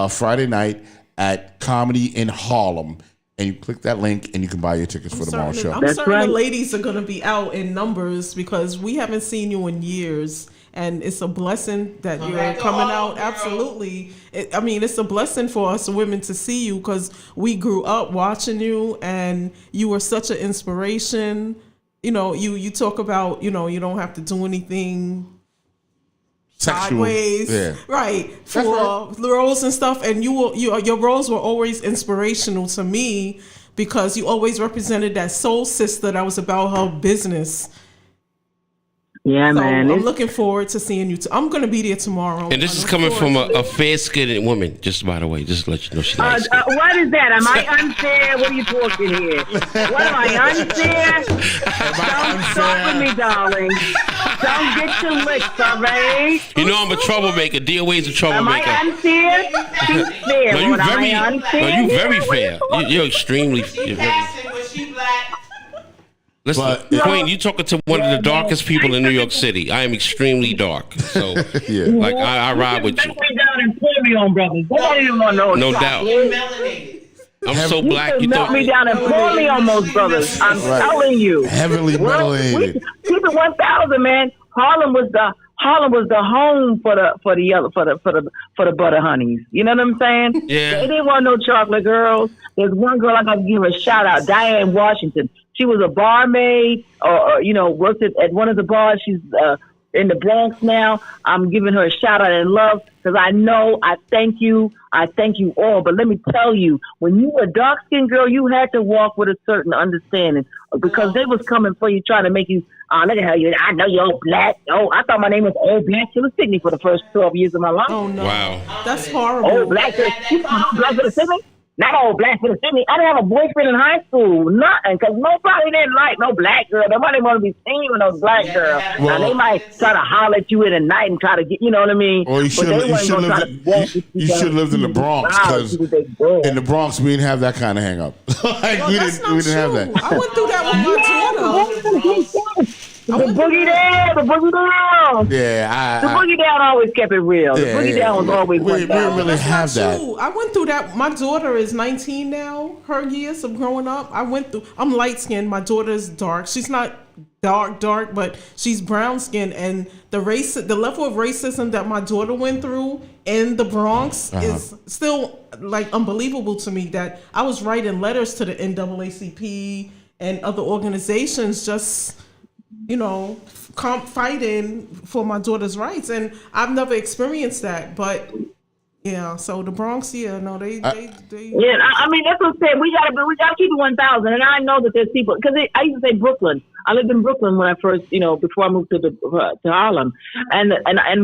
Friday night at Comedy in Harlem. And you click that link and you can buy your tickets for tomorrow's show. I'm certain the ladies are going to be out in numbers because we haven't seen you in years. And it's a blessing that you're coming out. Absolutely. It's a blessing for us women to see you because we grew up watching you and you were such an inspiration. You talk about, you don't have to do anything sideways, right? For roles and stuff, and your roles were always inspirational to me because you always represented that soul sister that was about her business. Yeah, so man. I'm looking forward to seeing you. I'm going to be there tomorrow. And this is coming from a fair-skinned woman, just by the way, just to let you know she's nice. What is that? Am I unfair? What are you talking here? What am I unfair? Don't start with me, darling. Don't get your licks, all right? You know I'm a troublemaker. DOA's a troublemaker. Am I unfair? She's fair. No, you very fair. You're extremely. Was she black? Listen, Queen, you talking to one of the darkest people in New York City. I am extremely dark, so like I ride with you. Knock me down and pour me on, brothers. Nobody even want to know. No doubt. I'm so black. You knock me down and pour me on those brothers. I'm telling you. Heavily melanated. Keep it 1,000, man. Harlem was the home for the butter honeys. You know what I'm saying? Yeah. They didn't want no chocolate girls. There's one girl I got to give her a shout out, Diane Washington. She was a barmaid, or worked at one of the bars. She's in the Bronx now. I'm giving her a shout out and love because I thank you all. But let me tell you, when you were a dark skinned girl, you had to walk with a certain understanding because they was coming for you, trying to make you. Look at her. I know you're black. Oh, I thought my name was Old Black Stickney for the first 12 years of my life. Oh no! Wow, that's horrible. Old Black Stickney. Not old black for the city. I didn't have a boyfriend in high school. Nothing. Because nobody didn't like no black girl. Nobody want to be seen with no black girl. Now, they might try to holler at you in the night and try to get, you know what I mean? Or you should have lived in the Bronx. Because in the Bronx, we didn't have that kind of hang up. We didn't have that. I went through that with my daughter. The boogie down. Yeah, the boogie down always kept it real. The boogie down was always. We didn't really have that. I went through that. My daughter is 19 now. Her years of growing up, I'm light skinned. My daughter's dark. She's not dark, but she's brown skinned. And the level of racism that my daughter went through in the Bronx is still like unbelievable to me. That I was writing letters to the NAACP and other organizations just. Fighting for my daughter's rights, and I've never experienced that. But yeah, so the Bronx, they. Yeah, I mean that's what I'm saying. We gotta keep it 1,000, and I know that there's people because I used to say Brooklyn. I lived in Brooklyn when I first, before I moved to Harlem, and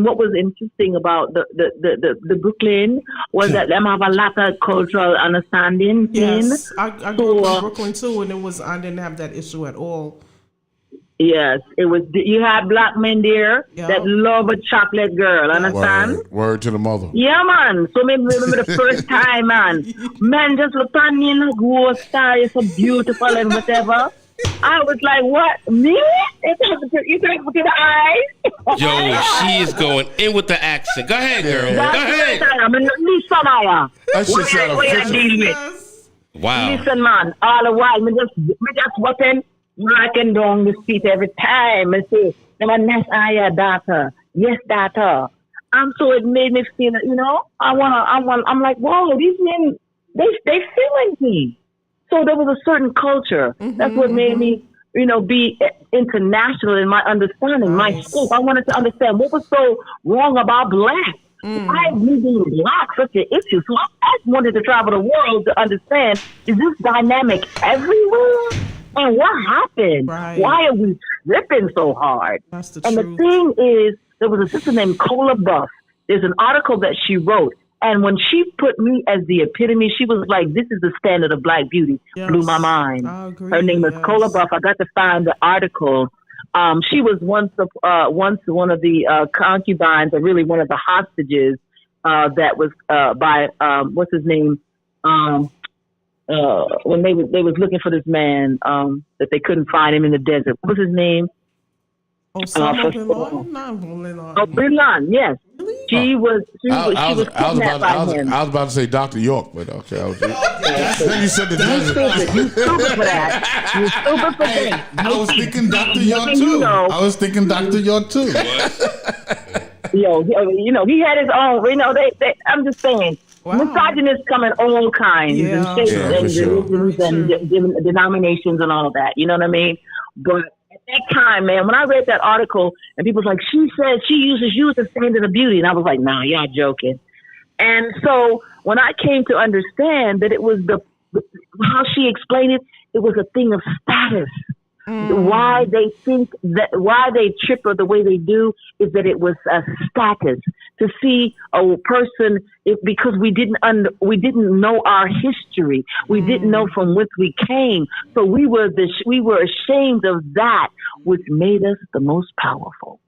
what was interesting about the Brooklyn was that them have a lot of cultural understanding. Yes, I grew up in Brooklyn too, and I didn't have that issue at all. Yes, it was. You had black men there that love a chocolate girl. Understand? Word to the mother. Yeah, man. So maybe remember the first time, man. Man just looked on me and go, star, you're so beautiful and whatever. I was like, what? Me? You think with the eyes? Yo, she is going in with the accent. Go ahead, girl. Go ahead. Wow. Listen, man. All the while, me just walking. Walking down the street every time and say, "Yes, daughter. Yes, daughter." So it made me feel, I'm like, whoa, these men, they feeling me. So there was a certain culture. That's what made me, be international in my understanding, my scope. I wanted to understand what was so wrong about black. Why is me being black such an issue? So I wanted to travel the world to understand, is this dynamic everywhere? And what happened? Right. Why are we tripping so hard? That's the truth. The thing is, there was a sister named Cola Buff. There's an article that she wrote. And when she put me as the epitome, she was like, this is the standard of black beauty. Yes. Blew my mind. I agree. Her name is Cola Buff. I got to find the article. She was once one of the concubines, or really one of the hostages that was by, what's his name? When they was looking for this man, that they couldn't find him in the desert. What was his name? Osama bin Laden? Not Bin Laden. Oh, Bin Laden, yes. Really? She was kidnapped by him. I was about to say Dr. York, but okay. Then you said the desert. You stupid for that. You stupid for that. I was thinking Dr. York too. I was thinking Dr. York too. He had his own. I'm just saying. Wow. Misogynists come in all kinds and shapes and religions and denominations and all of that. You know what I mean? But at that time, man, when I read that article and people was like, she said she uses you as a standard of beauty. And I was like, nah, y'all joking. And so when I came to understand that it was how she explained it, it was a thing of status. Why they trip or the way they do is that it was a status to see a person because we didn't know our history. We didn't know from whence we came. So we were ashamed of that which made us the most powerful.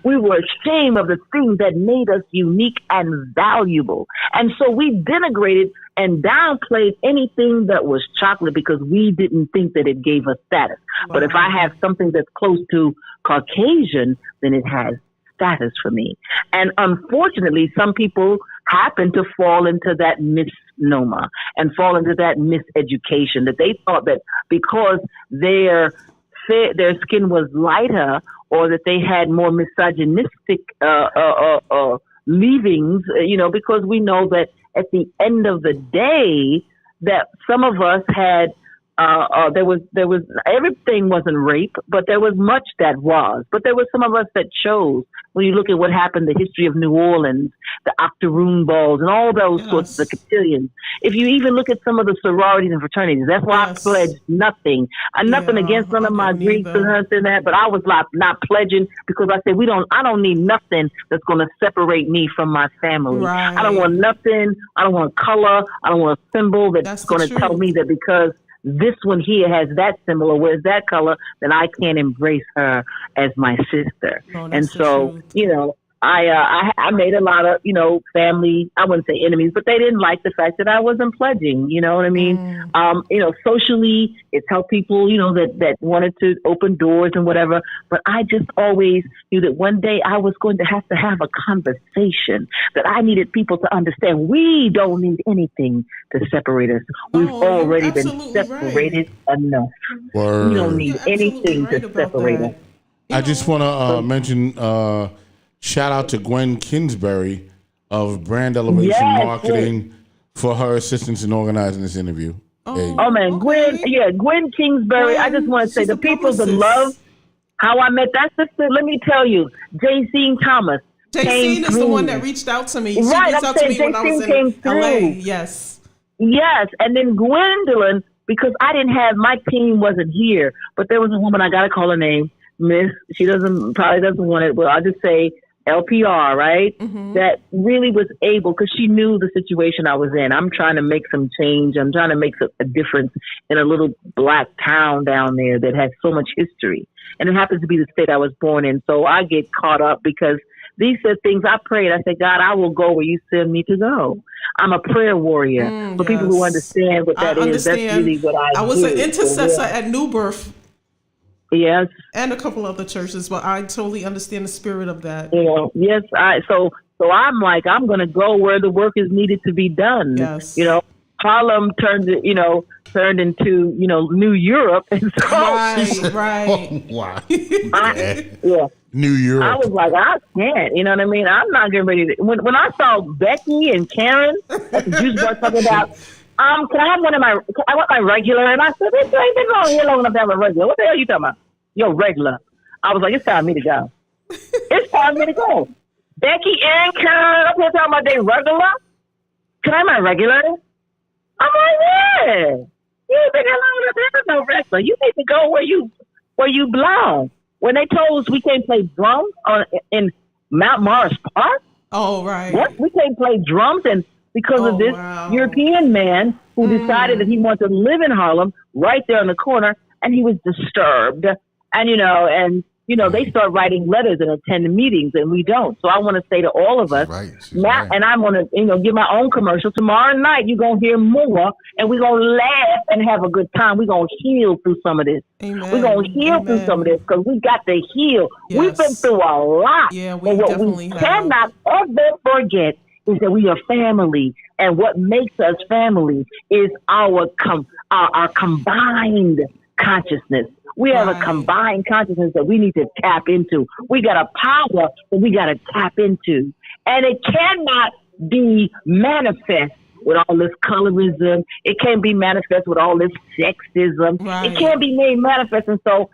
We were ashamed of the things that made us unique and valuable. And so we denigrated and downplayed anything that was chocolate because we didn't think that it gave us status. Wow. But if I have something that's close to Caucasian, then it has status for me. And unfortunately, some people happen to fall into that misnomer and fall into that miseducation, that they thought that because their skin was lighter or that they had more misogynistic leavings, because we know that at the end of the day that some of us had there was everything wasn't rape, but there was much that was. But there was some of us that chose. When you look at what happened, the history of New Orleans, the octoroon balls, and all those sorts of cotillions. If you even look at some of the sororities and fraternities, that's why I pledged nothing. Nothing against none of my Greeks and that, but I was not pledging because I said I don't need nothing that's going to separate me from my family. Right. I don't want nothing. I don't want color. I don't want a symbol that's going to tell me that because this one here has that symbol or wears that color, then I can't embrace her as my sister. And so, I made a lot of, family, I wouldn't say enemies, but they didn't like the fact that I wasn't pledging, you know what I mean? Socially, it's helped people, that wanted to open doors and whatever. But I just always knew that one day I was going to have a conversation, that I needed people to understand we don't need anything to separate us. We've already been separated enough. Word. We don't need anything to separate us. I just want to mention... shout out to Gwen Kingsbury of Brand Elevation Marketing for her assistance in organizing this interview. Man, Gwen Kingsbury. I just want to say the people that love how I met that sister. Let me tell you, J.C. Thomas. J.C. is the one that reached out to me. She reached out to me when I was in LA. Yes, and then Gwendolyn, because I didn't have my team wasn't here, but there was a woman, I gotta call her name, Miss. She probably doesn't want it, but I'll just say LPR, right? Mm-hmm. That really was able, because she knew the situation I was in. I'm trying to make some change. I'm trying to make a difference in a little black town down there that has so much history. And it happens to be the state I was born in. So I get caught up because these are things I prayed. I said, God, I will go where you send me to go. I'm a prayer warrior. For people who understand what that is, that's really what I was an intercessor at New Birth. Yes. And a couple other churches, but I totally understand the spirit of that. Yes. So I'm like, I'm going to go where the work is needed to be done. Yes. Harlem turned into, New Europe. And so, right. Wow. New Europe. I was like, I can't. You know what I mean? I'm not getting ready to. When I saw Becky and Karen at the juice bar talking about, can I have I want my regular. And I said, this ain't been on here long enough to have a regular. What the hell are you talking about? Your regular. I was like, it's time for me to go. It's time for me to go. Becky and Karen up here talking about they regular. Can I have my regular? I'm like, yeah. You ain't been here long enough to have no regular. You need to go where you belong. When they told us we can't play drums in Mount Morris Park. Oh, right. What? We can't play drums and because of this European man who decided that he wanted to live in Harlem right there in the corner, and he was disturbed. And, they start writing letters and attending meetings, and we don't. So I want to say to all of us, and I want to, give my own commercial. Tomorrow night, you're going to hear more, and we're going to laugh and have a good time. We're going to heal through some of this. Amen. We're going to heal through some of this because we got to heal. Yes. We've been through a lot. Yeah, and what we cannot ever forget is that we are family, and what makes us family is our combined consciousness. We have a combined consciousness that we need to tap into. We got a power that we got to tap into, and it cannot be manifest with all this colorism. It can't be manifest with all this sexism. Right. It can't be made manifest, and so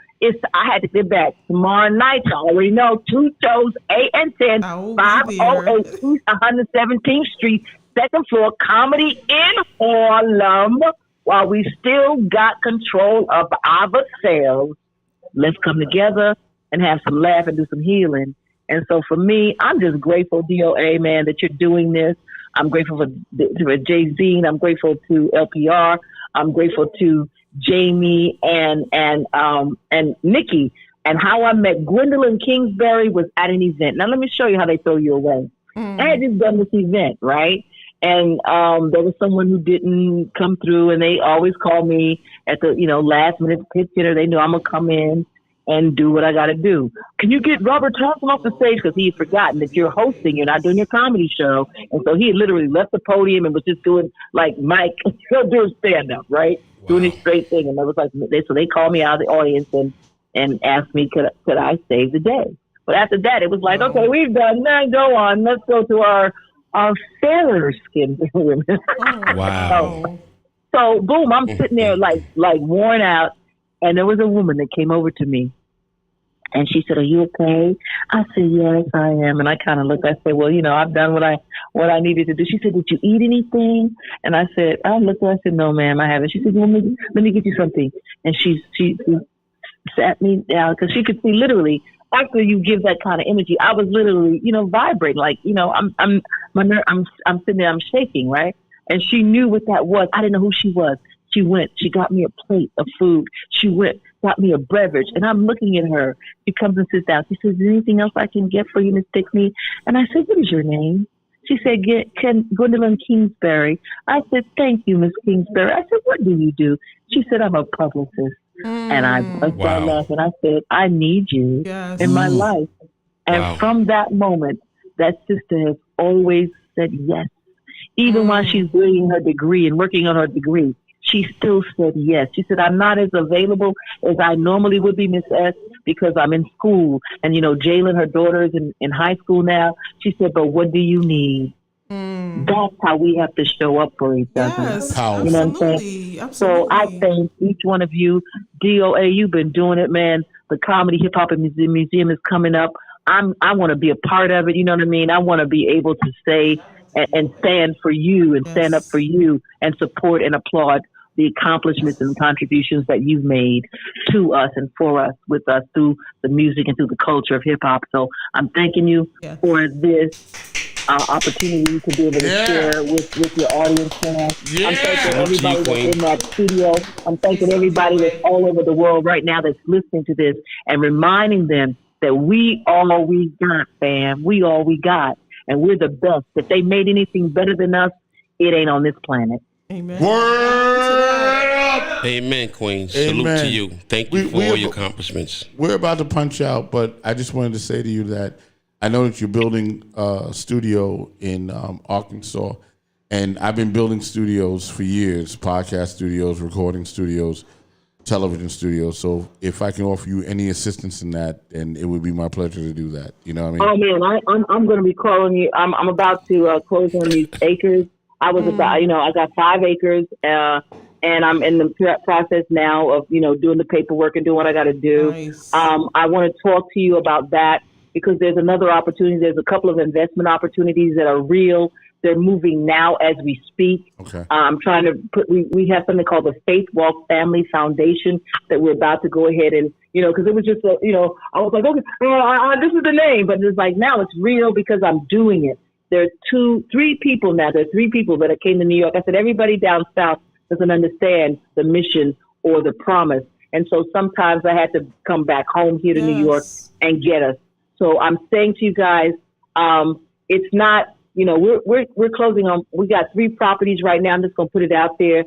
I had to get back tomorrow night. You already know 2 shows, 8 and 10, 508 East 117th Street, second floor, Comedy in Harlem. While we still got control of ourselves, let's come together and have some laugh and do some healing. And so for me, I'm just grateful, DOA, man, that you're doing this. I'm grateful for Jay-Z. I'm grateful to LPR. I'm grateful to Jamie and Nikki. And how I met Gwendolyn Kingsbury was at an event. Now, let me show you how they throw you away. I had just done this event, right? And there was someone who didn't come through, and they always call me at the last minute pit dinner. They know I'm gonna come in and do what I got to do. Can you get Robert Thompson off the stage? Because he had forgotten that you're hosting, you're not doing your comedy show. And so he had literally left the podium and was just doing like Mike, doing stand up, right? Wow. Doing his straight thing. And it was like, so they called me out of the audience and asked me, could I save the day? But after that, it was like, okay, we've done that. Go on. Let's go to our fairer skinned women. Wow. So boom, I'm sitting there like worn out. And there was a woman that came over to me, and she said, "Are you okay?" I said, "Yes, I am." And I kind of looked. I said, "Well, I've done what I needed to do." She said, "Did you eat anything?" And I said, I looked. I said, "No, ma'am, I haven't." She said, "Well, let me get you something." And she sat me down because she could see literally after you give that kind of energy. I was literally, vibrating like, I'm sitting there, I'm shaking, right? And she knew what that was. I didn't know who she was. She got me a plate of food. She got me a beverage. And I'm looking at her. She comes and sits down. She says, "Is there anything else I can get for you, Miss Stickney?" And I said, "What is your name?" She said, "Gwendolyn Kingsbury." I said, "Thank you, Miss Kingsbury." I said, "What do you do?" She said, "I'm a publicist." And I started laughing. I said, "I need you in my life." And from that moment, that sister has always said yes. Even while she's doing her degree and working on her degree, she still said yes. She said, "I'm not as available as I normally would be, Miss S, because I'm in school." And, Jalen, her daughter, is in high school now. She said, "But what do you need?" That's how we have to show up for each other. Yes, you know what I'm saying? So I thank each one of you. DOA, you've been doing it, man. The Comedy Hip Hop and Museum is coming up. I want to be a part of it. You know what I mean? I want to be able to say and stand for you and stand up for you and support and applaud the accomplishments and contributions that you've made to us and for us, with us, through the music and through the culture of hip hop. So I'm thanking you for this opportunity to be able to share with your audience now. I'm thanking everybody that's in that studio. I'm thanking everybody that's all over the world right now that's listening to this and reminding them that we all we got, fam. We all we got. And we're the best. If they made anything better than us, it ain't on this planet. Amen. Word up. Amen, Queen. Amen. Salute to you. Thank you for all your accomplishments. We're about to punch out, but I just wanted to say to you that I know that you're building a studio in Arkansas, and I've been building studios for years, podcast studios, recording studios, television studios. So if I can offer you any assistance in that, then it would be my pleasure to do that. You know what I mean? Oh man, I'm going to be calling you. I'm about to close on these acres. I was about, I got 5 acres, and I'm in the process now of, doing the paperwork and doing what I got to do. Nice. I want to talk to you about that because there's another opportunity. There's a couple of investment opportunities that are real. They're moving now as we speak. Okay. I'm trying to we have something called the Faith Walk Family Foundation that we're about to go ahead and, because it was just, I was like, okay, this is the name, but it's like, now it's real because I'm doing it. There's 3 people now. There's 3 people that came to New York. I said, everybody down south doesn't understand the mission or the promise. And so sometimes I had to come back home here to New York and get us. So I'm saying to you guys, it's not, we're closing on, we got 3 properties right now. I'm just going to put it out there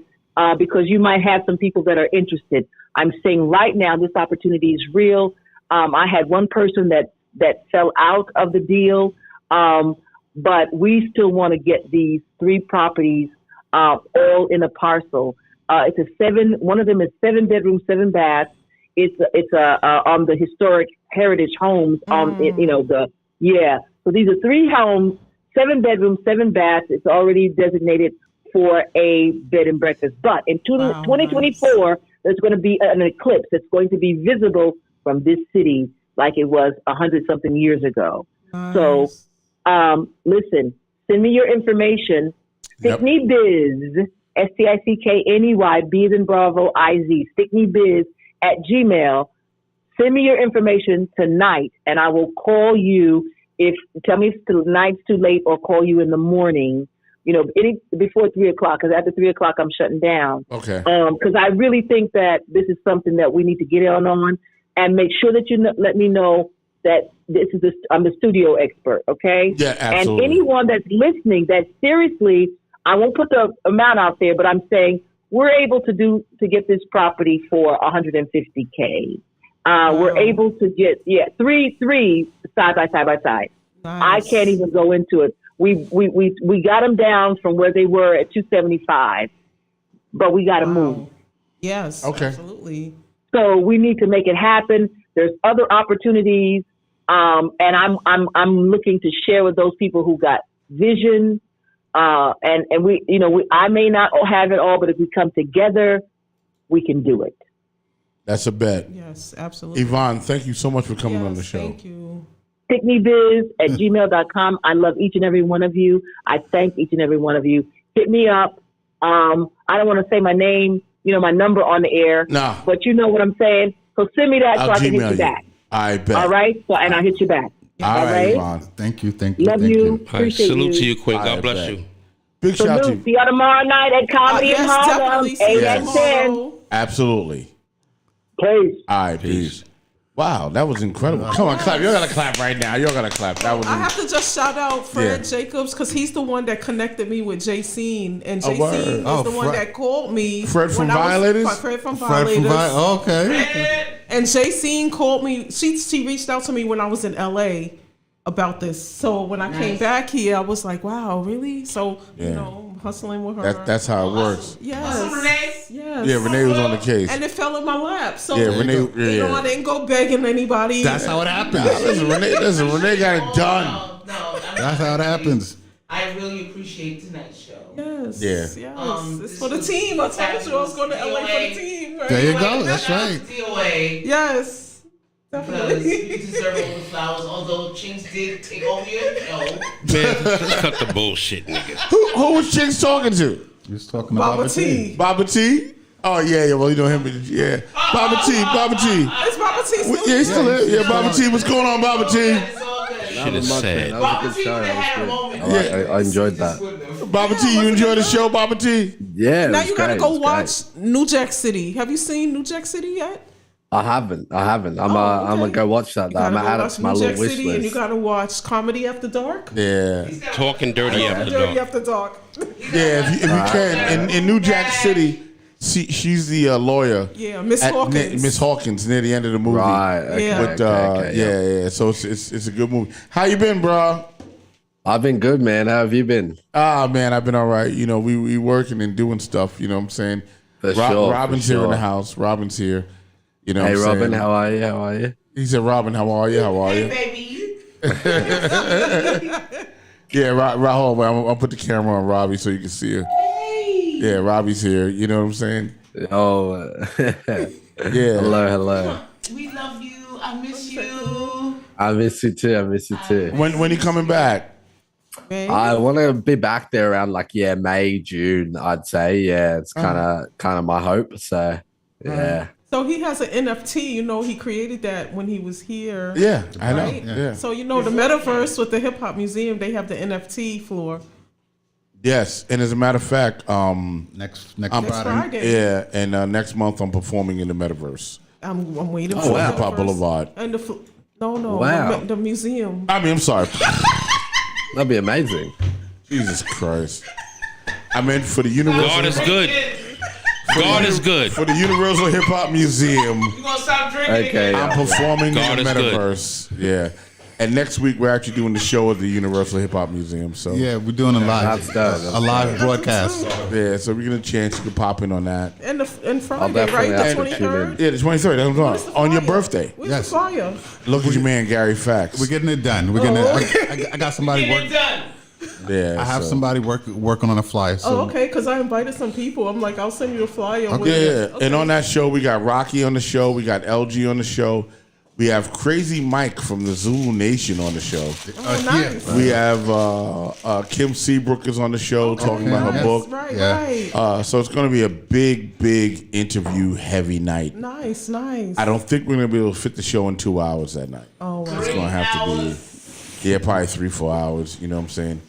because you might have some people that are interested. I'm saying right now, this opportunity is real. I had one person that fell out of the deal. But we still want to get these 3 properties all in a parcel. It's one of them is 7 bedrooms, 7 baths. It's on the historic heritage homes So these are 3 homes, 7 bedrooms, 7 baths. It's already designated for a bed and breakfast. But in 2024, there's going to be an eclipse that's going to be visible from this city like it was 100-something years ago. Nice. So, listen, send me your information. Stickney Biz, Stickney, B as in Bravo, IZ, Stickney Biz @gmail. Send me your information tonight, and I will call you. Tell me if tonight's too late, or call you in the morning. Before 3 o'clock, because after 3 o'clock I'm shutting down. Okay. Because I really think that this is something that we need to get on, and make sure that you let me know that I'm the studio expert, okay? Yeah, absolutely. And anyone that's listening that seriously I won't put the amount out there, but I'm saying we're able to get this property for $150K. We're able to get three side by side. Nice. I can't even go into it. We got them down from where they were at 275, but we got to move. Yes. Okay. Absolutely. So we need to make it happen. There's other opportunities, and I'm looking to share with those people who got vision. And we I may not have it all, but if we come together, we can do it. That's a bet. Yes, absolutely. Yvonne, thank you so much for coming on the show. Thank you. stickneybiz@gmail.com. I love each and every one of you. I thank each and every one of you. Hit me up. I don't want to say my name, my number on the air. No. But you know what I'm saying. So send me that so I can hit you back. I bet. All right. So and I'll hit you back. All right, Yvonne. Thank you. Love you. All right, Appreciate salute you. to you, Queen. I God bless bet. you. Big shout out to Salute. you. See y'all tomorrow night at Comedy in Yes, Harlem. definitely. See 8 you and 10. tomorrow. Absolutely. Peace. All right, peace. Wow, that was incredible. Come on, clap. You're going to clap right now. You're going to clap. That was I have to just shout out Fred Yeah. Jacobs because he's the one that connected me with Jay-Scene. And Oh, word. Jay-Scene is Oh, the one Fred. that called me. Fred from when I was- Violators? Fred from Fred from Violators. okay. And Jay-Scene called me. She reached out to me when I was in LA about this. So when I came back here, I was like, wow, really? So, Yeah. hustling with her. That's how it works. Yes. Yes. Yeah, Renee was on the case. And it fell in my lap. So, Yeah, Renee. Yeah. I didn't go begging anybody. That's how it happens. Listen, Renee got it done. That's how it happens. I really appreciate tonight's show. Yes. Yeah. Yes. It's this for the was team. I told you I was going to LA for the DOA. team. Right? There you go. That's Shout out right. to DOA. Yes. Because Definitely. you deserve all the flowers, although Chinks did take over your show. Man, let's cut the bullshit, nigga. Who was Chinks talking to? You was talking about Baba T. Baba T? Oh, yeah, well, you know him. Yeah. Baba T. Is Baba T still Yeah, he's still there. Yeah, Baba T. What's going on, Baba T? It's all good. Shit is sad. That was a Bobby good T show. would have That had a was moment. good. I enjoyed that. Baba T, you enjoy the show, Baba T? Yeah. it Now was you got to great, go it was watch New Jack City. Have you seen New Jack City yet? great. I haven't. I'm Oh, gonna okay. go watch that. You I'm gotta gonna add go it watch to my New little Jack wish City, and you list. got to watch Comedy After Dark. Yeah. Talking dirty after Dirty dark. After Dark. Yeah, if you can. In New Jack City, she's the lawyer. Yeah, Miss at Hawkins. Miss Hawkins near the end of the movie. Right. Okay, Yeah. With, okay, yeah. So it's a good movie. How you been, bro? I've been good, man. How have you been? Man, I've been all right. We working and doing stuff. You know what I'm saying? For sure, Robin's for here in the sure. house. Robin's here. You know Hey, what I'm Robin, saying? how are you? How are you? He said, Robin, how are you? How are you? Baby. Yeah, hold on. I'm gonna put the camera on Robbie so you can see her. Yeah, Robbie's here. You know what I'm saying? Oh, Yeah. hello. We love you. I miss you. I miss you too. When you coming back? I want to be back there around May, June. I'd say it's kind of my hope. So yeah. So he has an NFT. He created that when he was here. Yeah, I know. Right? Yeah. So the Metaverse with the Hip Hop Museum, they have the NFT floor. Yes, and as a matter of fact, Next Friday. Friday. yeah, and next month I'm performing in the Metaverse I'm waiting Oh, for wow. the Hip Hop Metaverse. Boulevard. And no, Wow. the museum. I mean, I'm sorry. That'd be amazing. Jesus Christ. I meant for the Universal. God is good. God is good. For the Universal Hip Hop Museum, You gonna stop drinking? Okay. I'm Yeah. performing God in the is good. Metaverse. Yeah. And next week we're actually doing the show at the Universal Hip Hop Museum. So Yeah, we're doing a live, That's dope. a live broadcast. yeah, so we're gonna chance you can pop in on that. And I'll Friday, definitely right? The have to tune 23rd. Yeah, the 23rd. That's what I'm Where's talking the about. On your flyer? birthday. Where's Yes. the flyer? Look at your man Gary Fax. We're getting it done. We're getting it. I got somebody Get it work. done. Yeah, I have so- somebody working on a flyer. So Oh, okay. Because I invited some people. I'm like, I'll send you a flyer. Yeah, and on that show we got Rocky on the show. We got LG on the show. We have Crazy Mike from the Zulu Nation on the show. Oh, nice. We have Kim Seabrook is on the show talking about her yes. book. Right, Yeah. right. So it's going to be a big interview heavy night. Nice, nice. I don't think we're going to be able to fit the show in 2 hours that night. Oh, wow. It's going to have to be, probably 3-4 hours. You know what I'm saying?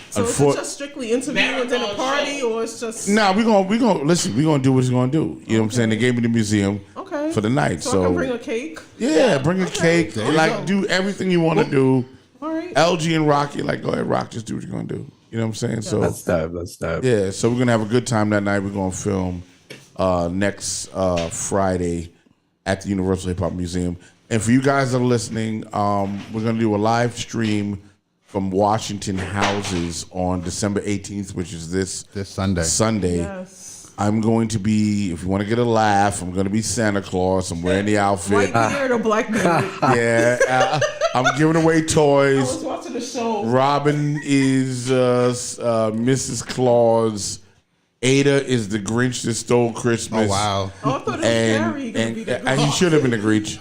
So is it just strictly interview and then a party, or it's just... Nah, we're gonna listen. We're gonna do what we're gonna do. You know what I'm saying? They gave me the museum Okay. for the night, So, so I can bring a cake? yeah, bring a cake. There you Like go. do everything you want to do. All right. LG and Rocky, like go ahead, Rock, just do what you're gonna do. You know what I'm saying? So That's dope. That's dope. yeah, so we're gonna have a good time that night. We're gonna film next Friday at the Universal Hip Hop Museum. And for you guys that are listening, we're gonna do a live stream from Washington Houses on December 18th, which is this Sunday. Yes. I'm going to be, if you want to get a laugh, I'm going to be Santa Claus. I'm wearing the outfit. White beard or black beard? Yeah, I'm giving away I toys. was watching the show. Robin is Mrs. Claus. Ada is the Grinch that stole Christmas. Oh, wow. Oh, I thought it was Gary gonna be the and he should have been the Grinch.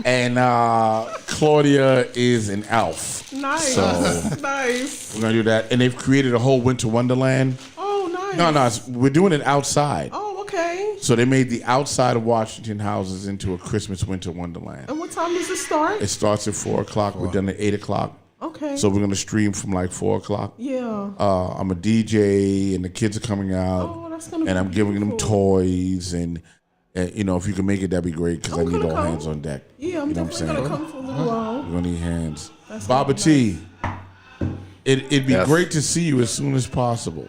And Claudia is an elf. Nice. So Nice. we're going to do that. And they've created a whole winter wonderland. Oh, nice. No, we're doing it outside. Oh, okay. So they made the outside of Washington Houses into a Christmas winter wonderland. And what time does it start? It starts at 4 o'clock. We're done at 8 o'clock. Okay. So we're going to stream from like 4 o'clock. Yeah. I'm a DJ, and the kids are coming out. Oh, that's gonna be and I'm giving them beautiful. toys, and you know, if you can make it, that'd be great because I need all hands on deck. Yeah, I'm you know what definitely gonna come for a little while. We're gonna need hands. That's Baba gonna be T, it'd be Yes. great to see you as soon as possible.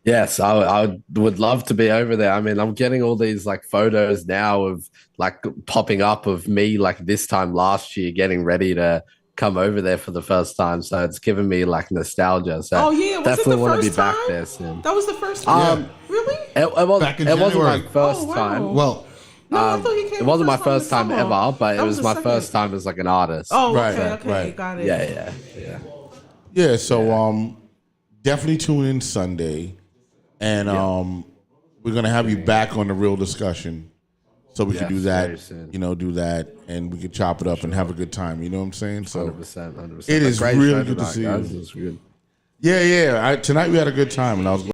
Yes, I would love to be over there. I mean, I'm getting all these like photos now of like popping up of me like this time last year getting ready to come over there for the first time. So it's given me like nostalgia. So Oh yeah, was definitely it the want to be first back time? there soon. That was the first time. Really? It wasn't. Back in It wasn't my January. first Oh, wow. time. Well, No, I thought you came It wasn't my in first time the summer. ever, but That it was the my second. first time as like an artist. Oh, Right, okay, right, okay, right. got it. Yeah. Yeah, so definitely tune in Sunday, and we're gonna have you back on the Real Discussion, so we can Yes, do very that. soon. You know, do that, and we can chop it up and have a good time. You know what I'm saying? So 100%. it is Great really show good to tonight, see guys. you. It was good. Yeah. Tonight we had a good time, and I was